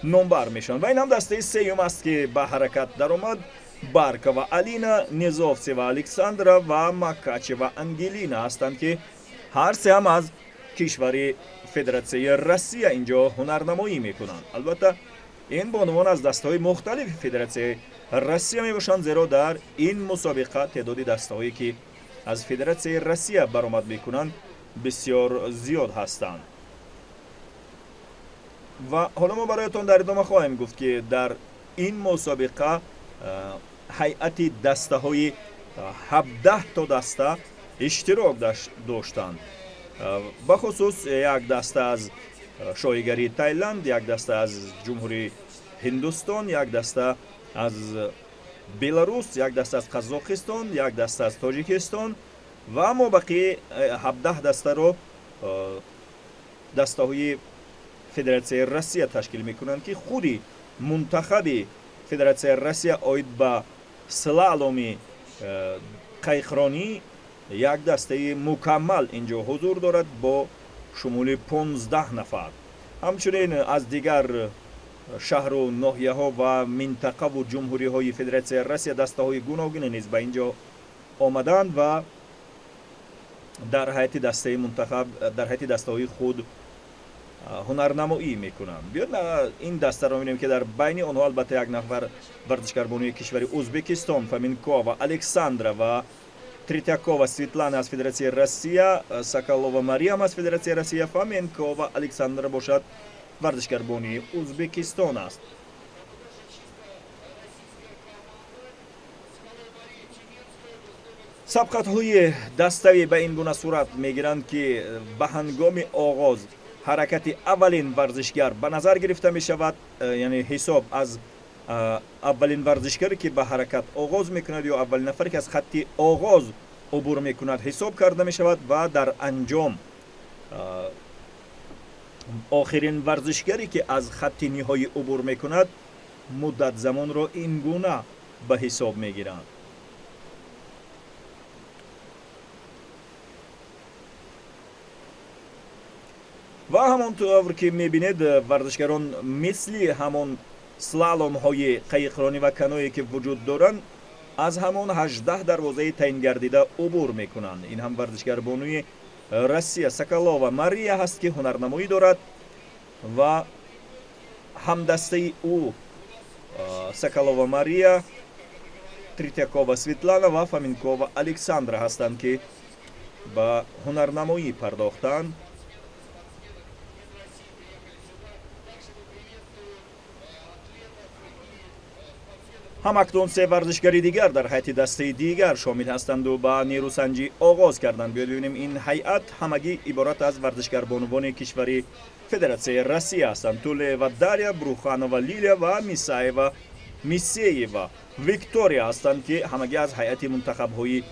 [SPEAKER 1] نمبر میشن و این هم دسته سوم است که به حرکت در آمد. بارکا و الینا، نیزوفسی و الکساندرا و ماکاچی و انگلینا هستند که هر سه هم از کشور فدراسیون روسیه اینجا هنرنمایی میکنند. البته این بانوان از دسته‌های مختلف فدراسیون روسیه میباشند، زیرا در این مسابقه تعداد دسته‌هایی که از فدراسیون روسیه برآمد میکنند بسیار زیاد هستند. و حالا ما برایتان در ادامه خواهیم گفت که در این مسابقه هیئت دسته های 17 تا دسته اشتراک داشتند. بخصوص یک دسته از شایگری تایلند، یک دسته از جمهوری هندوستان، یک دسته از بلاروس، یک دسته از قزاقستان، یک دسته از تاجیکستان و ما بقیه 17 دسته رو دسته های فدراسیون روسیه تشکیل میکنند که خودی منتخب فدراسیون روسیه آید به سلالوم قایقرانی یک دسته مکمل اینجا حضور دارد با شمول 15 نفر. همچنین از دیگر شهر و ناحیه ها و منطقه و جمهوری های فدراسیون روسیه دسته های گوناگون نیز به اینجا آمدند و در هیئت دسته منتخب، در هیئت دسته های خود هنرنمایی میکنند. بیاد این دسته را میبینیم که در بین آنها البته یک نفر ورزشکار بانوی کشور ازبکستان، فامینکووا الکساندرا و تریتیاکووا سویتلانا از فدراسیون روسیه، ساکالووا مریم از فدراسیون روسیه، فامینکووا الکساندرا باشد ورزشکار بانوی ازبکستان است. سبقت های دسته‌ای به این گونه صورت میگیرند که به هنگام آغاز حرکت اولین ورزشگر به نظر گرفته می شود، یعنی حساب از اولین ورزشگری که به حرکت آغاز میکند یا اولین نفری که از خط آغاز عبور میکند حساب کرده می شود و در انجام آخرین ورزشگری که از خط نهایی عبور میکند مدت زمان را این گونه به حساب میگیرند. و همانطور که میبینید ورزشگران مثل همان سلالوم های قایقرانی و کنویی که وجود دارند از همان 18 دروازه تعیین گردیده عبور میکنند. این هم ورزشگر بانوی روسیه ساکالووا ماریا هست که هنرنمایی دارد و همدسته او ساکالووا ماریا، تریتیاکووا سویتلانا و فامینکووا الکساندرا هستند که به هنرنمایی پرداختند. هم اکنون 3 ورزشگری دیگر در هیئت دسته دیگر شامل هستند و به نیروسنجی آغاز کردند. بیاید ببینیم این هیئت همگی عبارت از ورزشگر بانوان کشور فدراسیون روسیه هستند. توله و داریا، بروخانو و لیلیا و میسای و میسیی و ویکتوریا هستند که همگی از هیئت منتخب های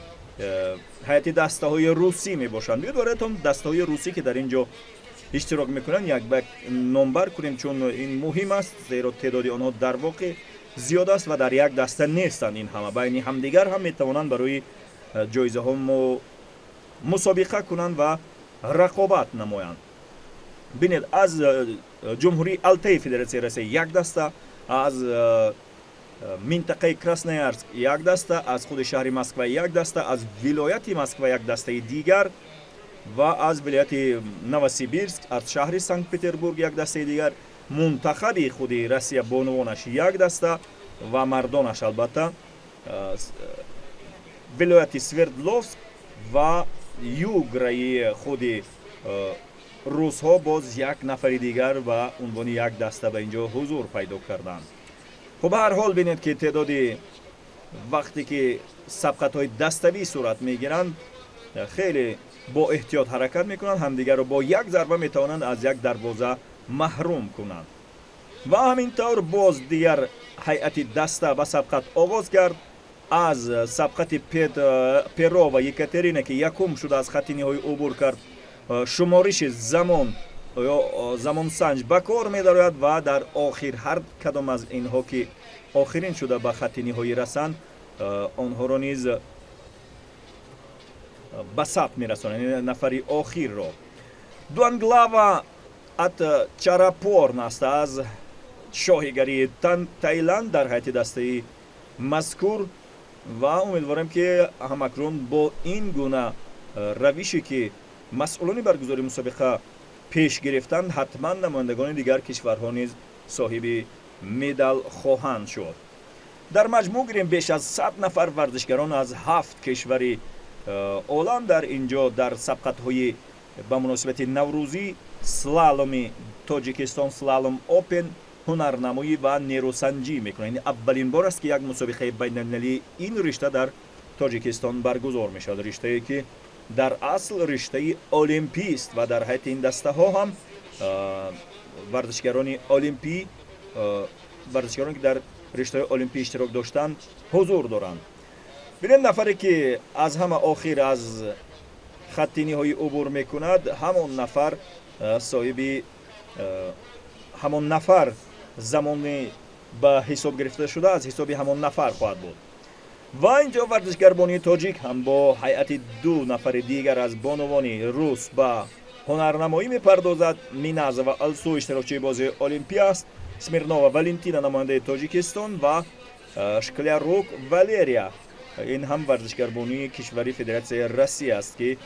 [SPEAKER 1] هیئت دسته های روسی می باشند. بیاید برایتان دسته های روسی که در اینجا اشتراک میکنند یک به نمبر کنیم، چون این مهم است زیرا تعداد آنها در واقع زیاد است و در یک دسته نیستند. این همه بین همدیگر هم میتوانند برای جایزه ها مسابقه کنند و رقابت نمایند. ببینید از جمهوری التای فدراسیون روسیه یک دسته، از منطقه کراسنویارسک یک دسته، از خود شهر مسکو یک دسته، از ولایت مسکو یک دسته دیگر و از ولایت نووسیبیرسک از شهر سنت پتربورگ یک دسته دیگر. منتخب خود روسیه بانوانش یک دسته و مردانش البته ولایت سوردلوفسک و یوگرای خود روس ها باز یک نفر دیگر و عنوان یک دسته به اینجا حضور پیدا کردند. خب به هر حال بینید که تعدادی وقتی که سبقت های دستوی صورت میگیرند خیلی با احتیاط حرکت میکنند، همدیگر رو با یک ضربه میتوانند از یک دروازه محروم کنند. و همینطور باز دیگر هیئت دسته به سبقت آغاز کرد. از سبقت پرو و یکاترینا که یکم شده از خط نهایی عبور کرد، شمارش زمان یا زمان سنج به کار می‌دارد و در آخر هر کدام از اینها که آخرین شده به خط نهایی رسند آنها را نیز به ثبت می‌رسانند، یعنی نفر آخر را. دوانگلاوا ات چراپورن است از شاهیگری تایلند در هیئت دسته مذکور و امیدوارم که همکنون با این گونه روشی که مسئولان برگزاری مسابقه پیش گرفتند حتما نمایندگان دیگر کشورها نیز صاحب مدال خواهند شد. در مجموع گیریم بیش از 100 نفر ورزشگران از 7 کشور عالم در اینجا در سبقت‌های به مناسبت نوروزی سلالوم تاجیکستان سلالوم اوپن هنرنمایی و نیروسنجی میکنند. این اولین بار است که یک مسابقه بین‌المللی این رشته در تاجیکستان برگزار میشود، رشته‌ای که در اصل رشته المپی است و در حیط این دسته ها هم ورزشگران المپی، ورزشگرانی که در رشته المپی اشتراک داشتند حضور دارند. ببینید نفری که از همه آخر از خط نهایی عبور میکند همون نفر صاحب همون نفر زمانی به حساب گرفته شده از حساب همون نفر خواهد بود. و اینجا ورزشگر بانی تاجیک هم با هیئت 2 نفر دیگر از بانوان روس به هنرنمایی میپردازد. مینازا و السو اشتراکچی بازی المپی است. سمیرنووا والنتینا نماینده تاجیکستان و شکلیاروک والریا این هم ورزشگر بانی کشوری فدراسیون روسیه است که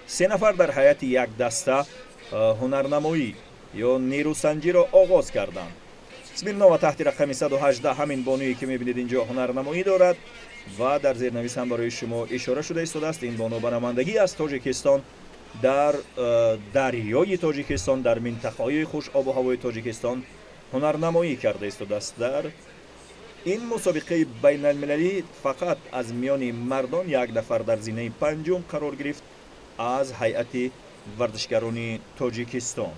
[SPEAKER 1] 3 نفر در هیئت یک دسته هنرنمایی یا نیروسنجی را آغاز کردند. سمیرنووا تحت رقم 118 همین بانویی که میبینید اینجا هنرنمایی دارد و در زیرنویس هم برای شما اشاره شده ایستاده است. این بانو به نمایندگی از تاجیکستان در دریای تاجیکستان در منطقه‌های خوش آب و هوای تاجیکستان هنرنمایی کرده ایستاده است. در این مسابقه بین المللی فقط از میان مردان یک نفر در زینه پنجم قرار گرفت از هیئت ورزشگران تاجیکستان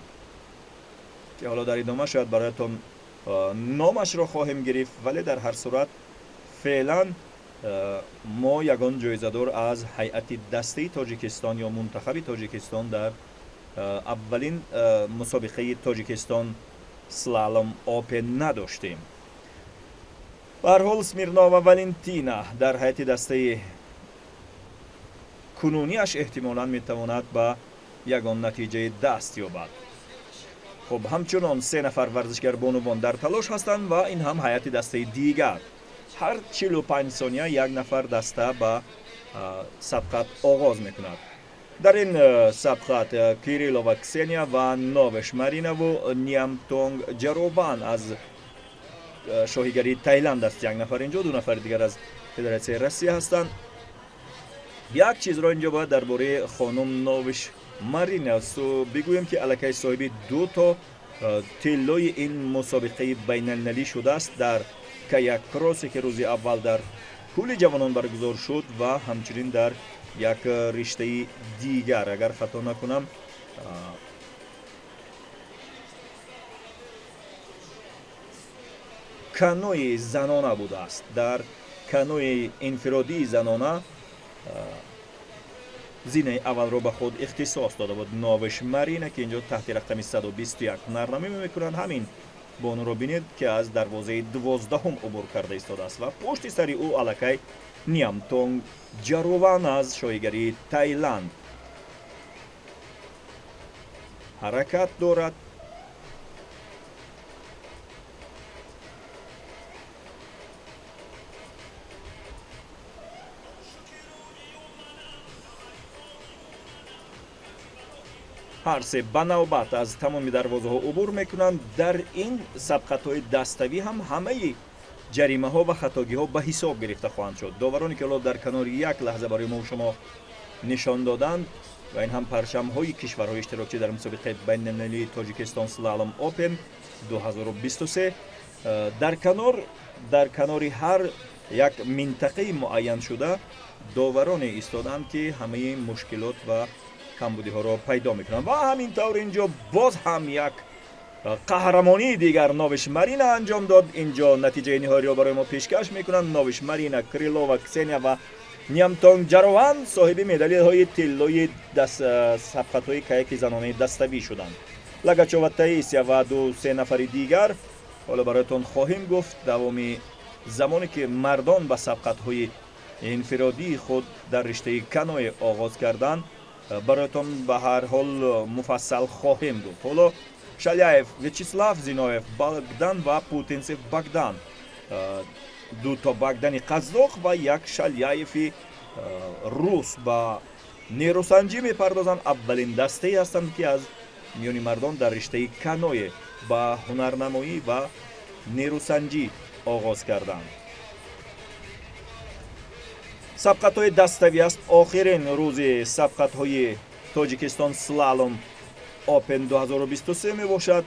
[SPEAKER 1] که حالا در ادامه شاید برایتان نامش را خواهیم گرفت، ولی در هر صورت فعلا ما یگان جایزه‌دار از هیئت دسته تاجیکستان یا منتخب تاجیکستان در اولین مسابقه تاجیکستان سلالوم اوپن نداشتیم. به هر حال سمیرنووا والنتینا در هیئت دسته کنونیش احتمالاً میتواند به یگان نتیجه دست یابد. خب همچنان 3 نفر ورزشگر بانوان در تلاش هستند و این هم هیئت دسته دیگر. هر 45 ثانیه یک نفر دسته به سبقت آغاز میکند. در این سبقت کیریلووا کسنیا و نووش مارینا و نیامتونگ جاروبان از شاهیگری تایلند است. یک نفر اینجا، 2 نفر دیگر از فدراسیون روسیه هستند. یک چیز را اینجا باید درباره خانم نووش مارینا بگویم که الکی صاحب 2 تا طلای این مسابقه بین المللی شده است در کایاک کروسی که روز اول در پول جوانان برگزار شد و همچنین در یک رشته دیگر اگر خطا نکنم کانوی زنانه بوده است. در کانوی انفرادی زنانه زینه اول رو به خود اختصاص داده بود نووش مارینا که اینجا تحت رقم 121 هنرنمایی میکنند. همین بانو رو بینید که از دروازه 12 عبور کرده ایستاده است و پشت سر او الکی نیامتونگ جاروبان از شاهیگری تایلند حرکت دارد. هر 3 به نوبت از تمام دروازه ها عبور میکنند. در این سبقت های دستوی هم همه ҷаримаҳо ва хатогиҳо ба ҳисоб гирифта хоҳанд шуд. Довароне ки дар канори як лаҳза барои мо шумо нишон доданд ва ин ҳам парчамҳои кишварҳои иштирокчӣ дар мусобиқаи байналмилалии Тоҷикистон Slalom Open 2023. дар канори ҳар як минтақаи муайяншуда довароне истоданд ки ҳамаи мушкилот ва камбудиҳоро пайдо мекунанд. Ва ҳамин тавр инҷо боз ҳам як қаҳрамонии дигар Новиш Марина анҷом дод. Инҷо натиҷаи ниҳоиро барои мо пешкаш мекунанд. Новиш Марина, Крилова Ксения ва Ниамтон Ҷарован соҳиби медалияҳои тиллои сабқатҳои каяки занонаи даставӣ шуданд. Лагачова Таисия ва се нафари дигар ҳоло бароятон хоҳем гуфт давоми замоне ки мардон ба сабқатҳои инфиродии худ дар риштаи каноэ оғоз карданд бароятон ба ҳар ҳол муфассал хоҳем гуфт. ҳоло Шаляев Вячеслав Зиноев Богдан ва Путинцев Богдан, дуто Богдани қазоқ ва як Шаляеви рус ба нерӯсанҷӣ мепардозанд. Аввалин дастае ҳастанд ки аз миёни мардон дар риштаи каноэ ба ҳунарнамоӣ ва нерӯсанҷӣ оғоз карданд. сабқатҳои даставӣ аст охирин рӯзи сабқатҳои Тоҷикистон Slalom Open 2023 мебошад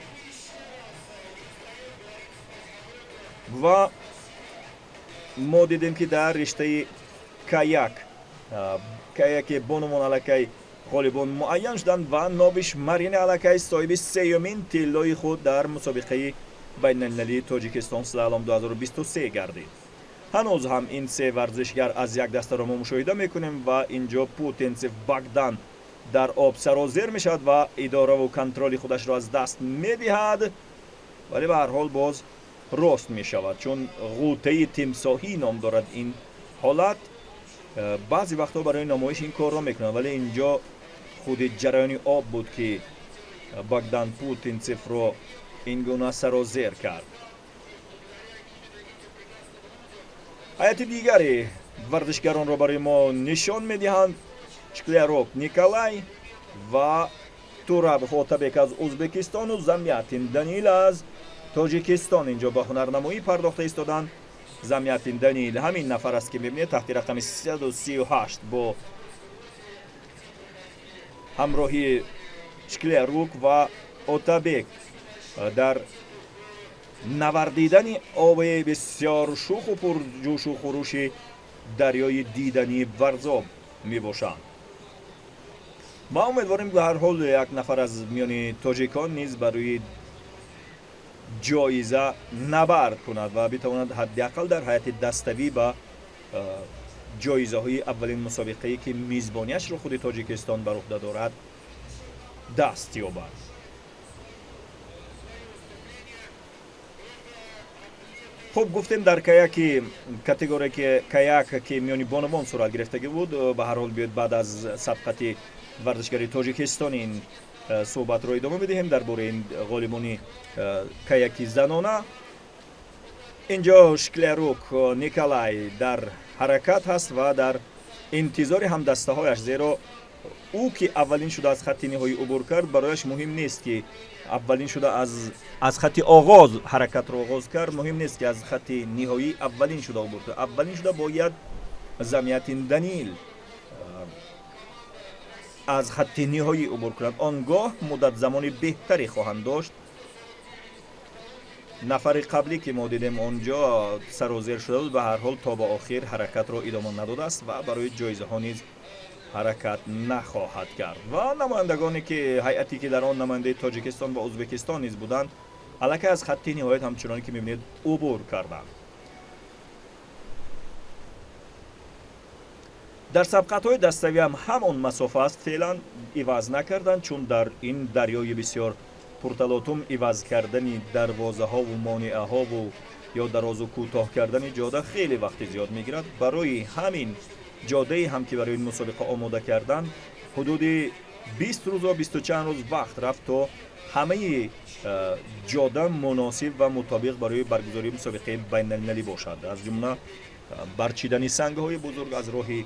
[SPEAKER 1] ва мо дидем ки дар риштаи каяки бонувон алакай ғолибон муайян шуданд ва Новиш Марина алакай соҳиби сеюмин тиллои худ дар мусобиқаи байналмилалии Тоҷикистон Slalom 2023 гардид. ҳанӯз ҳам ин се варзишгар аз як дастаро мо мушоҳида мекунем ва инҷо Путинцев Богдан дар об сарозер мешавад ва идораву контроли худашро аз даст медиҳад, вале ба ҳар ҳол боз рост мешавад, чун ғутаи тимсоҳӣ ном дорад ин ҳолат. баъзе вақтҳо барои намоиш ин корро мекунад, вале инҷо худи ҷараёни об буд ки Богдан Путинцевро ин гуна сарозер кард. ҳайати дигари варзишгаронро барои мо нишон медиҳанд. Шклярок Николай ва Турабов Отабек аз Ӯзбекистону Замятин Даниил аз Тоҷикистон инҷо ба ҳунарнамоӣ пардохта истоданд. Замятин Даниил ҳамин нафар аст ки мебинед таҳти рақами 338 бо ҳамроҳи Шклярук ва Отабек дар навардидани оби бисёр шуху пурҷӯшу хурӯши дарёи дидани варзоб мебошанд. ма умедворим ба ҳар ҳол як нафар аз миёни тоҷикон низ барои ҷоиза набард кунад ва битавонад ҳадди ақал дар ҳайати даставӣ ба ҷоизаҳои аввалин мусобиқае ки мизбониашро худи Тоҷикистон бар уҳда дорад даст ёбад. хуб гуфтем дар категорияи каяк ки миёни бонувон сурат гирифтагӣ буд, ба ҳар ҳол биёед баъд аз сабқати варзишгари Тоҷикистон ин суҳбатро идома медиҳем дар бораи ин ғолибони каяки занона. инҷо Шклярук Николай дар ҳаракат ҳаст ва дар интизори ҳамдастаҳояш, зеро ӯ ки аввалин шуда аз хатти ниҳоӣ убур кард, барояш муҳим нест ки аввалин шуда аз хатти оғоз ҳаракатро оғоз кард, муҳим нест ки аз хатти ниҳоӣ аввалин шуда убур кард. аввалин шуда бояд Замятин Даниил аз хатти ниҳоӣ убур кунад, он гоҳ муддат замони беҳтаре хоҳанд дошт. нафари қаблӣ ки мо дидем онҷо сарозер шуда буд, ба ҳар ҳол то ба охир ҳаракатро идома надодааст ва барои ҷоизаҳо низ ҳаракат нахоҳад кард. ва намояндагоне ки ҳайати ки дар он намояндаи Тоҷикистон ва Ӯзбекистон низ буданд, аллакай аз хатти ниҳоят ҳамчуноне ки мебинед убур карданд. дар сабқатҳои даставӣ ҳам ҳамон масофа аст, феълан иваз накарданд, чун дар ин дарёи бисёр пурталотум иваз кардани дарвозаҳову монеаҳову ё дарозу кӯтоҳ кардани ҷода хеле вақти зиёд мегирад. барои ҳамин ҷодае ҳам ки барои ин мусобиқа омода карданд, ҳудуди 20 рӯзо 20 чанд рӯз вақт рафт то ҳамаи ҷода муносиб ва мутобиқ барои баргузории мусобиқаи байналмилалӣ бошад. аз ҷумла барчидани сангҳои бузург аз роҳи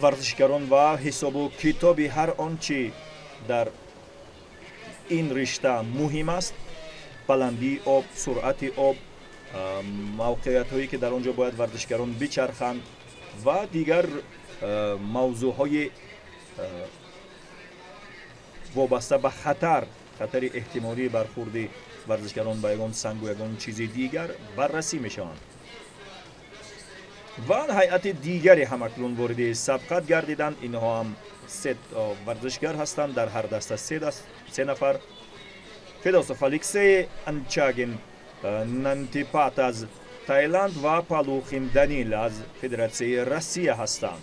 [SPEAKER 1] варзишгарон ва ҳисобу китоби ҳар он чи дар ин ришта муҳим аст баландии об, суръати об, мавқеиятҳое ки дар он ҷо бояд варзишгарон бичарханд ва дигар мавзӯъҳои вобаста ба хатари эҳтимолии бархурди варзишгарон ба ягон сангу ягон чизи дигар баррасӣ мешаванд. ва ҳайати дигаре ҳам акнун вориди сабқат гардиданд. инҳо ҳам се варзишгар ҳастанд, дар ҳар даста се нафар. Федосов Алексей Анчагин Нантипат аз Таиланд ва Палухин Данил аз Федератсияи Россия ҳастанд.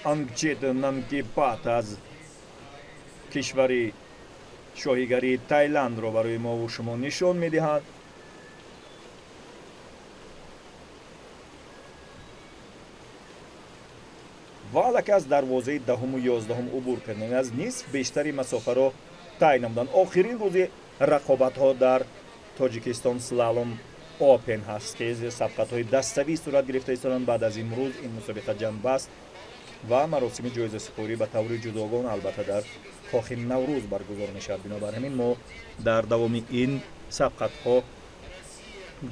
[SPEAKER 1] Ангчет Нантипат аз кишвари шоҳигарии Таиландро барои мову шумо нишон медиҳад. ва аллакай аз дарвозаи 10-у 11-ум убур карданд. аз нисф бештари масофаро тай намуданд. охирин рӯзи рақобатҳо дар Тоҷикистон слалом опен ҳаст ки сабқатҳои даставӣ сурат гирифта истоданд. баъд аз имрӯз ин мусобиқа ҷанбаст ва маросими ҷоизасупорӣ ба таври ҷудогон албатта дар хохи наврӯз баргузор мешавад. бинобар ҳамин мо дар давоми ин сабқатҳо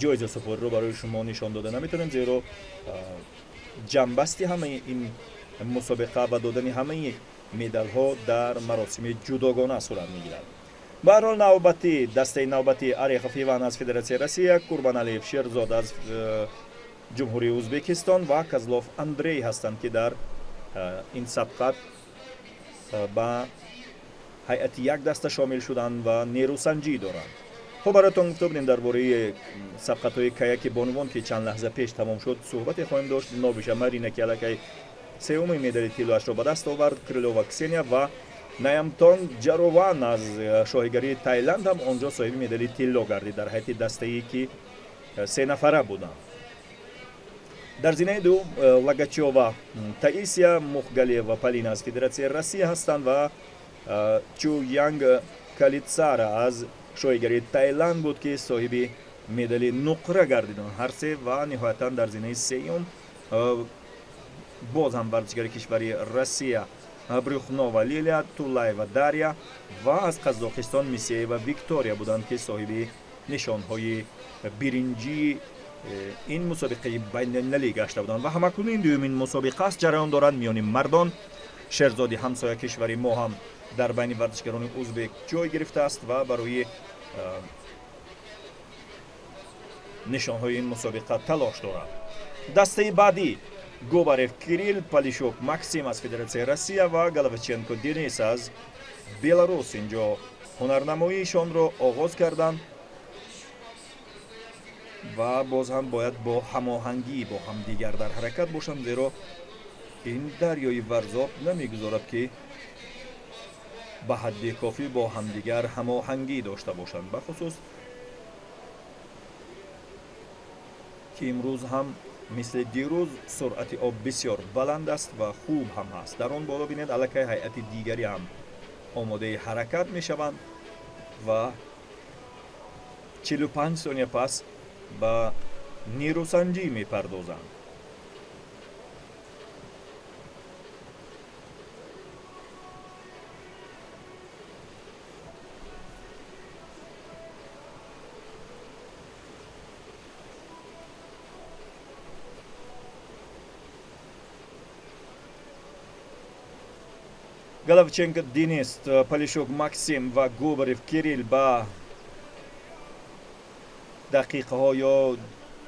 [SPEAKER 1] ҷоизасупориро барои шумо нишон дода наметавонем, зеро ҷанбасти ҳамаи ин мусобиқа ва додани ҳамаи медалҳо дар маросими ҷудогона сурат мегирад. ба ҳар ҳол навбати дастаи навбати Орехов Иван аз Федератсияи Россия, Курбаналиев Шерзод аз ҷумҳурии Ӯзбекистон ва Козлов Андрей ҳастанд ки дар ин сабқат ба ҳайати як даста шомил шуданд ва нерӯсанҷӣ доранд. хуб, баротон гуфта будем дар бораи сабқатҳои каяки бонувон ки чанд лаҳза пеш тамом шуд суҳбате хоҳем дошт. Нобиша Марина ки аллакай сеюми медали тиллоашро ба даст овард. Крилова Ксения ва Наямтон Ҷарован аз шоҳигарии Таиланд ҳам он ҷо соҳиби медали тилло гардид дар ҳайати дастаие ки се нафара буданд. дар зинаи дуввум Лагачёва Таисия, Мухгалиева Полина аз Федератсияи Россия ҳастанд ва Чуянг Калитсара аз шоҳигарии Таиланд буд ки соҳиби медали нуқра гардиданд ҳар се. ва ниҳоятан дар зинаи сеюм боз ҳам варзишгари кишвари Россия Брюхнова Лилия, Тулаева Дарья ва аз Қазоқистон Мисеева Виктория буданд ки соҳиби нишонҳои биринҷии ин мусобиқаи байналмилалӣ гашта буданд. ва ҳамакунун ин дуюмин мусобиқа аст ҷараён дорад миёни мардон. Шерзоди ҳамсоя кишвари мо ҳам дар байни варзишгарони ӯзбек ҷой гирифтааст ва барои нишонҳои ин мусобиқа талош дорад. дастаи баъдӣ Губарев Кирилл, Полишук Максим аз Федератсияи Россия ва Головаченко Денис аз Беларус ин ҷо ҳунарнамоиишонро оғоз карданд ва боз ҳам бояд бо ҳамоҳангӣ бо ҳамдигар дар ҳаракат бошанд, зеро ин дарёи варзоб намегузорад ки ба ҳадди кофӣ бо ҳамдигар ҳамоҳангӣ дошта бошанд. бахусус ки имрӯз ҳам мисли дирӯз суръати об бисёр баланд аст ва хуб ҳам ҳаст. дар он боло бинед аллакай ҳайати дигаре ҳам омодаи ҳаракат мешаванд ва 45 сония пас ба нерӯсанҷӣ мепардозанд. Головченко Денис, Полишук Максим ва Губарев Кирилл ба дақиқаҳо ё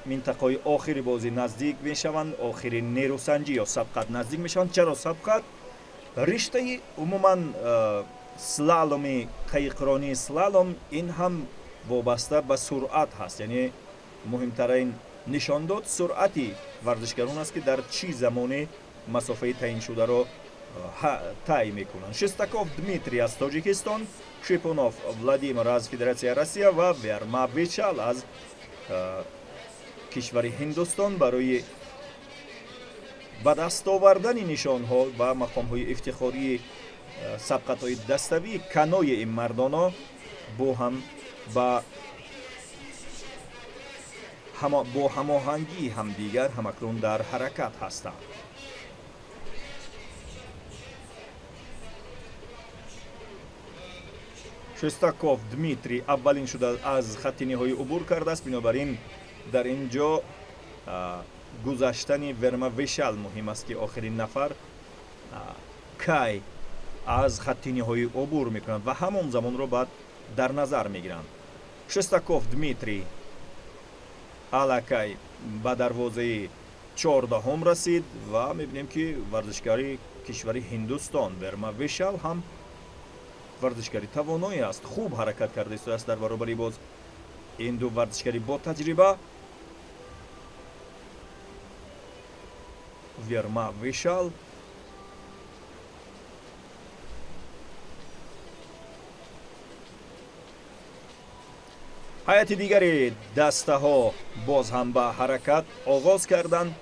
[SPEAKER 1] минтақаҳои охири бозӣ наздик мешаванд, охири нерӯсанҷӣ ё сабқат наздик мешаванд. чаро сабқат риштаи умуман слаломи қайиқронии слалом ин ҳам вобаста ба суръат ҳаст, яъне муҳимтарин нишондод суръати варзишгарон аст ки дар чӣ замоне масофаи таъиншударо тай мекунанд. Шестаков Дмитрий аз Тоҷикистон, Шипунов Владимир аз Федератсияи Россия ва Вермавичал аз кишвари Ҳиндустон барои ба даст овардани нишонҳо ва мақомҳои ифтихории сабқатҳои даставии канои ин мардоно бо ҳамоҳангии ҳамдигар ҳамакнун дар ҳаракат ҳастанд. Шестаков Дмитрий аввалин шуда аз хатти ниҳоӣ убур кардааст. Бинобар ин дар ин ҷо гузаштани Верма Вешал муҳим аст ки охирин нафар кай аз хатти ниҳоӣ убур мекунанд ва ҳамон замонро баъд дар назар мегиранд. Шестаков Дмитрий аллакай ба дарвозаи 14 расид ва мебинем ки варзишгари кишвари Ҳиндустон Верма Вешал ҳам варзишгари тавоное аст. Хуб ҳаракат карда истодааст дар баробари боз ин ду варзишгари бо таҷриба. Верма Вешал ҳайати дигари дастаҳо боз ҳам ба ҳаракат оғоз карданд.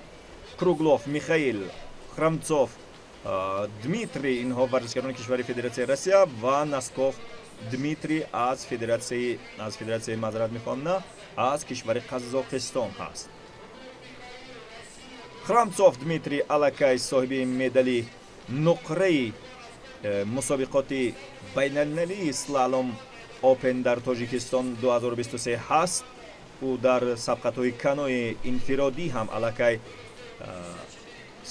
[SPEAKER 1] Круглов Михаил, Храмцов Дмитрий инҳо варзишгарони кишвари Федератсияи Россия ва Насков Дмитрий аз федератсияи мазарат мехоҳам на аз кишвари Қазоқистон ҳаст. Храмцов Дмитрий аллакай соҳиби медали нуқраи мусобиқоти байналмилалии слалом Опен дар Тоҷикистон 2023 ҳаст. ӯ дар сабқатҳои канои инфиродӣ ҳам аллакай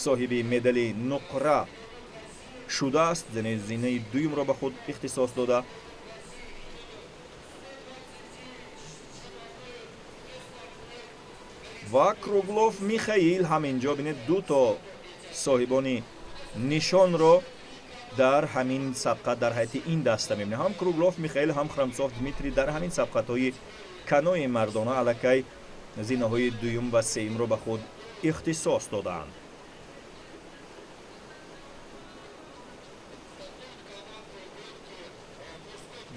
[SPEAKER 1] соҳиби медали нуқра шудааст. зинаи дуюмро ба худ ихтисос дода. ва Круглов Михаил ҳаминҷо бинед дуто соҳибони нишонро дар ҳамин сабқат дар ҳайати ин даста мебинем. ҳам Круглов Михаил ҳам Храмцов Дмитрий дар ҳамин сабқатҳои канои мардона аллакай зинаҳои дуюм ва сеюмро ба худ ихтисос додаанд.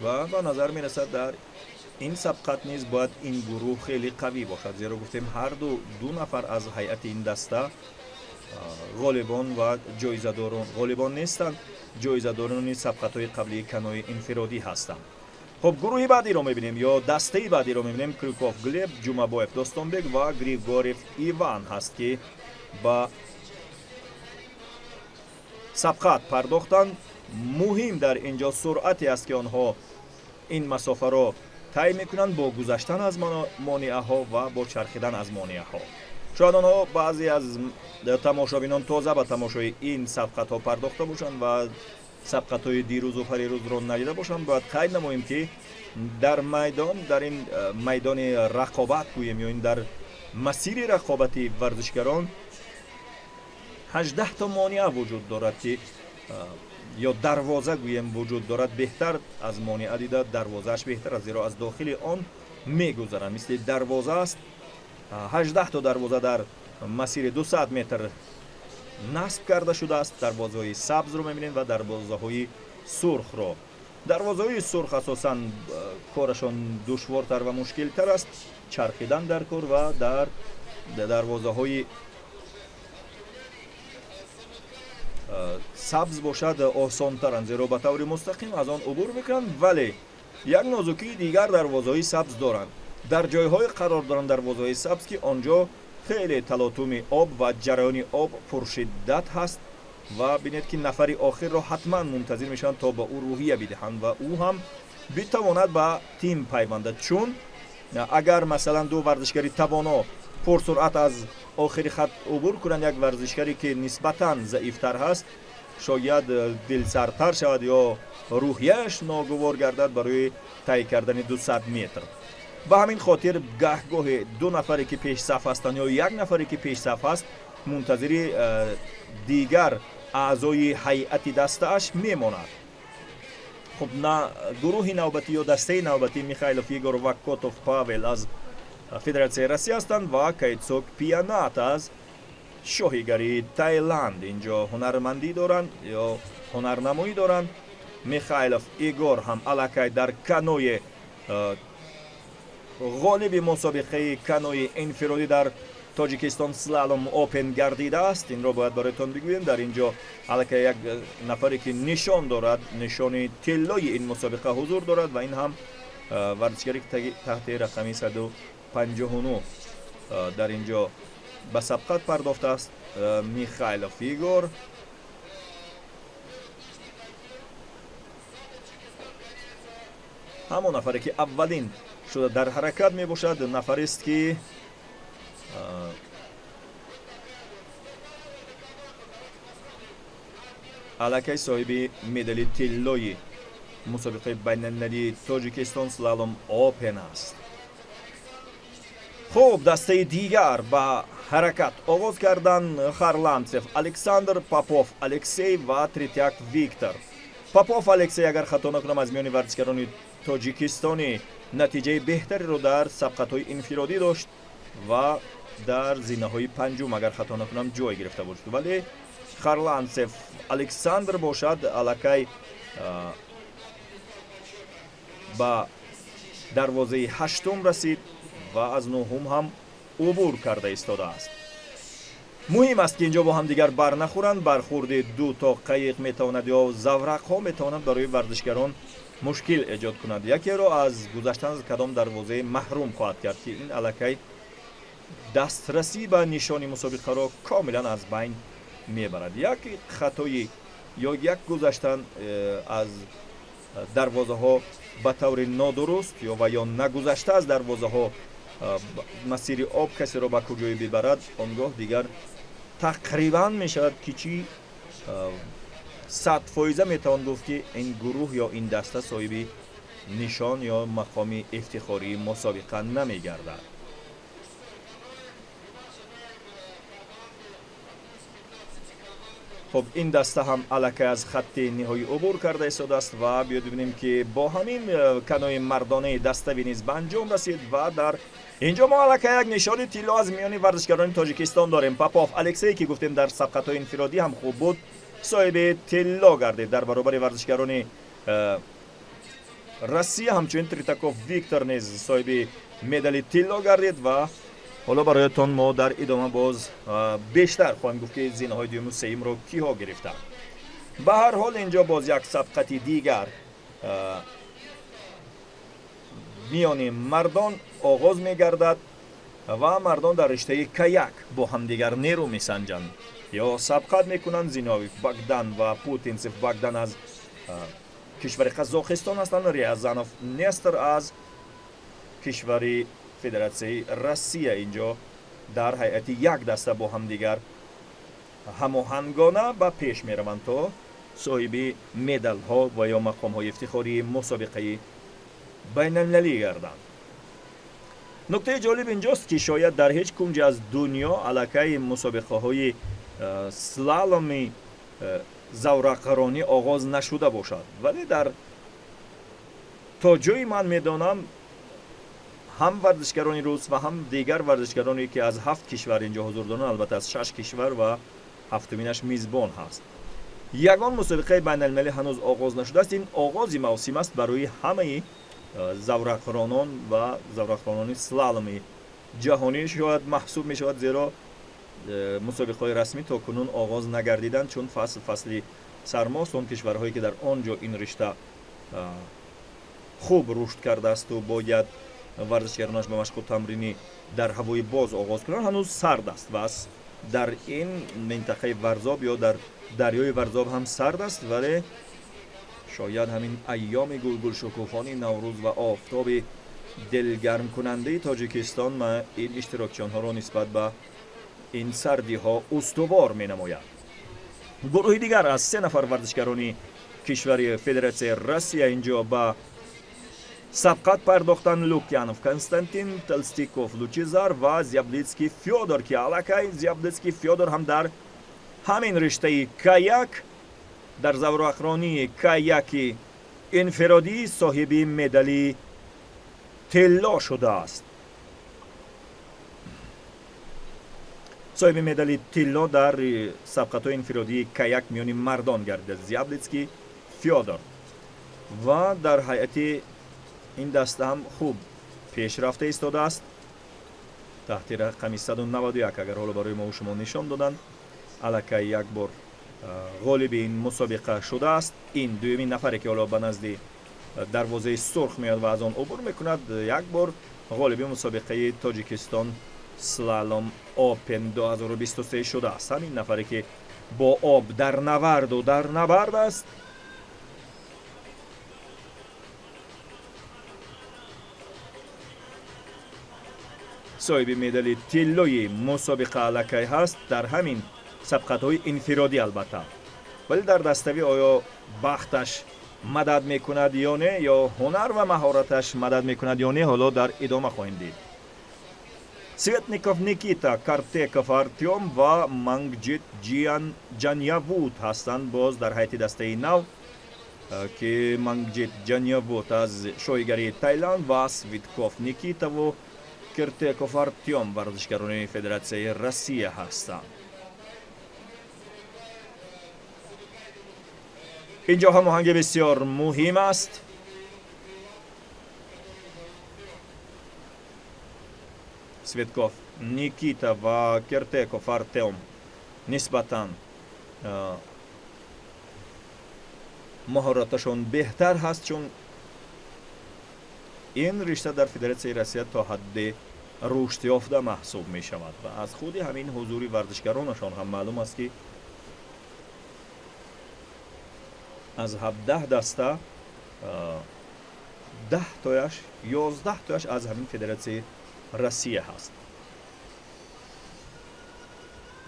[SPEAKER 1] ва ба назар мерасад дар ин сабқат низ бояд ин гурӯҳ хеле қавӣ бошад, зеро гуфтем ҳарду ду нафар аз ҳайати ин даста ғолибон ва ҷоизадорон ғолибон нестанд, ҷоизадорони сабқатҳои қаблии канои инфиродӣ ҳастанд. хуб гурӯҳи баъдиро мебинем ё дастаи баъдиро мебинем. Крюков Глеб, Ҷумабоев Достонбек ва Григорьев Иван ҳаст ки ба сабқат пардохтанд. муҳим дар ин ҷо суръате аст ки онҳо ин масофаро тай мекунанд бо гузаштан аз монеаҳо ва бо чархидан аз монеаҳо. шояд онҳо баъзе аз тамошобинон тоза ба тамошои ин сабқатҳо пардохта бошанд ва сабқатҳои дирӯзу парирӯзро надида бошанд. бояд қайд намоем ки дар майдон, дар ин майдони рақобат гӯем ё ин дар масири рақобати варзишгарон 18 монеа вуҷуд дорад ки ё дарвоза гӯем вуҷуд дорад. беҳтар аз монеа дида дарвозааш беҳтар аст, зеро аз дохили он мегузаранд. мисли дарвоза аст. 18 дарвоза дар масири 200 метр насб карда шудааст. дарвозаҳои сабзро мебинем ва дарвозаҳои сурхро. дарвозаҳои сурх асосан корашон душвортар ва мушкилтар аст. чархидан дар кор ва дар дарвозаҳои сабз бошад осонтаранд, зеро ба таври мустақим аз он убур мекунанд. вале як нозукии дигар дарвозаҳои сабз доранд. дар ҷойҳое қарор доранд дарвозаҳои сабз ки онҷо хеле талотуми об ва ҷараёни об пуршиддат ҳаст ва бинед ки нафари охирро ҳатман мунтазир мешаванд то ба ӯ рӯҳия бидиҳанд ва ӯ ҳам битавонад ба тим пайвандад. чун агар масалан ду варзишгари тавоно пурсуръат аз охири хат убур кунанд, як варзишгаре ки нисбатан заифтар ҳаст шояд дилсардтар шавад ё рӯҳияш ногувор гардад барои тай кардани 200 метр. ба ҳамин хотир гаҳгоҳе ду нафаре ки пешсаф ҳастанд ё як нафаре ки пешсаф ҳаст мунтазири дигар аъзои ҳайати дастааш мемонад. хуб гурӯҳи навбатӣ ё дастаи навбатӣ Михайлов Егор ва Котов Павел аз Федератсияи Россия ҳастанд ва Кайцок Пиянат аз шоҳигари Таиланд. инҷо ҳунармандӣ доранд ё ҳунарнамоӣ доранд. Михайлов Игор ҳам аллакай дар каное ғолиби мусобиқаи канои инфиродӣ дар تاجیکستان سلالوم اوپن گردیده است. این را باید برایتان بگویم. در اینجا البته یک نفری که نشان دارد، نشان طلای این مسابقه حضور دارد و این هم ورزشکاری که تحت رقمی 159 در اینجا به سبقت پرداخته است، میخائیل فیگور. همون نفری که اولین شده در حرکت می باشد، نفری است که علاقه صاحب مدال طلای مسابقه بین المللی تاجیکستان سلالوم اوپن است. خوب، دسته دیگر با حرکت آغاز کردن خارلانتسف، الکساندر، پاپوف الکسی و تریتیاک ویکتور. پاپوف الکسی اگر خطا نکنم از میان ورزشکاران تاجیکستانی نتیجه بهتری رو در سبقت‌های انفرادی داشت و در زینه‌های پنجم اگر خطا نکنم جای گرفته بود. ولی خارلانتسف الکساندر باشد علاقه با دروازه هشتم رسید و از نهم هم عبور کرده ایستاده است. مهم است که اینجا با هم دیگر بر نخورند. برخورد دو تا قایق میتواند یا زورق ها میتواند برای ورزشکاران مشکل ایجاد کند. یکی را از گذشتن از کدام دروازه محروم خواهد کرد که این علاقه دسترسی به نشانی مسابقه را کاملا از بین میبرد. یک خطایی یا یک گذشتن از دروازه ها به طور نادرست یا نگذشته از دروازه ها مسیر آب کسی را به کجای ببرد، آنگاه دیگر تقریبا می شود که چی 100% میتوان گفت که این گروه یا این دسته صاحب نشان یا مقام افتخاری مسابقه نمی گردد. خب این دسته هم الکی از خط نهایی عبور کرده ایستاده است و بیاید ببینیم که با همین کنوی مردانه دسته نیز به انجام رسید و در اینجا ما الکی یک نشان طلا از میان ورزشکاران تاجیکستان داریم. پاپوف الکسی که گفتیم در سبقت‌های انفرادی هم خوب بود، صاحب طلا گردید در برابر ورزشکاران روسیه. همچنین تریتاکوف ویکتور نیز صاحب مدال طلا گردید و حالا برایتان ما در ادامه باز بیشتر خواهیم گفت که زینه‌های دوم و سوم رو کیها گرفتند. به هر حال اینجا باز یک سبقت دیگر میان مردان آغاز می‌گردد و مردان در رشته کایاک با همدیگر نیرو می‌سنجند یا سبقت می‌کنند. زیناوی باگدان و پوتینسف باگدان از کشور قزاقستان هستند، ریازانوف نستر از کشور فدراسیون روسیه اینجا در هیئت یک دسته با هم دیگر هماهنگانه به پیش میروند تا صاحب مدال ها و یا مقام های افتخاری مسابقه بین المللی گردند. نکته جالب اینجاست که شاید در هیچ کنج از دنیا علاقه مسابقه های سلالومی زورقرانی آغاز نشده باشد، ولی در تا جایی من میدانم هم ورزشکاران روس و هم دیگر ورزشکارانی که از 7 کشور اینجا حضور دارند، البته از 6 کشور و هفتمینش میزبان هست، یگان مسابقه بین المللی هنوز آغاز نشده است. این آغاز موسم است برای همه زورقرانان و زورقرانان سلالومی جهانی شاید محسوب می شود، زیرا مسابقه رسمی تا کنون آغاز نگردیدند چون فصل سرماست. اون کشورهایی که در آنجا این رشته خوب رشد کرده است و باید ورزشکارانش به مشق و تمرینی در هوای باز آغاز کنند هنوز سرد است و در این منطقه ورزاب یا در دریای ورزاب هم سرد است، ولی شاید همین ایام گل شکوفانی نوروز و آفتاب دلگرم کننده تاجیکستان ما این اشتراکچیان ها را نسبت به این سردی ها استوار می نماید. گروه دیگر از 3 نفر ورزشکاران کشور فدراسیون روسیه اینجا با سبقت پرداختن: لوکیانوف کنستانتین، تلستیکوف لوچیزار و زیابلیتسکی فیودور که علاقه زیابلیتسکی فیودور هم در همین رشته کایاک در زورقرانی کایاکی انفرادی صاحب مدال طلا شده است. صاحب مدال طلا در سبقت‌های انفرادی کایاک میان مردان گردید زیابلیتسکی فیودور و در هیئت این دسته هم خوب پیشرفته ایستاده است. تحت رقم 191 اگر حالا برای ما و شما نشان دادن. الکی یک بار غالب این مسابقه شده است. این دومین نفری که حالا به نزد دروازه سرخ میاد و از آن عبور میکند. یک بار غالب مسابقه تاجیکستان سلالوم اوپن 2023 شده است. همین نفری که با آب در نورد و در نبرد است. صاحب مدال طلای مسابقه الکی هست در همین سبقت های انفرادی البته. ولی در دستوی آیا بختش مدد میکند یا نه، یا هنر و مهارتش مدد میکند یا نه، حالا در ادامه خواهیم دید. سویتنیکوف نیکیتا، کارتیکوف آرتیوم و مانگجیت جانیاوود هستند باز در حیط دسته نو که مانگجیت جانیاوود از شایگری تایلند و سویتکوف نیکیتا و کارتیکوف آرتیوم ورزشکاران فدراسیون روسیه هستند. اینجا هماهنگی بسیار مهم است. سویتکوف نیکیتا و کارتیکوف آرتیوم نسبتاً مهارتشون بهتر هست، چون این رشته در فدراسیون روسیه تا حد رشد یافته محسوب می شود و از خود همین حضور ورزشکارانشان هم معلوم است که از 17 دسته 10 تایش 11 تایش از همین فدراسیون روسیه هست.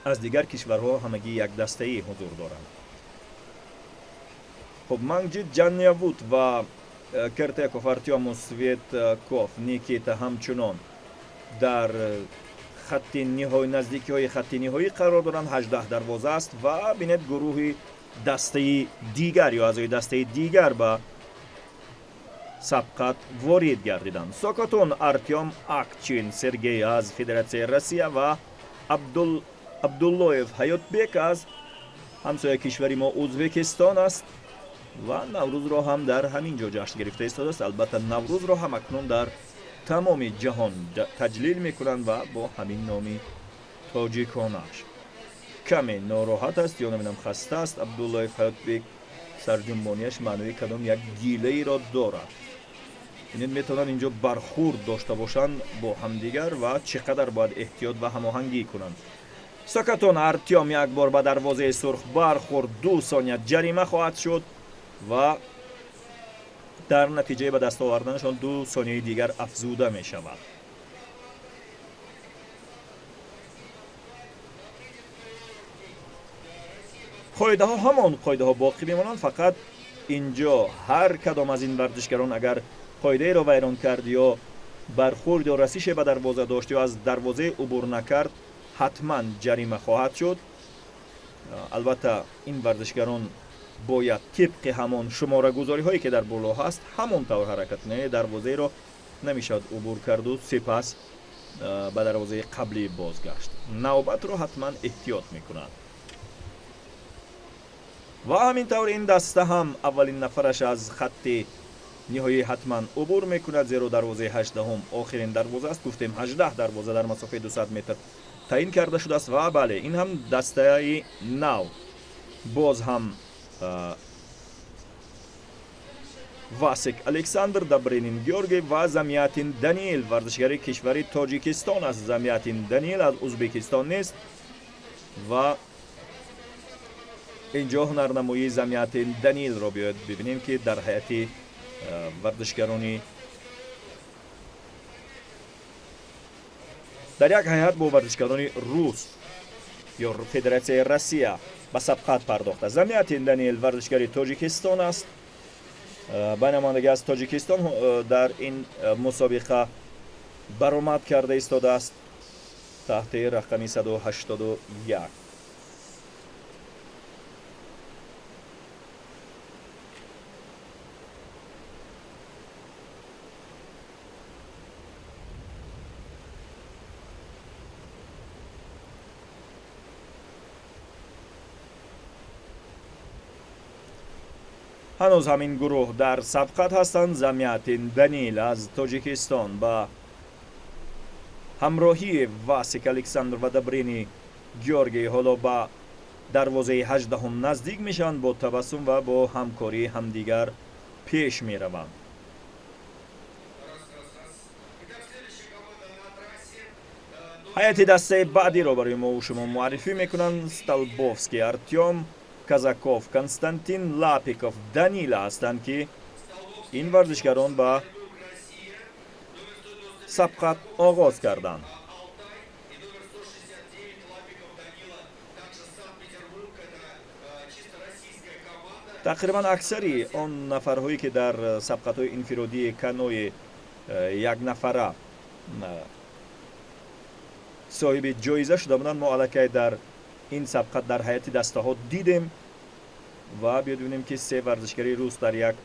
[SPEAKER 1] از دیگر کشورها همگی یک دسته ای حضور دارند. خب مانگجیت جانیاوود و کارتیکوف آرتیوم و سویتکوف نیکیتا همچنان در خط نهایی، نزدیکی های خط نهایی قرار دارند. 18 دروازه است و بینید گروه دسته دیگر یا اعضای دسته دیگر به سبقت وارد گردیدند. ساکاتون آرتیوم آکچین سرگئی از فدراسیون روسیه و عبداللویف حیاتبک از همسایه کشوری ما ازبکستان است و نوروز را هم در همین جا جشن گرفته ایستاده است. البته نوروز را هم اکنون در تمام جهان تجلیل میکنند و با همین نام تاجیکانش. کمی ناراحت است یا نمیدونم خسته است. عبداللویف حیاتبک سرجنبانیش معنی کدام یک گیله ای را دارد. این میتونن اینجا برخورد داشته باشند با همدیگر و چقدر باید احتیاط و هماهنگی کنند. ساکاتون آرتیوم یک بار به دروازه سرخ برخورد 2 ثانیه جریمه خواهد شد و در نتیجه به دست آوردنشان 2 ثانیه دیگر افزوده می شود. قاعده ها همان قاعده ها باقی میمانند، فقط اینجا هر کدام از این ورزشکاران اگر قاعده را ویران کرد یا برخورد یا رسیش به دروازه داشت یا از دروازه عبور نکرد حتما جریمه خواهد شد. البته این ورزشکاران باید طبق همان شماره گذاری هایی که در بالا هست همون طور حرکت کنند. دروازه را نمیشد عبور کرد و سپس به دروازه قبلی بازگشت. نوبت را حتما احتیاط میکنند. و همینطور این دسته هم اولین نفرش از خط نهایی حتما عبور میکند، زیرا دروازه 18 آخرین دروازه است. گفتیم 18 دروازه در مسافه 200 متر تعیین کرده شده است. و بله این هم دسته نو باز هم واسک الکساندر، دبرینین گیورگی و زمیاتین دانیل ورزشکار کشور تاجیکستان است. زمیاتین دانیل از ازبکستان نیست و اینجا هنرنمایی زمیاتین دانیل را بیاید ببینیم که در حیات ورزشکارانی در یک هیئت با ورزشکاران روس یا فدراسیون روسیه به سبقت پرداخته. زمیاتین دانیل ورزشکار تاجیکستان است. به نمایندگی از تاجیکستان در این مسابقه برآمد کرده ایستاده است تحت رقم 181. هنوز همین گروه در سبقت هستند. زمیاتین دانیل از تاجیکستان با ҳамроҳии васик александр ва добрини георгий ҳоло ба дарвозаи 18 наздик мешаванд, бо табассум ва бо ҳамкории ҳамдигар пеш мераванд. ҳайати дастаи баъдиро барои мо шумо муаррифӣ мекунанд. Столбовский Артем, Казаков Константин, Лапиков Данила ҳастанд ки ин варзишгарон ба сабқат оғоз карданд. тақрибан аксари он нафарҳое ки дар сабқатҳои инфиродии канои якнафара соҳиби ҷоиза шуда буданд, мо аллакай дар ин сабқат дар ҳайати дастаҳо дидем ва биёд бибинем ки се варзишгари рус дар як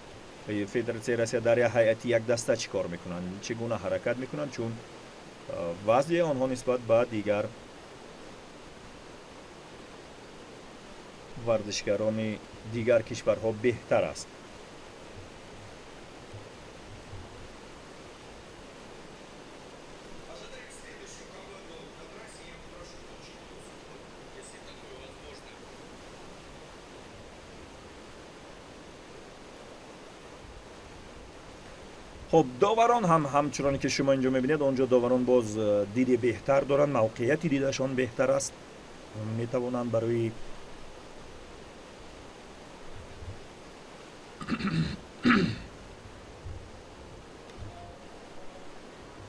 [SPEAKER 1] федератсияи Россия дар як ҳайати як даста чӣ кор мекунанд, чӣ гуна ҳаракат мекунанд, чун вазъи онҳо нисбат ба дигар варзишгарони дигар кишварҳо беҳтар аст. خب داوران هم همچنانی که شما اینجا میبینید اونجا داوران باز دیدی بهتر دارن، موقعیتی دیدشان بهتر است، میتوانند برای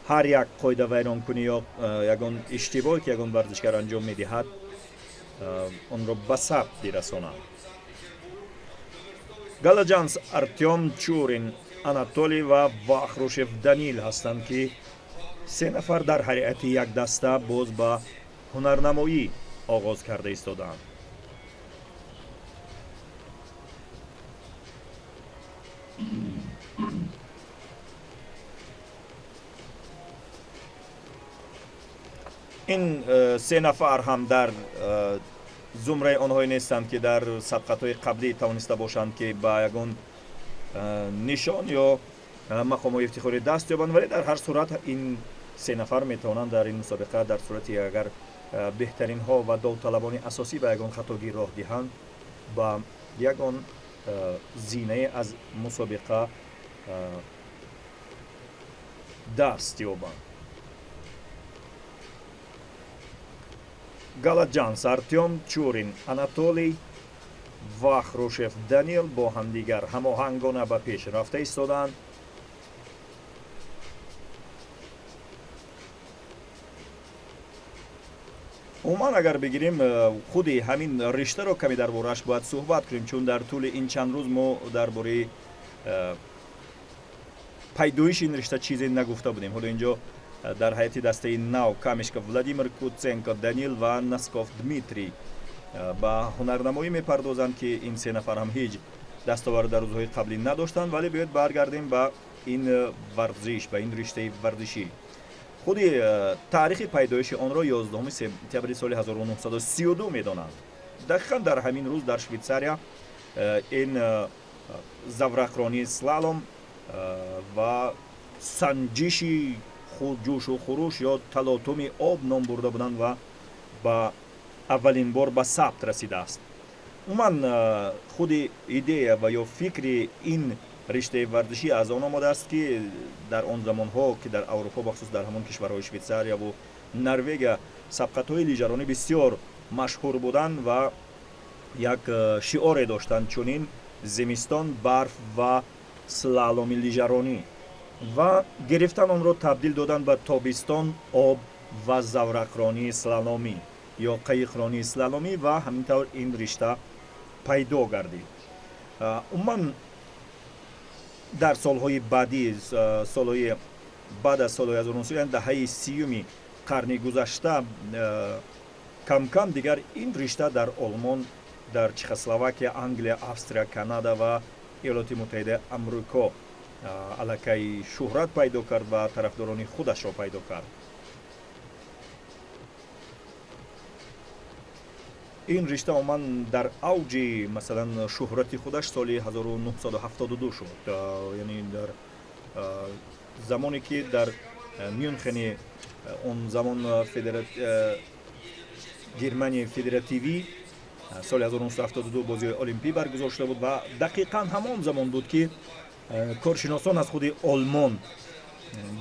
[SPEAKER 1] هر یک قاعده ویران کنی یا یگان اشتباهی که یگان ورزشگر انجام میدهد اون را به ثبت برسانند. галаджанс Артем, Чурин Анатолий ва Вахрушев Данил ҳастанд ки се нафар дар ҳайати як даста боз ба ҳунарнамоӣ оғоз карда истодаанд. ин се нафар ҳам дар зумраи онҳое нестанд ки дар сабқатҳои қаблӣ тавониста бошанд ки ба ягон нишон ё мақомҳои ифтихори даст ёбанд, вале дар ҳар сурат ин се нафар метавонанд дар ин мусобиқа дар сурати агар беҳтаринҳо ва довталабони асосӣ ба ягон хатогӣ роҳ диҳанд ба ягон зинае аз мусобиқа даст ёбанд. галаджанс Артем, Чурин Анатолий, Вахрушев Данил бо ҳамдигар ҳамоҳангона ба пеш рафта истоданд. умуман агар бигирем худи ҳамин риштаро каме дар борааш бояд суҳбат кунем, чун дар тӯли ин чанд рӯз мо дар бораи пайдоиши ин ришта чизе нагуфта будем. ҳоло инҷо дар ҳайати дастаи нав Камешков Владимир, Куценко Данил ва Насков Дмитрий ба ҳунарнамоӣ мепардозанд ки ин се нафар ҳам ҳеҷ дастовар дар рӯзҳои қаблӣ надоштанд, вале биёед баргардем ба ин варзиш, ба ин риштаи варзишӣ. худи таърихи пайдоиши онро 11 сентябри соли 1932 медонанд. дақиқан дар ҳамин рӯз дар Швейтсария ин заврақронии слалом ва санҷиши ҷӯшу хуруш ё талотуми об ном бурда буданд ва ба аввалин бор ба сабт расидааст. умуман худи идея ва ё фикри ин риштаи варзишӣ аз он омадааст ки дар он замонҳо ки дар аврупо бахусус дар ҳамон кишварҳои Швейтсария ву Норвегия сабқатҳои лижаронӣ бисёр машҳур буданд ва як шиоре доштанд, чунин зимистон, барф ва слаломи лижаронӣ, ва гирифтан онро табдил доданд ба тобистон, об ва заврақронии слаломӣ ё қайиқронии слаломӣ ва ҳамин тавр ин ришта пайдо гардид. умуман дар солҳои баъди солҳои баъд аз солҳои 1900 даҳаи 30 қарни гузашта камкам дигар ин ришта дар Олмон, дар Чехословакия, Англия, Австрия, Канада ва Иёлоти Муттаҳидаи Амрико аллакай шӯҳрат пайдо кард ва тарафдорони худашро пайдо кард. ин ришта умуман дар авҷи масалан шӯҳрати худаш соли 1972 шуд, яъне дар замоне ки дар میونخنی اون زمان گرمانی فدراتیوی سال 1972 بازی المپی برگزار شده بود و دقیقا همان زمان بود که کارشناسان از خود آلمان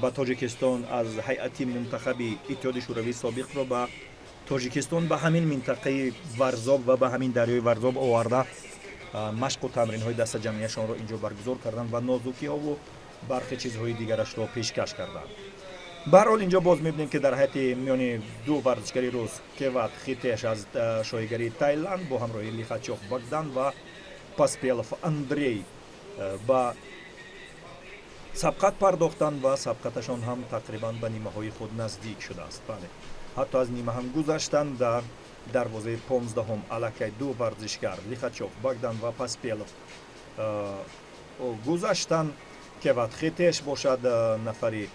[SPEAKER 1] با تاجیکستان از هیئت منتخب اتحاد شوروی سابق را به تاجیکستان به همین منطقه ورزاب و به همین دریای ورزاب آورده مشق و تمرین های دست جمعیشان را اینجا برگزار کردند و نازکی ها و برخی چیزهای دیگرش را پیشکش کردند. به هر حال اینجا باز می‌بینیم که در حیاط میان دو ورزشکاری روس کیوات خیتش از شایگری تایلند با همراهی لیخاچوف بogdan و پاسپیلوف اندری با سبقت پرداختند و سبقتشان هم تقریبا به نیمه های خود نزدیک شده است. بله، حتی از نیمه هم گذشتند. در دروازه 15 علاقه دو ورزشکار لیخاچوف بogdan و پاسپیلوف گذشتند. کیوات خیتش باشد نفری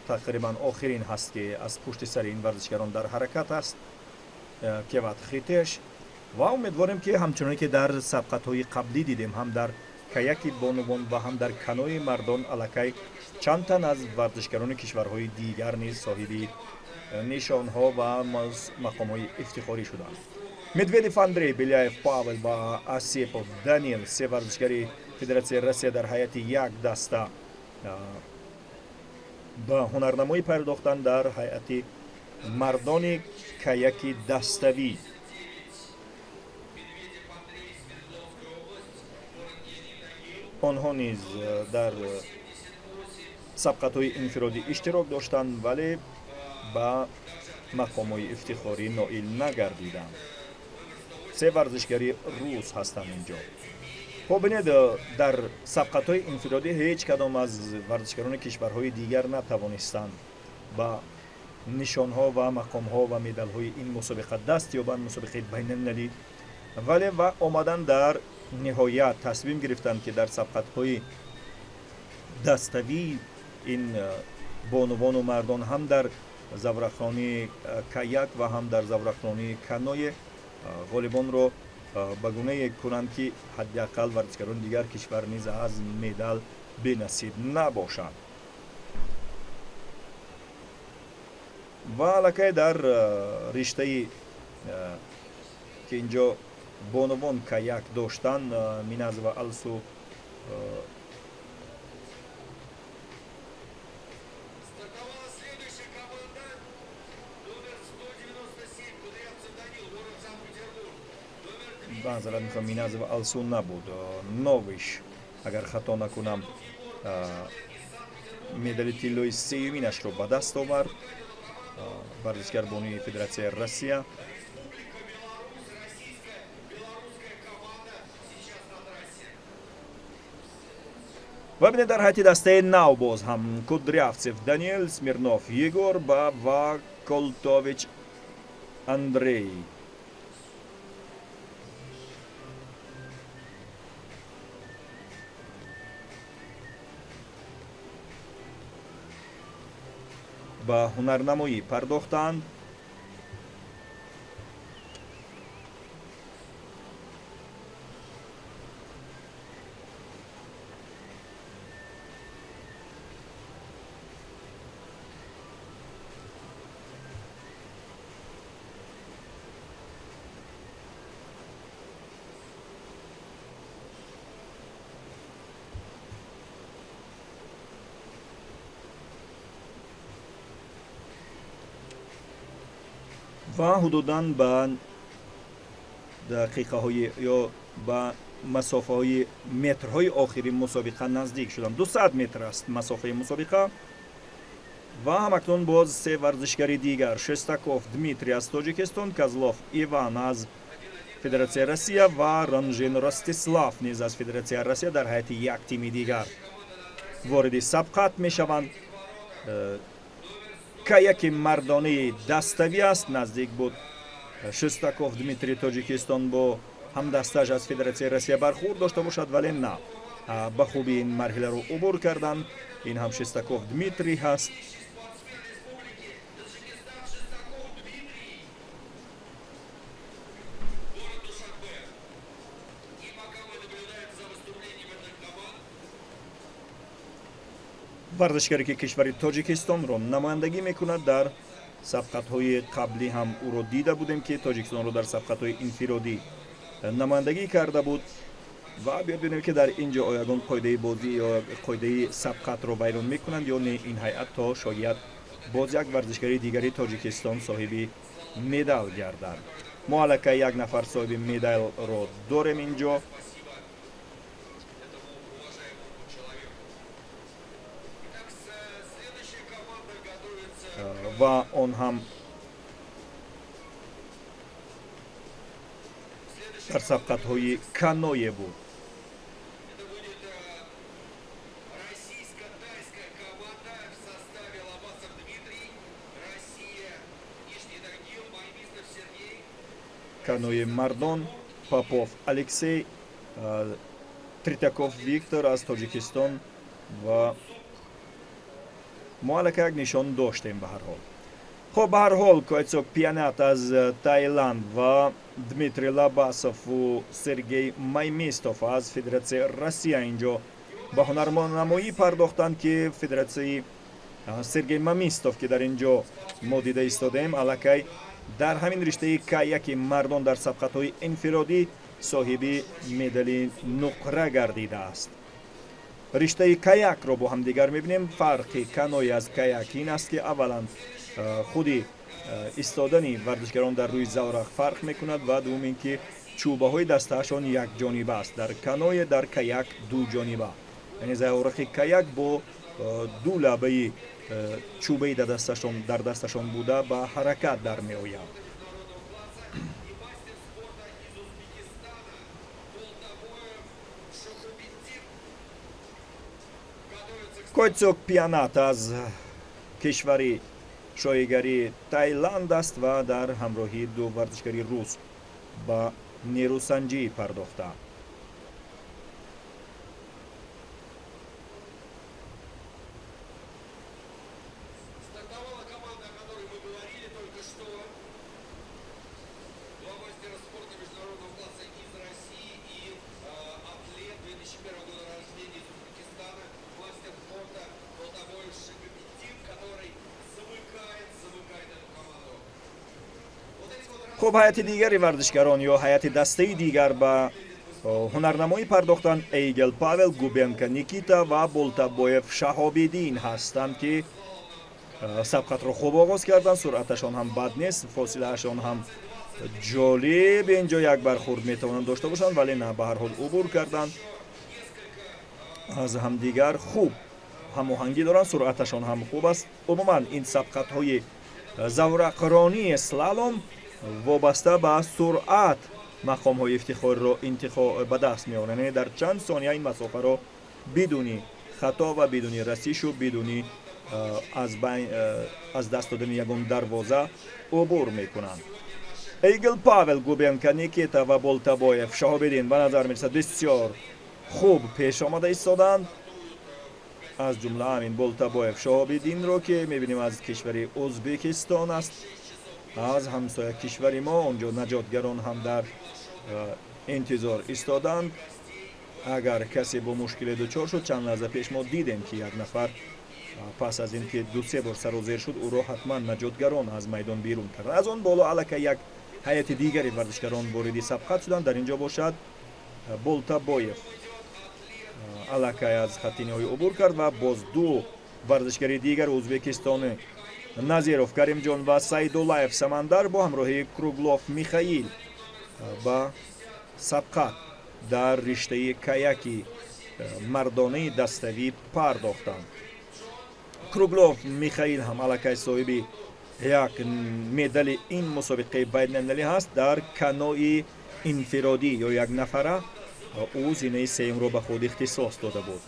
[SPEAKER 1] تقریبا آخرین هست که از پشت سر این ورزشکاران در حرکت است، کیوات خیتش. و امیدواریم که همچنان که در سبقت های قبلی دیدیم هم در کایاک بانوان و هم در کانوی مردان علاقه چند تن از ورزشکاران کشورهای دیگر نیز صاحب نشان ها و مقام های افتخاری شدند. مدویدف اندری، بیلیایف پاول و آسیپوف دانیل، سه ورزشکار فدراسیون روسیه در حیاط یک دسته به هنرنمایی پرداختند در هیئت مردان کایاک دستوی. آنها نیز در سبقت‌های انفرادی اشتراک داشتند ولی به مقام‌های افتخاری نائل نگردیدند. سه ورزشکاری روس هستند اینجا. خب ببینید در سبقت‌های انفرادی هیچ کدام از ورزشکاران کشورهای دیگر نتوانستند با نشان‌ها و مقام‌ها و مدال‌های این مسابقه دست یابند، مسابقه بین‌المللی، ولی و آمدن در نهایت تصمیم گرفتند که در سبقت‌های دستوی این بانوان و مردان هم در زورخانه کایاک و هم در زورخانه کانوی غالبان را به گونه کنند که حداقل ورزشکاران دیگر کشور نیز از مدال بی‌نصیب نباشند. و علاقه در رشته که اینجا بانوان کایاک داشتند مینازва also معذرت میخوام مینازва also نبود نویش اگر خطا نکنم مدال طلایی سیومینش رو به دست آورد ورزشکار بانوی فدراسیون روسیه. و ببینید در حیاط دسته نو باز هم کودریافسف دانیل، سمیرنوف یگور و کولتوویچ اندری. به هنرنمایی پرداختند. و حدوداً به دقیقه های یا به مسافه های مترهای آخری مسابقه نزدیک شدند. 200 متر است مسافه مسابقه. و همکنون باز سه ورزشکار دیگر شستاکوف دمیتری از تاجیکستان، کازلوف ایوان از فدراسیون روسیه و رانژین رستیسلاف نیز از فدراسیون روسیه در حیاط یک تیم دیگر وارد سبقت می شوند. کایاک مردانه دستوی است. نزدیک بود شستاکوف دمیتری تاجیکستان با هم دستش از فدراسیون روسیه برخورد داشته باشد ولی نه، به خوبی این مرحله رو عبور کردند. این هم شستاکوف دمیتری هست. варзашгаре ки кишвари тоҷикистонро намояндагӣ мекунад. Дар сабқатҳои қаблӣ ҳам ӯро дида будем ки тоҷикистонро дар сабқатҳои инфиродӣ намояндагӣ карда буд. ва биёд бинем ки дар ин ҷо ягон қоидаи бозӣ ё қоидаи сабқатро вайрон мекунанд ё не ин ҳайат, то шояд боз як варзишгари дигари тоҷикистон соҳиби медал гардад. мо аллакай як нафар соҳиби медалро дорем ин ҷо. ва он ҳам дар сабқатҳои каное буд. каное мардон Попов Алексей, Тритаков Виктор аз Тоҷикистон ва мо аллакай як нишон доштем. Ба ҳар ҳол хоб ба ҳар ҳол Койцок Пиянат аз Таиланд ва Дмитрий Лабасову Сергей Маймистов аз Федератсияи Россия ин ҷо ба ҳунарнамоӣ пардохтанд, ки Федератсияи Сергей Маймистов ки дар ин ҷо мо дида истодаем, аллакай дар ҳамин риштаи каяки мардон дар сабқатҳои инфиродӣ соҳиби медали нуқра гардидааст. риштаи каякро бо ҳамдигар мебинем. Фарқи каноя аз каяк ин аст ки аввалан худи истодани варзишгарон дар рӯи заврақ фарқ мекунад ва дуввум ин ки чӯбаҳои дастаашон якҷониба аст. Дар каноя, дар каяк дуҷониба, яъне заврақи каяк бо ду лабаи чӯбаи дар дасташон буда ба ҳаракат дар меояд. Койцок Пиянат аз кишвари шоигари Таиланд аст ва дар ҳамроҳии ду варзишгари рус ба нерӯсанҷӣ пардохта. хуб, ҳайати дигари варзишгарон ё ҳайати дастаи дигар ба ҳунарнамоӣ пардохтанд. Эйгел Павел, Губенко Никита ва Болтабоев Шаҳобиддин ҳастанд, ки сабқатро хуб оғоз карданд. Суръаташон ҳам бад нест, фосилаашон ҳам ҷолиб. ин ҷо як бархурд метавонанд дошта бошанд, вале на, ба ҳар ҳол убур карданд. аз ҳамдигар хуб ҳамоҳангӣ доранд, суръаташон ҳам хуб аст. умуман ин сабқатҳои заврақронии слалом вобаста ба суръат мақомҳои ифтихориро ба даст меоранд. Дар чанд сония ин масофаро бидуни хато ва бидуни расишу бидуни аз даст додани ягон дарвоза убур мекунанд. Эйгел Павел, Губенко Никита ва Болтабоев Шаҳобиддин ба назар мерасад бисёр хуб пеш омада истоданд. аз ҷумла ҳамин Болтабоев Шаҳобиддинро ки мебинем аз кишвари Ӯзбекистон аст, аз ҳамсоя кишвари мо онҷо наҷотгарон ҳам дар интизор истоданд. агар касе бо мушкиле дучор шуд, чанд лаҳза пеш мо дидем ки як нафар пас аз ин ки ду-се бор сарозер шуд, ӯро ҳатман наҷотгарон аз майдон берун карданд. аз он боло аллакай як ҳайати дигари варзишгарон вориди сабқат шуданд. дар ин ҷо бошад Болтабоев аллакай аз хатти ниҳоӣ убур кард ва боз ду варзишгари дигар ӯзбекистони Назиров Каримҷон ва Саидуллаев Самандар бо ҳамроҳии Круглов Михаил ба сабқат дар риштаи каяки мардонаи dastavî пардохтанд. Круглов Михаил ҳам аллакай соҳиби як медали ин мусобиқаи байналмилалӣ ҳаст. дар канои инфиродӣ ё якнафара ӯ зинаи сеюмро ба худ ихтисос дода буд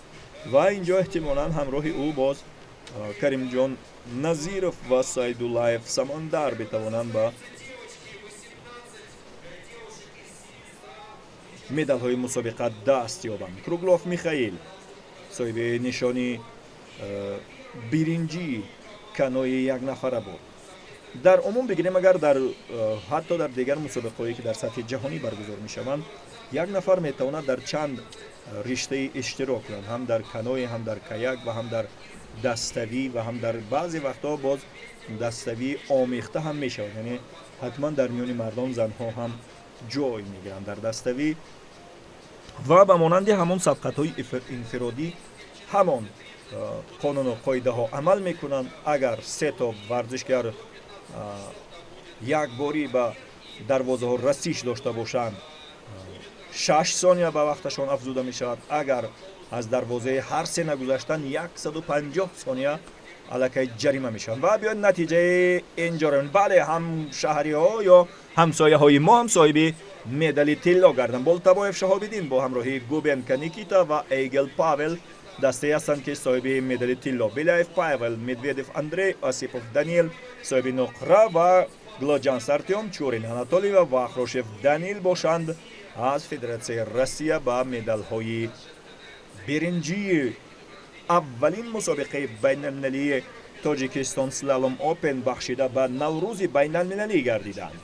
[SPEAKER 1] ва ин ҷо эҳтимолан ҳамроҳи ӯ боз Каримҷон Назиров ва Саидуллаев Самандар битавонанд ба медалҳои мусобиқа даст ёбанд. Круглов Михаил соҳиби нишони биринҷии канои якнафара буд. дар умум бигирем, агар ҳатто дар дигар мусобиқаҳое ки дар сатҳи ҷаҳонӣ баргузор мешаванд, یک نفر میتواند در چند رشته اشتراک کنند، هم در کنوی، هم در کایاک و هم در دستوی و هم در بعضی وقتا باز دستوی آمیخته هم میشود، یعنی حتما در میان مردان زنها هم جای میگیرند در دستوی و به مانند همون سبقت های انفرادی همان قانون و قاعده ها عمل میکنند. اگر سه تا ورزشگر یک باری به دروازه ها رسیش داشته باشند 6 ثانیه به وقتشان افزوده می شود. اگر از دروازه هر سه نگذشتن 150 ثانیه علاکه جریمه می شود و بیاید نتیجه اینجا رو. بله، هم شهری ها یا همسایه های ما هم صاحب مدال طلا گردن. بولتاباєв شهاب‌الدین با همراهی گوبنکا نیکیتا و ایگل پاول دسته هستند که صاحب مدال طلا. بیلایف پاول، مدویدف اندری، آسیپوف دانیل صاحب نقره و گلاجانس ارتیوم، چورین آناتولی و واخروشف دانیل باشند از فدراسیون روسیه با مدال های برنجی. اولین مسابقه بین المللی تاجیکستان سلالوم اوپن بخشیده به نوروز بین المللی گردیدند.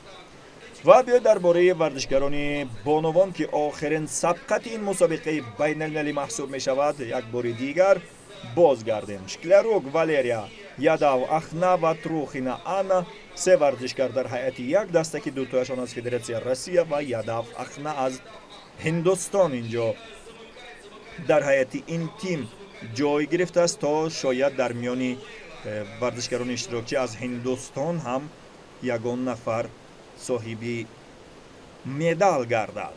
[SPEAKER 1] و بیا درباره ورزشگران بانوان که آخرین سبقت این مسابقه بین المللی محسوب می شود یک بار دیگر بازگردیم. شکلروک والریا، یاداو اخنا و تروخینا آنا سه ورزشگر در هیئت یک دسته که دوتایشان از فدراسیون روسیه و یاداو اخنا از هندوستان اینجا در هیئت این تیم جای گرفته است تا شاید در میان ورزشگران اشتراکی از هندوستان هم یگان نفر صاحبی مدال گردد.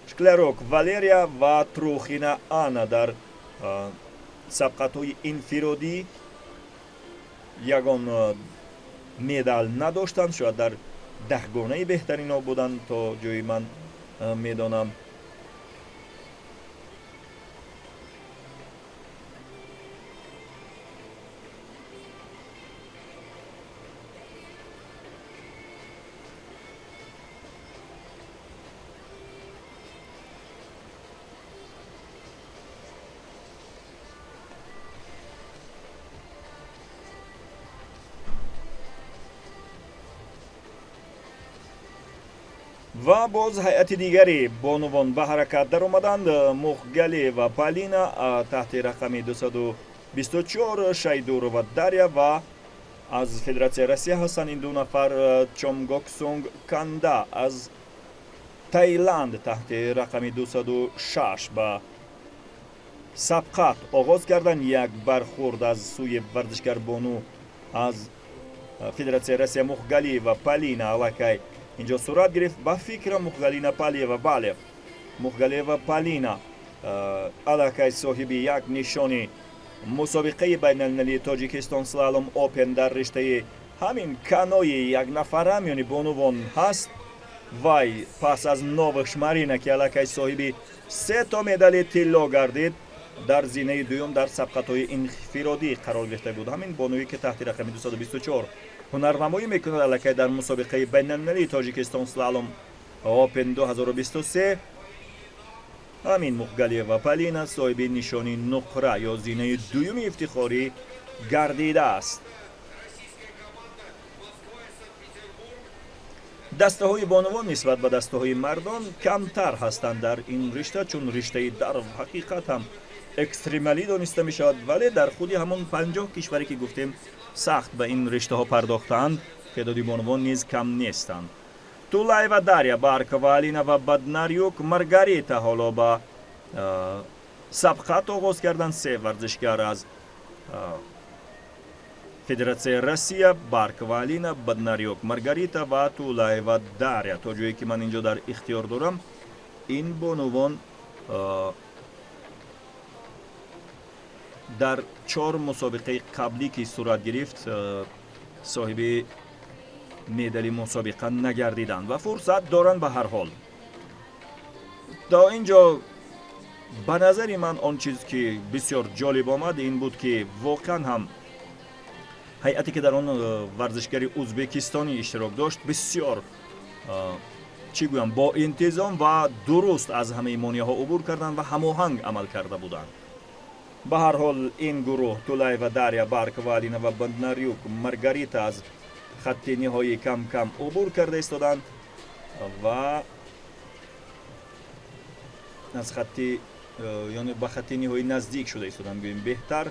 [SPEAKER 1] شکلروک والریا و تروخینا آنا در سبقت های انفرادی یگان مدال نداشتند، شاید در 10 گانه بهترین ها بودند تا جایی من میدانم. و باز هیئت دیگری بانوان به حرکت در آمدند. مخگلی و پالینا تحت رقم 224، شایدور و داریا و از فدراسیون روسیه هستند این دو نفر. چومگوکسونگ کاندا از تایلند تحت رقم 206 به سبقت آغاز کردند. یک برخورد از سوی ورزشگر بانو از فدراسیون روسیه مخگلی و پالینا علاکه اینجا صورت گرفت. با فکر مخگلینا پالی و باله مخگلی و پالینا علاکه صاحب یک نشانی مسابقه بین المللی تاجیکستان سلالوم اوپن در رشته همین کنوی یک نفره میانی بانوان هست. وای پس از نوشمارینه که علاکه صاحب 3 تا مدال طلا گردید در زینه دوم در سبقت های انفرادی قرار گرفته بود. همین بانویی که تحت رقم 224 هنرنمایی میکند علاکه در مسابقه بین المللی تاجیکستان سلالوم اوپن 2023. همین مخگلی و پالینا صاحب نشانی نقره یا زینه دوم افتخاری گردیده است. دسته های بانوان نسبت به دسته های مردان کمتر هستند در این رشته، چون رشته در حقیقت هم اکستریمالی دانسته می شود، ولی در خودی همون 50 کشوری که گفتیم سخت به این رشته ها پرداختند تعدادی بانوان نیز کم نیستند. تولای و داریا، بارکا و آلینا و بدناریوک، مارگاریتا حالا با سبقت آغاز کردن. 3 ورزشگر از فدراسیون روسیه، بارکا و آلینا، بدناریوک، مارگاریتا و تولای و داریا. تا جایی که من اینجا در اختیار دارم این بانوان در 4 مسابقه قبلی که صورت گرفت صاحب مدال مسابقه نگردیدند و فرصت دارند. به هر حال تا اینجا به نظر من آن چیز که بسیار جالب آمد این بود که واقعا هم هیئتی که در آن ورزشگری ازبکستانی اشتراک داشت بسیار چی گویم با انتظام و درست از همه مانعه ها عبور کردند و هماهنگ عمل کرده بودند. به هر حال این گروه تولای و داریا، بارکا و آلینا و بدناریوک، مارگاریتا از хатти ниҳоӣ кам кам убур карда истоданд ва аз хатти ёне ба хатти ниҳоӣ наздик шуда истоданд гӯем беҳтар.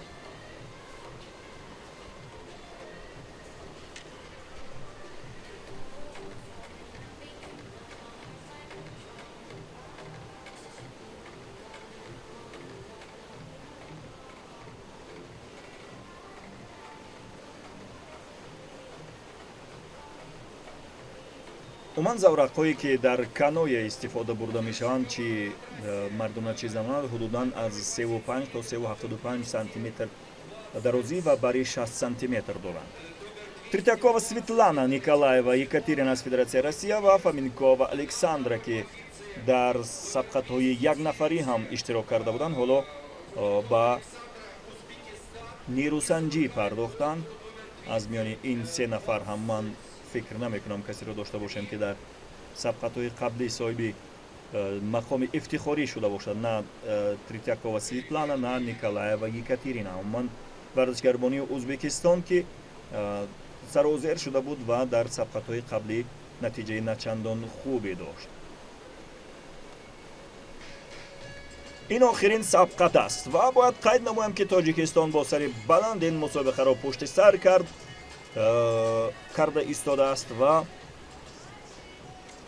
[SPEAKER 1] умуман заврақҳое ки дар каноя истифода бурда мешаванд чи мардона чи занона ҳудудан аз 35 то 375 сантиметр дарозӣ ва бари 60 сантиметр доранд. Третьякова Светлана Николаева Екатерина аз Федератсияи Россия ва Фоменкова Александра ки дар сабқатҳои якнафарӣ ҳам иштирок карда буданд ҳоло ба нерӯсанҷӣ пардохтанд. аз миёни ин се нафар ҳам ман фикр намекунам касеро дошта бошем ки дар сабқатҳои қаблӣ соҳиби мақоми ифтихорӣ шуда бошад. На Третьякова Светлана, на Николаева Екатерина. умуман варзишгарбонии Ӯзбекистон ки сарозер шуда буд ва дар сабқатҳои қаблӣ натиҷаи начандон хубе дошт. ин охирин сабқат аст ва бояд қайд намоям ки Тоҷикистон бо сари баланд ин мусобиқаро пушти сар карда истодааст ва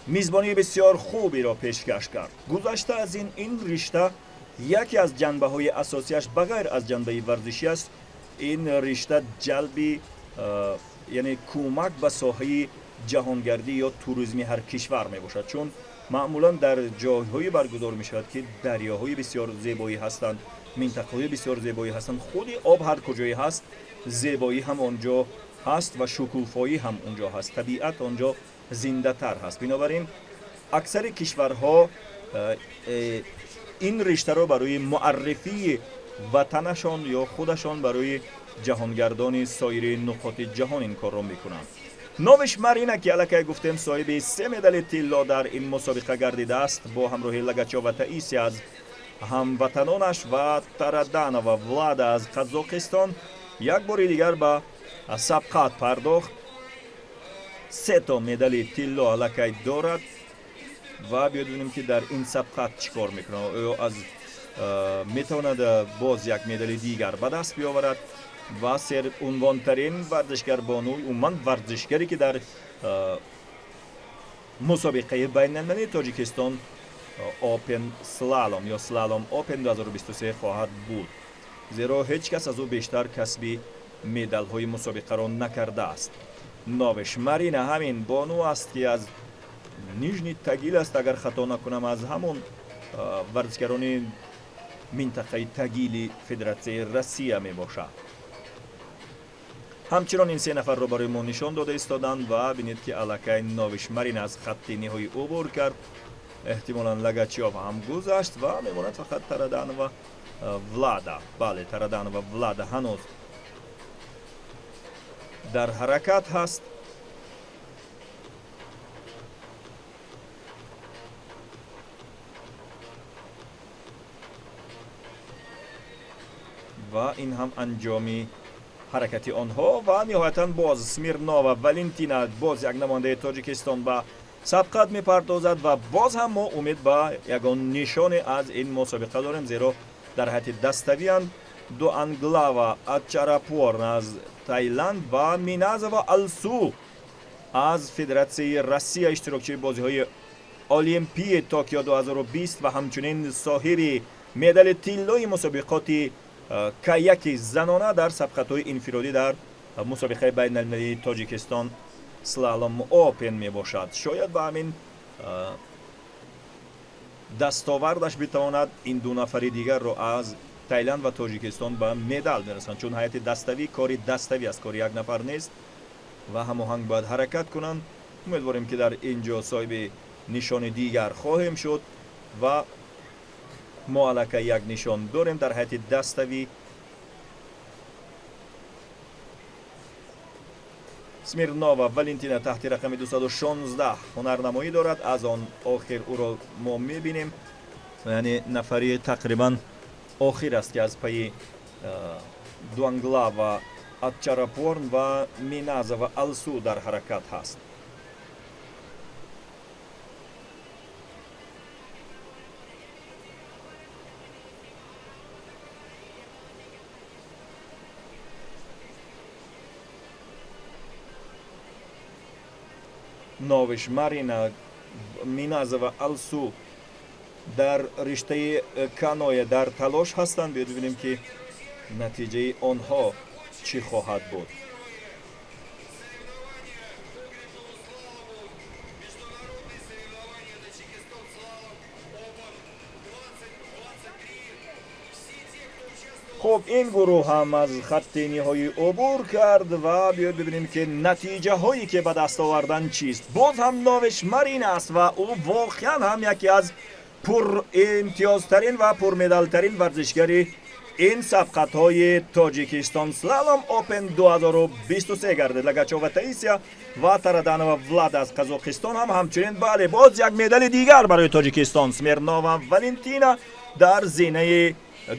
[SPEAKER 1] мизбонии бисёр хуберо пешкаш кард. гузашта аз ин ришта яке аз ҷанбаҳои асосияш ба ғайр аз ҷанбаи варзишӣ аст. ин ришта ҷалби яъне кӯмак ба соҳаи ҷаҳонгардӣ ё туризми ҳар кишвар мебошад, чун маъмулан дар ҷойҳое баргузор мешавад ки дарёҳои бисёр зебоӣ ҳастанд, минтақаҳои бисёр зебоӣ ҳастанд. худи об ҳар куҷое ҳаст, зебоӣ ҳам он ҷо ҳаст ва шукуфоӣ ҳам он ҷо ҳаст. табиат он ҷо зиндатар ҳаст. бинобар ин аксари кишварҳо ин риштаро барои муаррифии ватанашон ё худашон барои ҷаҳонгардони соири нуқоти ҷаҳон ин корро мекунанд. новиш Марина ки аллакай гуфтем соҳиби 3 медали тилло дар ин мусобиқа гардидааст бо ҳамроҳи Лагачова Таисия аз ҳамватанонаш ва Тараданова Влада аз Қазоқистон як бори дигар ба сабқат пардохт. 3 то медали тилло аллакай дорад ва биёд бибинем ки дар ин сабқат чӣ кор мекунад. оё аз метавонад боз як медали дигар ба даст биёварад ва серунвонтарин варзишгарбонуи умуман варзишгаре ки дар мусобиқаи байналмилалии Тоҷикистон Open Slalom ё Slalom Open 2023 хоҳад буд, зеро ҳеҷ кас аз ӯ бештар касби медалҳои мусобиқаро накардааст. новиш Марина ҳамин бону аст ки аз Нижний Тагил аст, агар хато накунам, аз ҳамон варзишгарони минтақаи Тагили Федератсияи Россия мебошад. ҳамчунон ин се нафарро барои мо нишон дода истоданд ва бинед ки аллакай новиш Марина аз хатти ниҳоӣ убур кард. эҳтимолан Лагачёв ҳам гузашт ва мемонад фақат Тараданова Влада. бале, Тараданова Влада ҳанӯз дар ҳаракат ҳаст. ва ин ҳам анҷоми ҳаракати онҳо ва ниҳоятан боз Смирнова Валентина боз як намояндаи Тоҷикистон ба сабқат мепардозад ва боз ҳам мо умед ба ягон нишоне аз ин мусобиқа дорем, зеро дар ҳайати dastaviyand ду Англава Ачарапур аз Таиланд ва Миназова Алсу аз Федератсияи Россия иштирокчии бозиҳои Олимпии Токио 2020 ва ҳамчунин соҳиби медали тиллои мусобиқоти каяки занона дар сабқатҳои инфиродӣ дар мусобиқаи байналмилалии Тоҷикистон Slalom Open мебошад. шояд ба ҳамин дастовардаш битавонад ин ду нафари дигарро аз Таиланд ва Тоҷикистон ба медал мерасанд, чун ҳайати даставӣ кори даставӣ аст, кори як нафар нест ва ҳамоҳанг бояд ҳаракат кунанд. умедворем ки дар ин ҷо соҳиби нишони дигар хоҳем шуд ва мо аллакай як нишон дорем дар ҳайати dastavӣ. Смирнова Валентина таҳти рақами 216 ҳунарнамоӣ дорад. аз он охир ӯро мо мебинем, яъне нафари тақрибан охир аст ки аз пайи Дуанглава اتچراپورن و مینازا و السو در حرکت هست. نوش مارینا مینازا و السو در رشته کانوی در تلاش هستند. ببینیم که نتیجه آنها چی خواهد بود. خب این گروه هم از خط نهایی عبور کرد و بیاید ببینیم که نتیجه هایی که به دست آوردن چیست. باز هم نوش مارین است و او واقعا هم یکی از پر امتیازترین و پر مدال ترین ورزشگری این سبقت های تاجیکستان سلالم اوپن 2023 گردید. لگاچووا تائیسیا و تارادانова ولاد از قزاقستان هم همچنین بله باز یک مدال دیگر برای تاجیکستان. سمیرنووا ولنتینا در زینه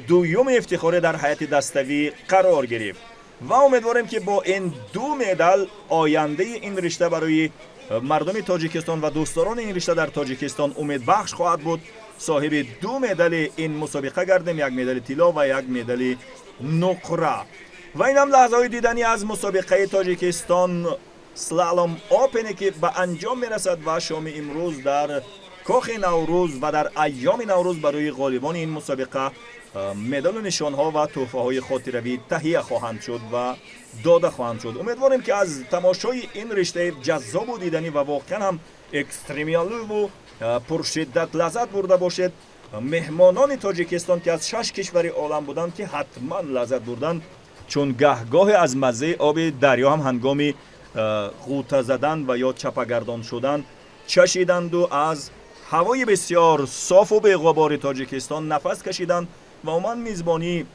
[SPEAKER 1] دوم افتخاری در حیات دستوی قرار گرفت و امیدواریم که با این دو مدال آینده این رشته برای مردم تاجیکستان و دوستداران این رشته در تاجیکستان امید بخش خواهد بود. صاحب دو مدال این مسابقه گردیم، یک مدال طلا و یک مدال نقره. و این هم لحظه های دیدنی از مسابقه تاجیکستان سلالم اوپن که به انجام میرسد و شام امروز در کاخ نوروز و در ایام نوروز برای غالبان این مسابقه مدال و نشان ها و تحفه های خاطروی تهیه خواهند شد و داده خواهند شد. امیدواریم که از تماشای این رشته جذاب و دیدنی و واقعا هم اکستریمیالی و پرشدت لذت برده باشد. مهمانان تاجیکستان که از 6 کشور عالم بودند که حتما لذت بردند، چون گهگاه از مزه آب دریا هم هنگام غوطه زدن و یا چپگردان شدن چشیدند و از هوای بسیار صاف و بی‌غبار تاجیکستان نفس کشیدند و عموما میزبانی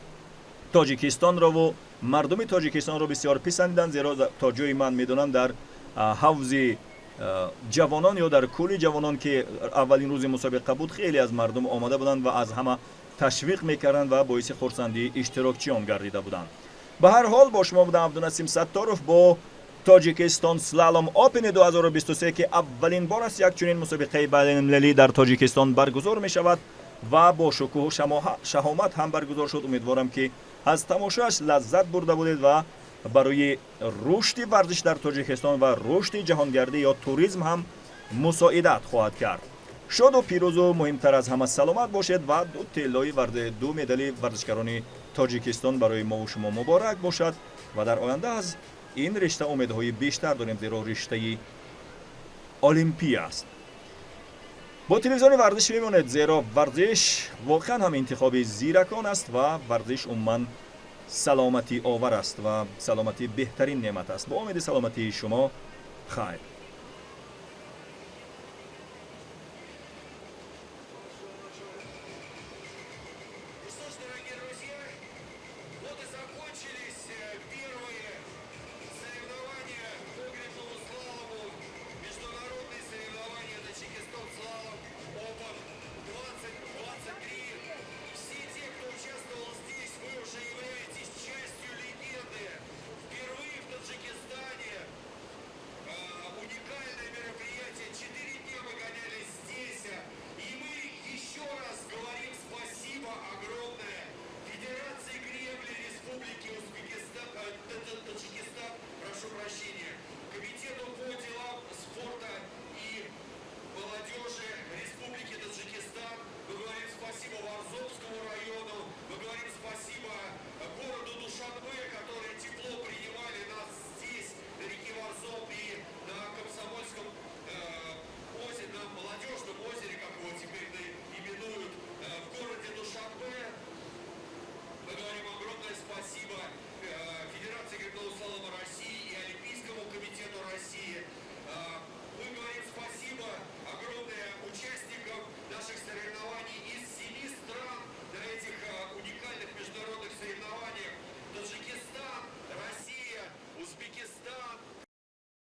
[SPEAKER 1] تاجیکستان را و مردم تاجیکستان را بسیار پسندیدند، زیرا تا جای من میدونم در حوض جوانان یا در کولی جوانان که اولین روز مسابقه بود خیلی از مردم آمده بودند و از همه تشویق میکردند و باعث خرسندی اشتراکچیان گردیده بودند. به هر حال با شما بودم عبدالنسیم ستارов با تاجیکستان سلالم اوپن 2023 که اولین بار است یک چنین مسابقه بین‌المللی در تاجیکستان برگزار می شود و با شکوه و شهامت هم برگزار شد. امیدوارم که از تماشاش لذت برده بودید و برای رشد ورزش در تاجیکستان و رشد جهانگردی یا توریسم هم مساعدت خواهد کرد. شاد و پیروز و مهمتر از همه سلامت باشید و دو طلای دو مدال ورزشکاران تاجیکستان برای ما و شما مبارک باشد و در آینده از این رشته امیدهای بیشتر داریم، زیرا رشته المپی است. با تلویزیون ورزش میمونید، زیرا ورزش واقعا هم انتخاب زیرکان است و ورزش عموما سلامتی آور است و سلامتی بهترین نعمت است. با امید سلامتی شما خیر.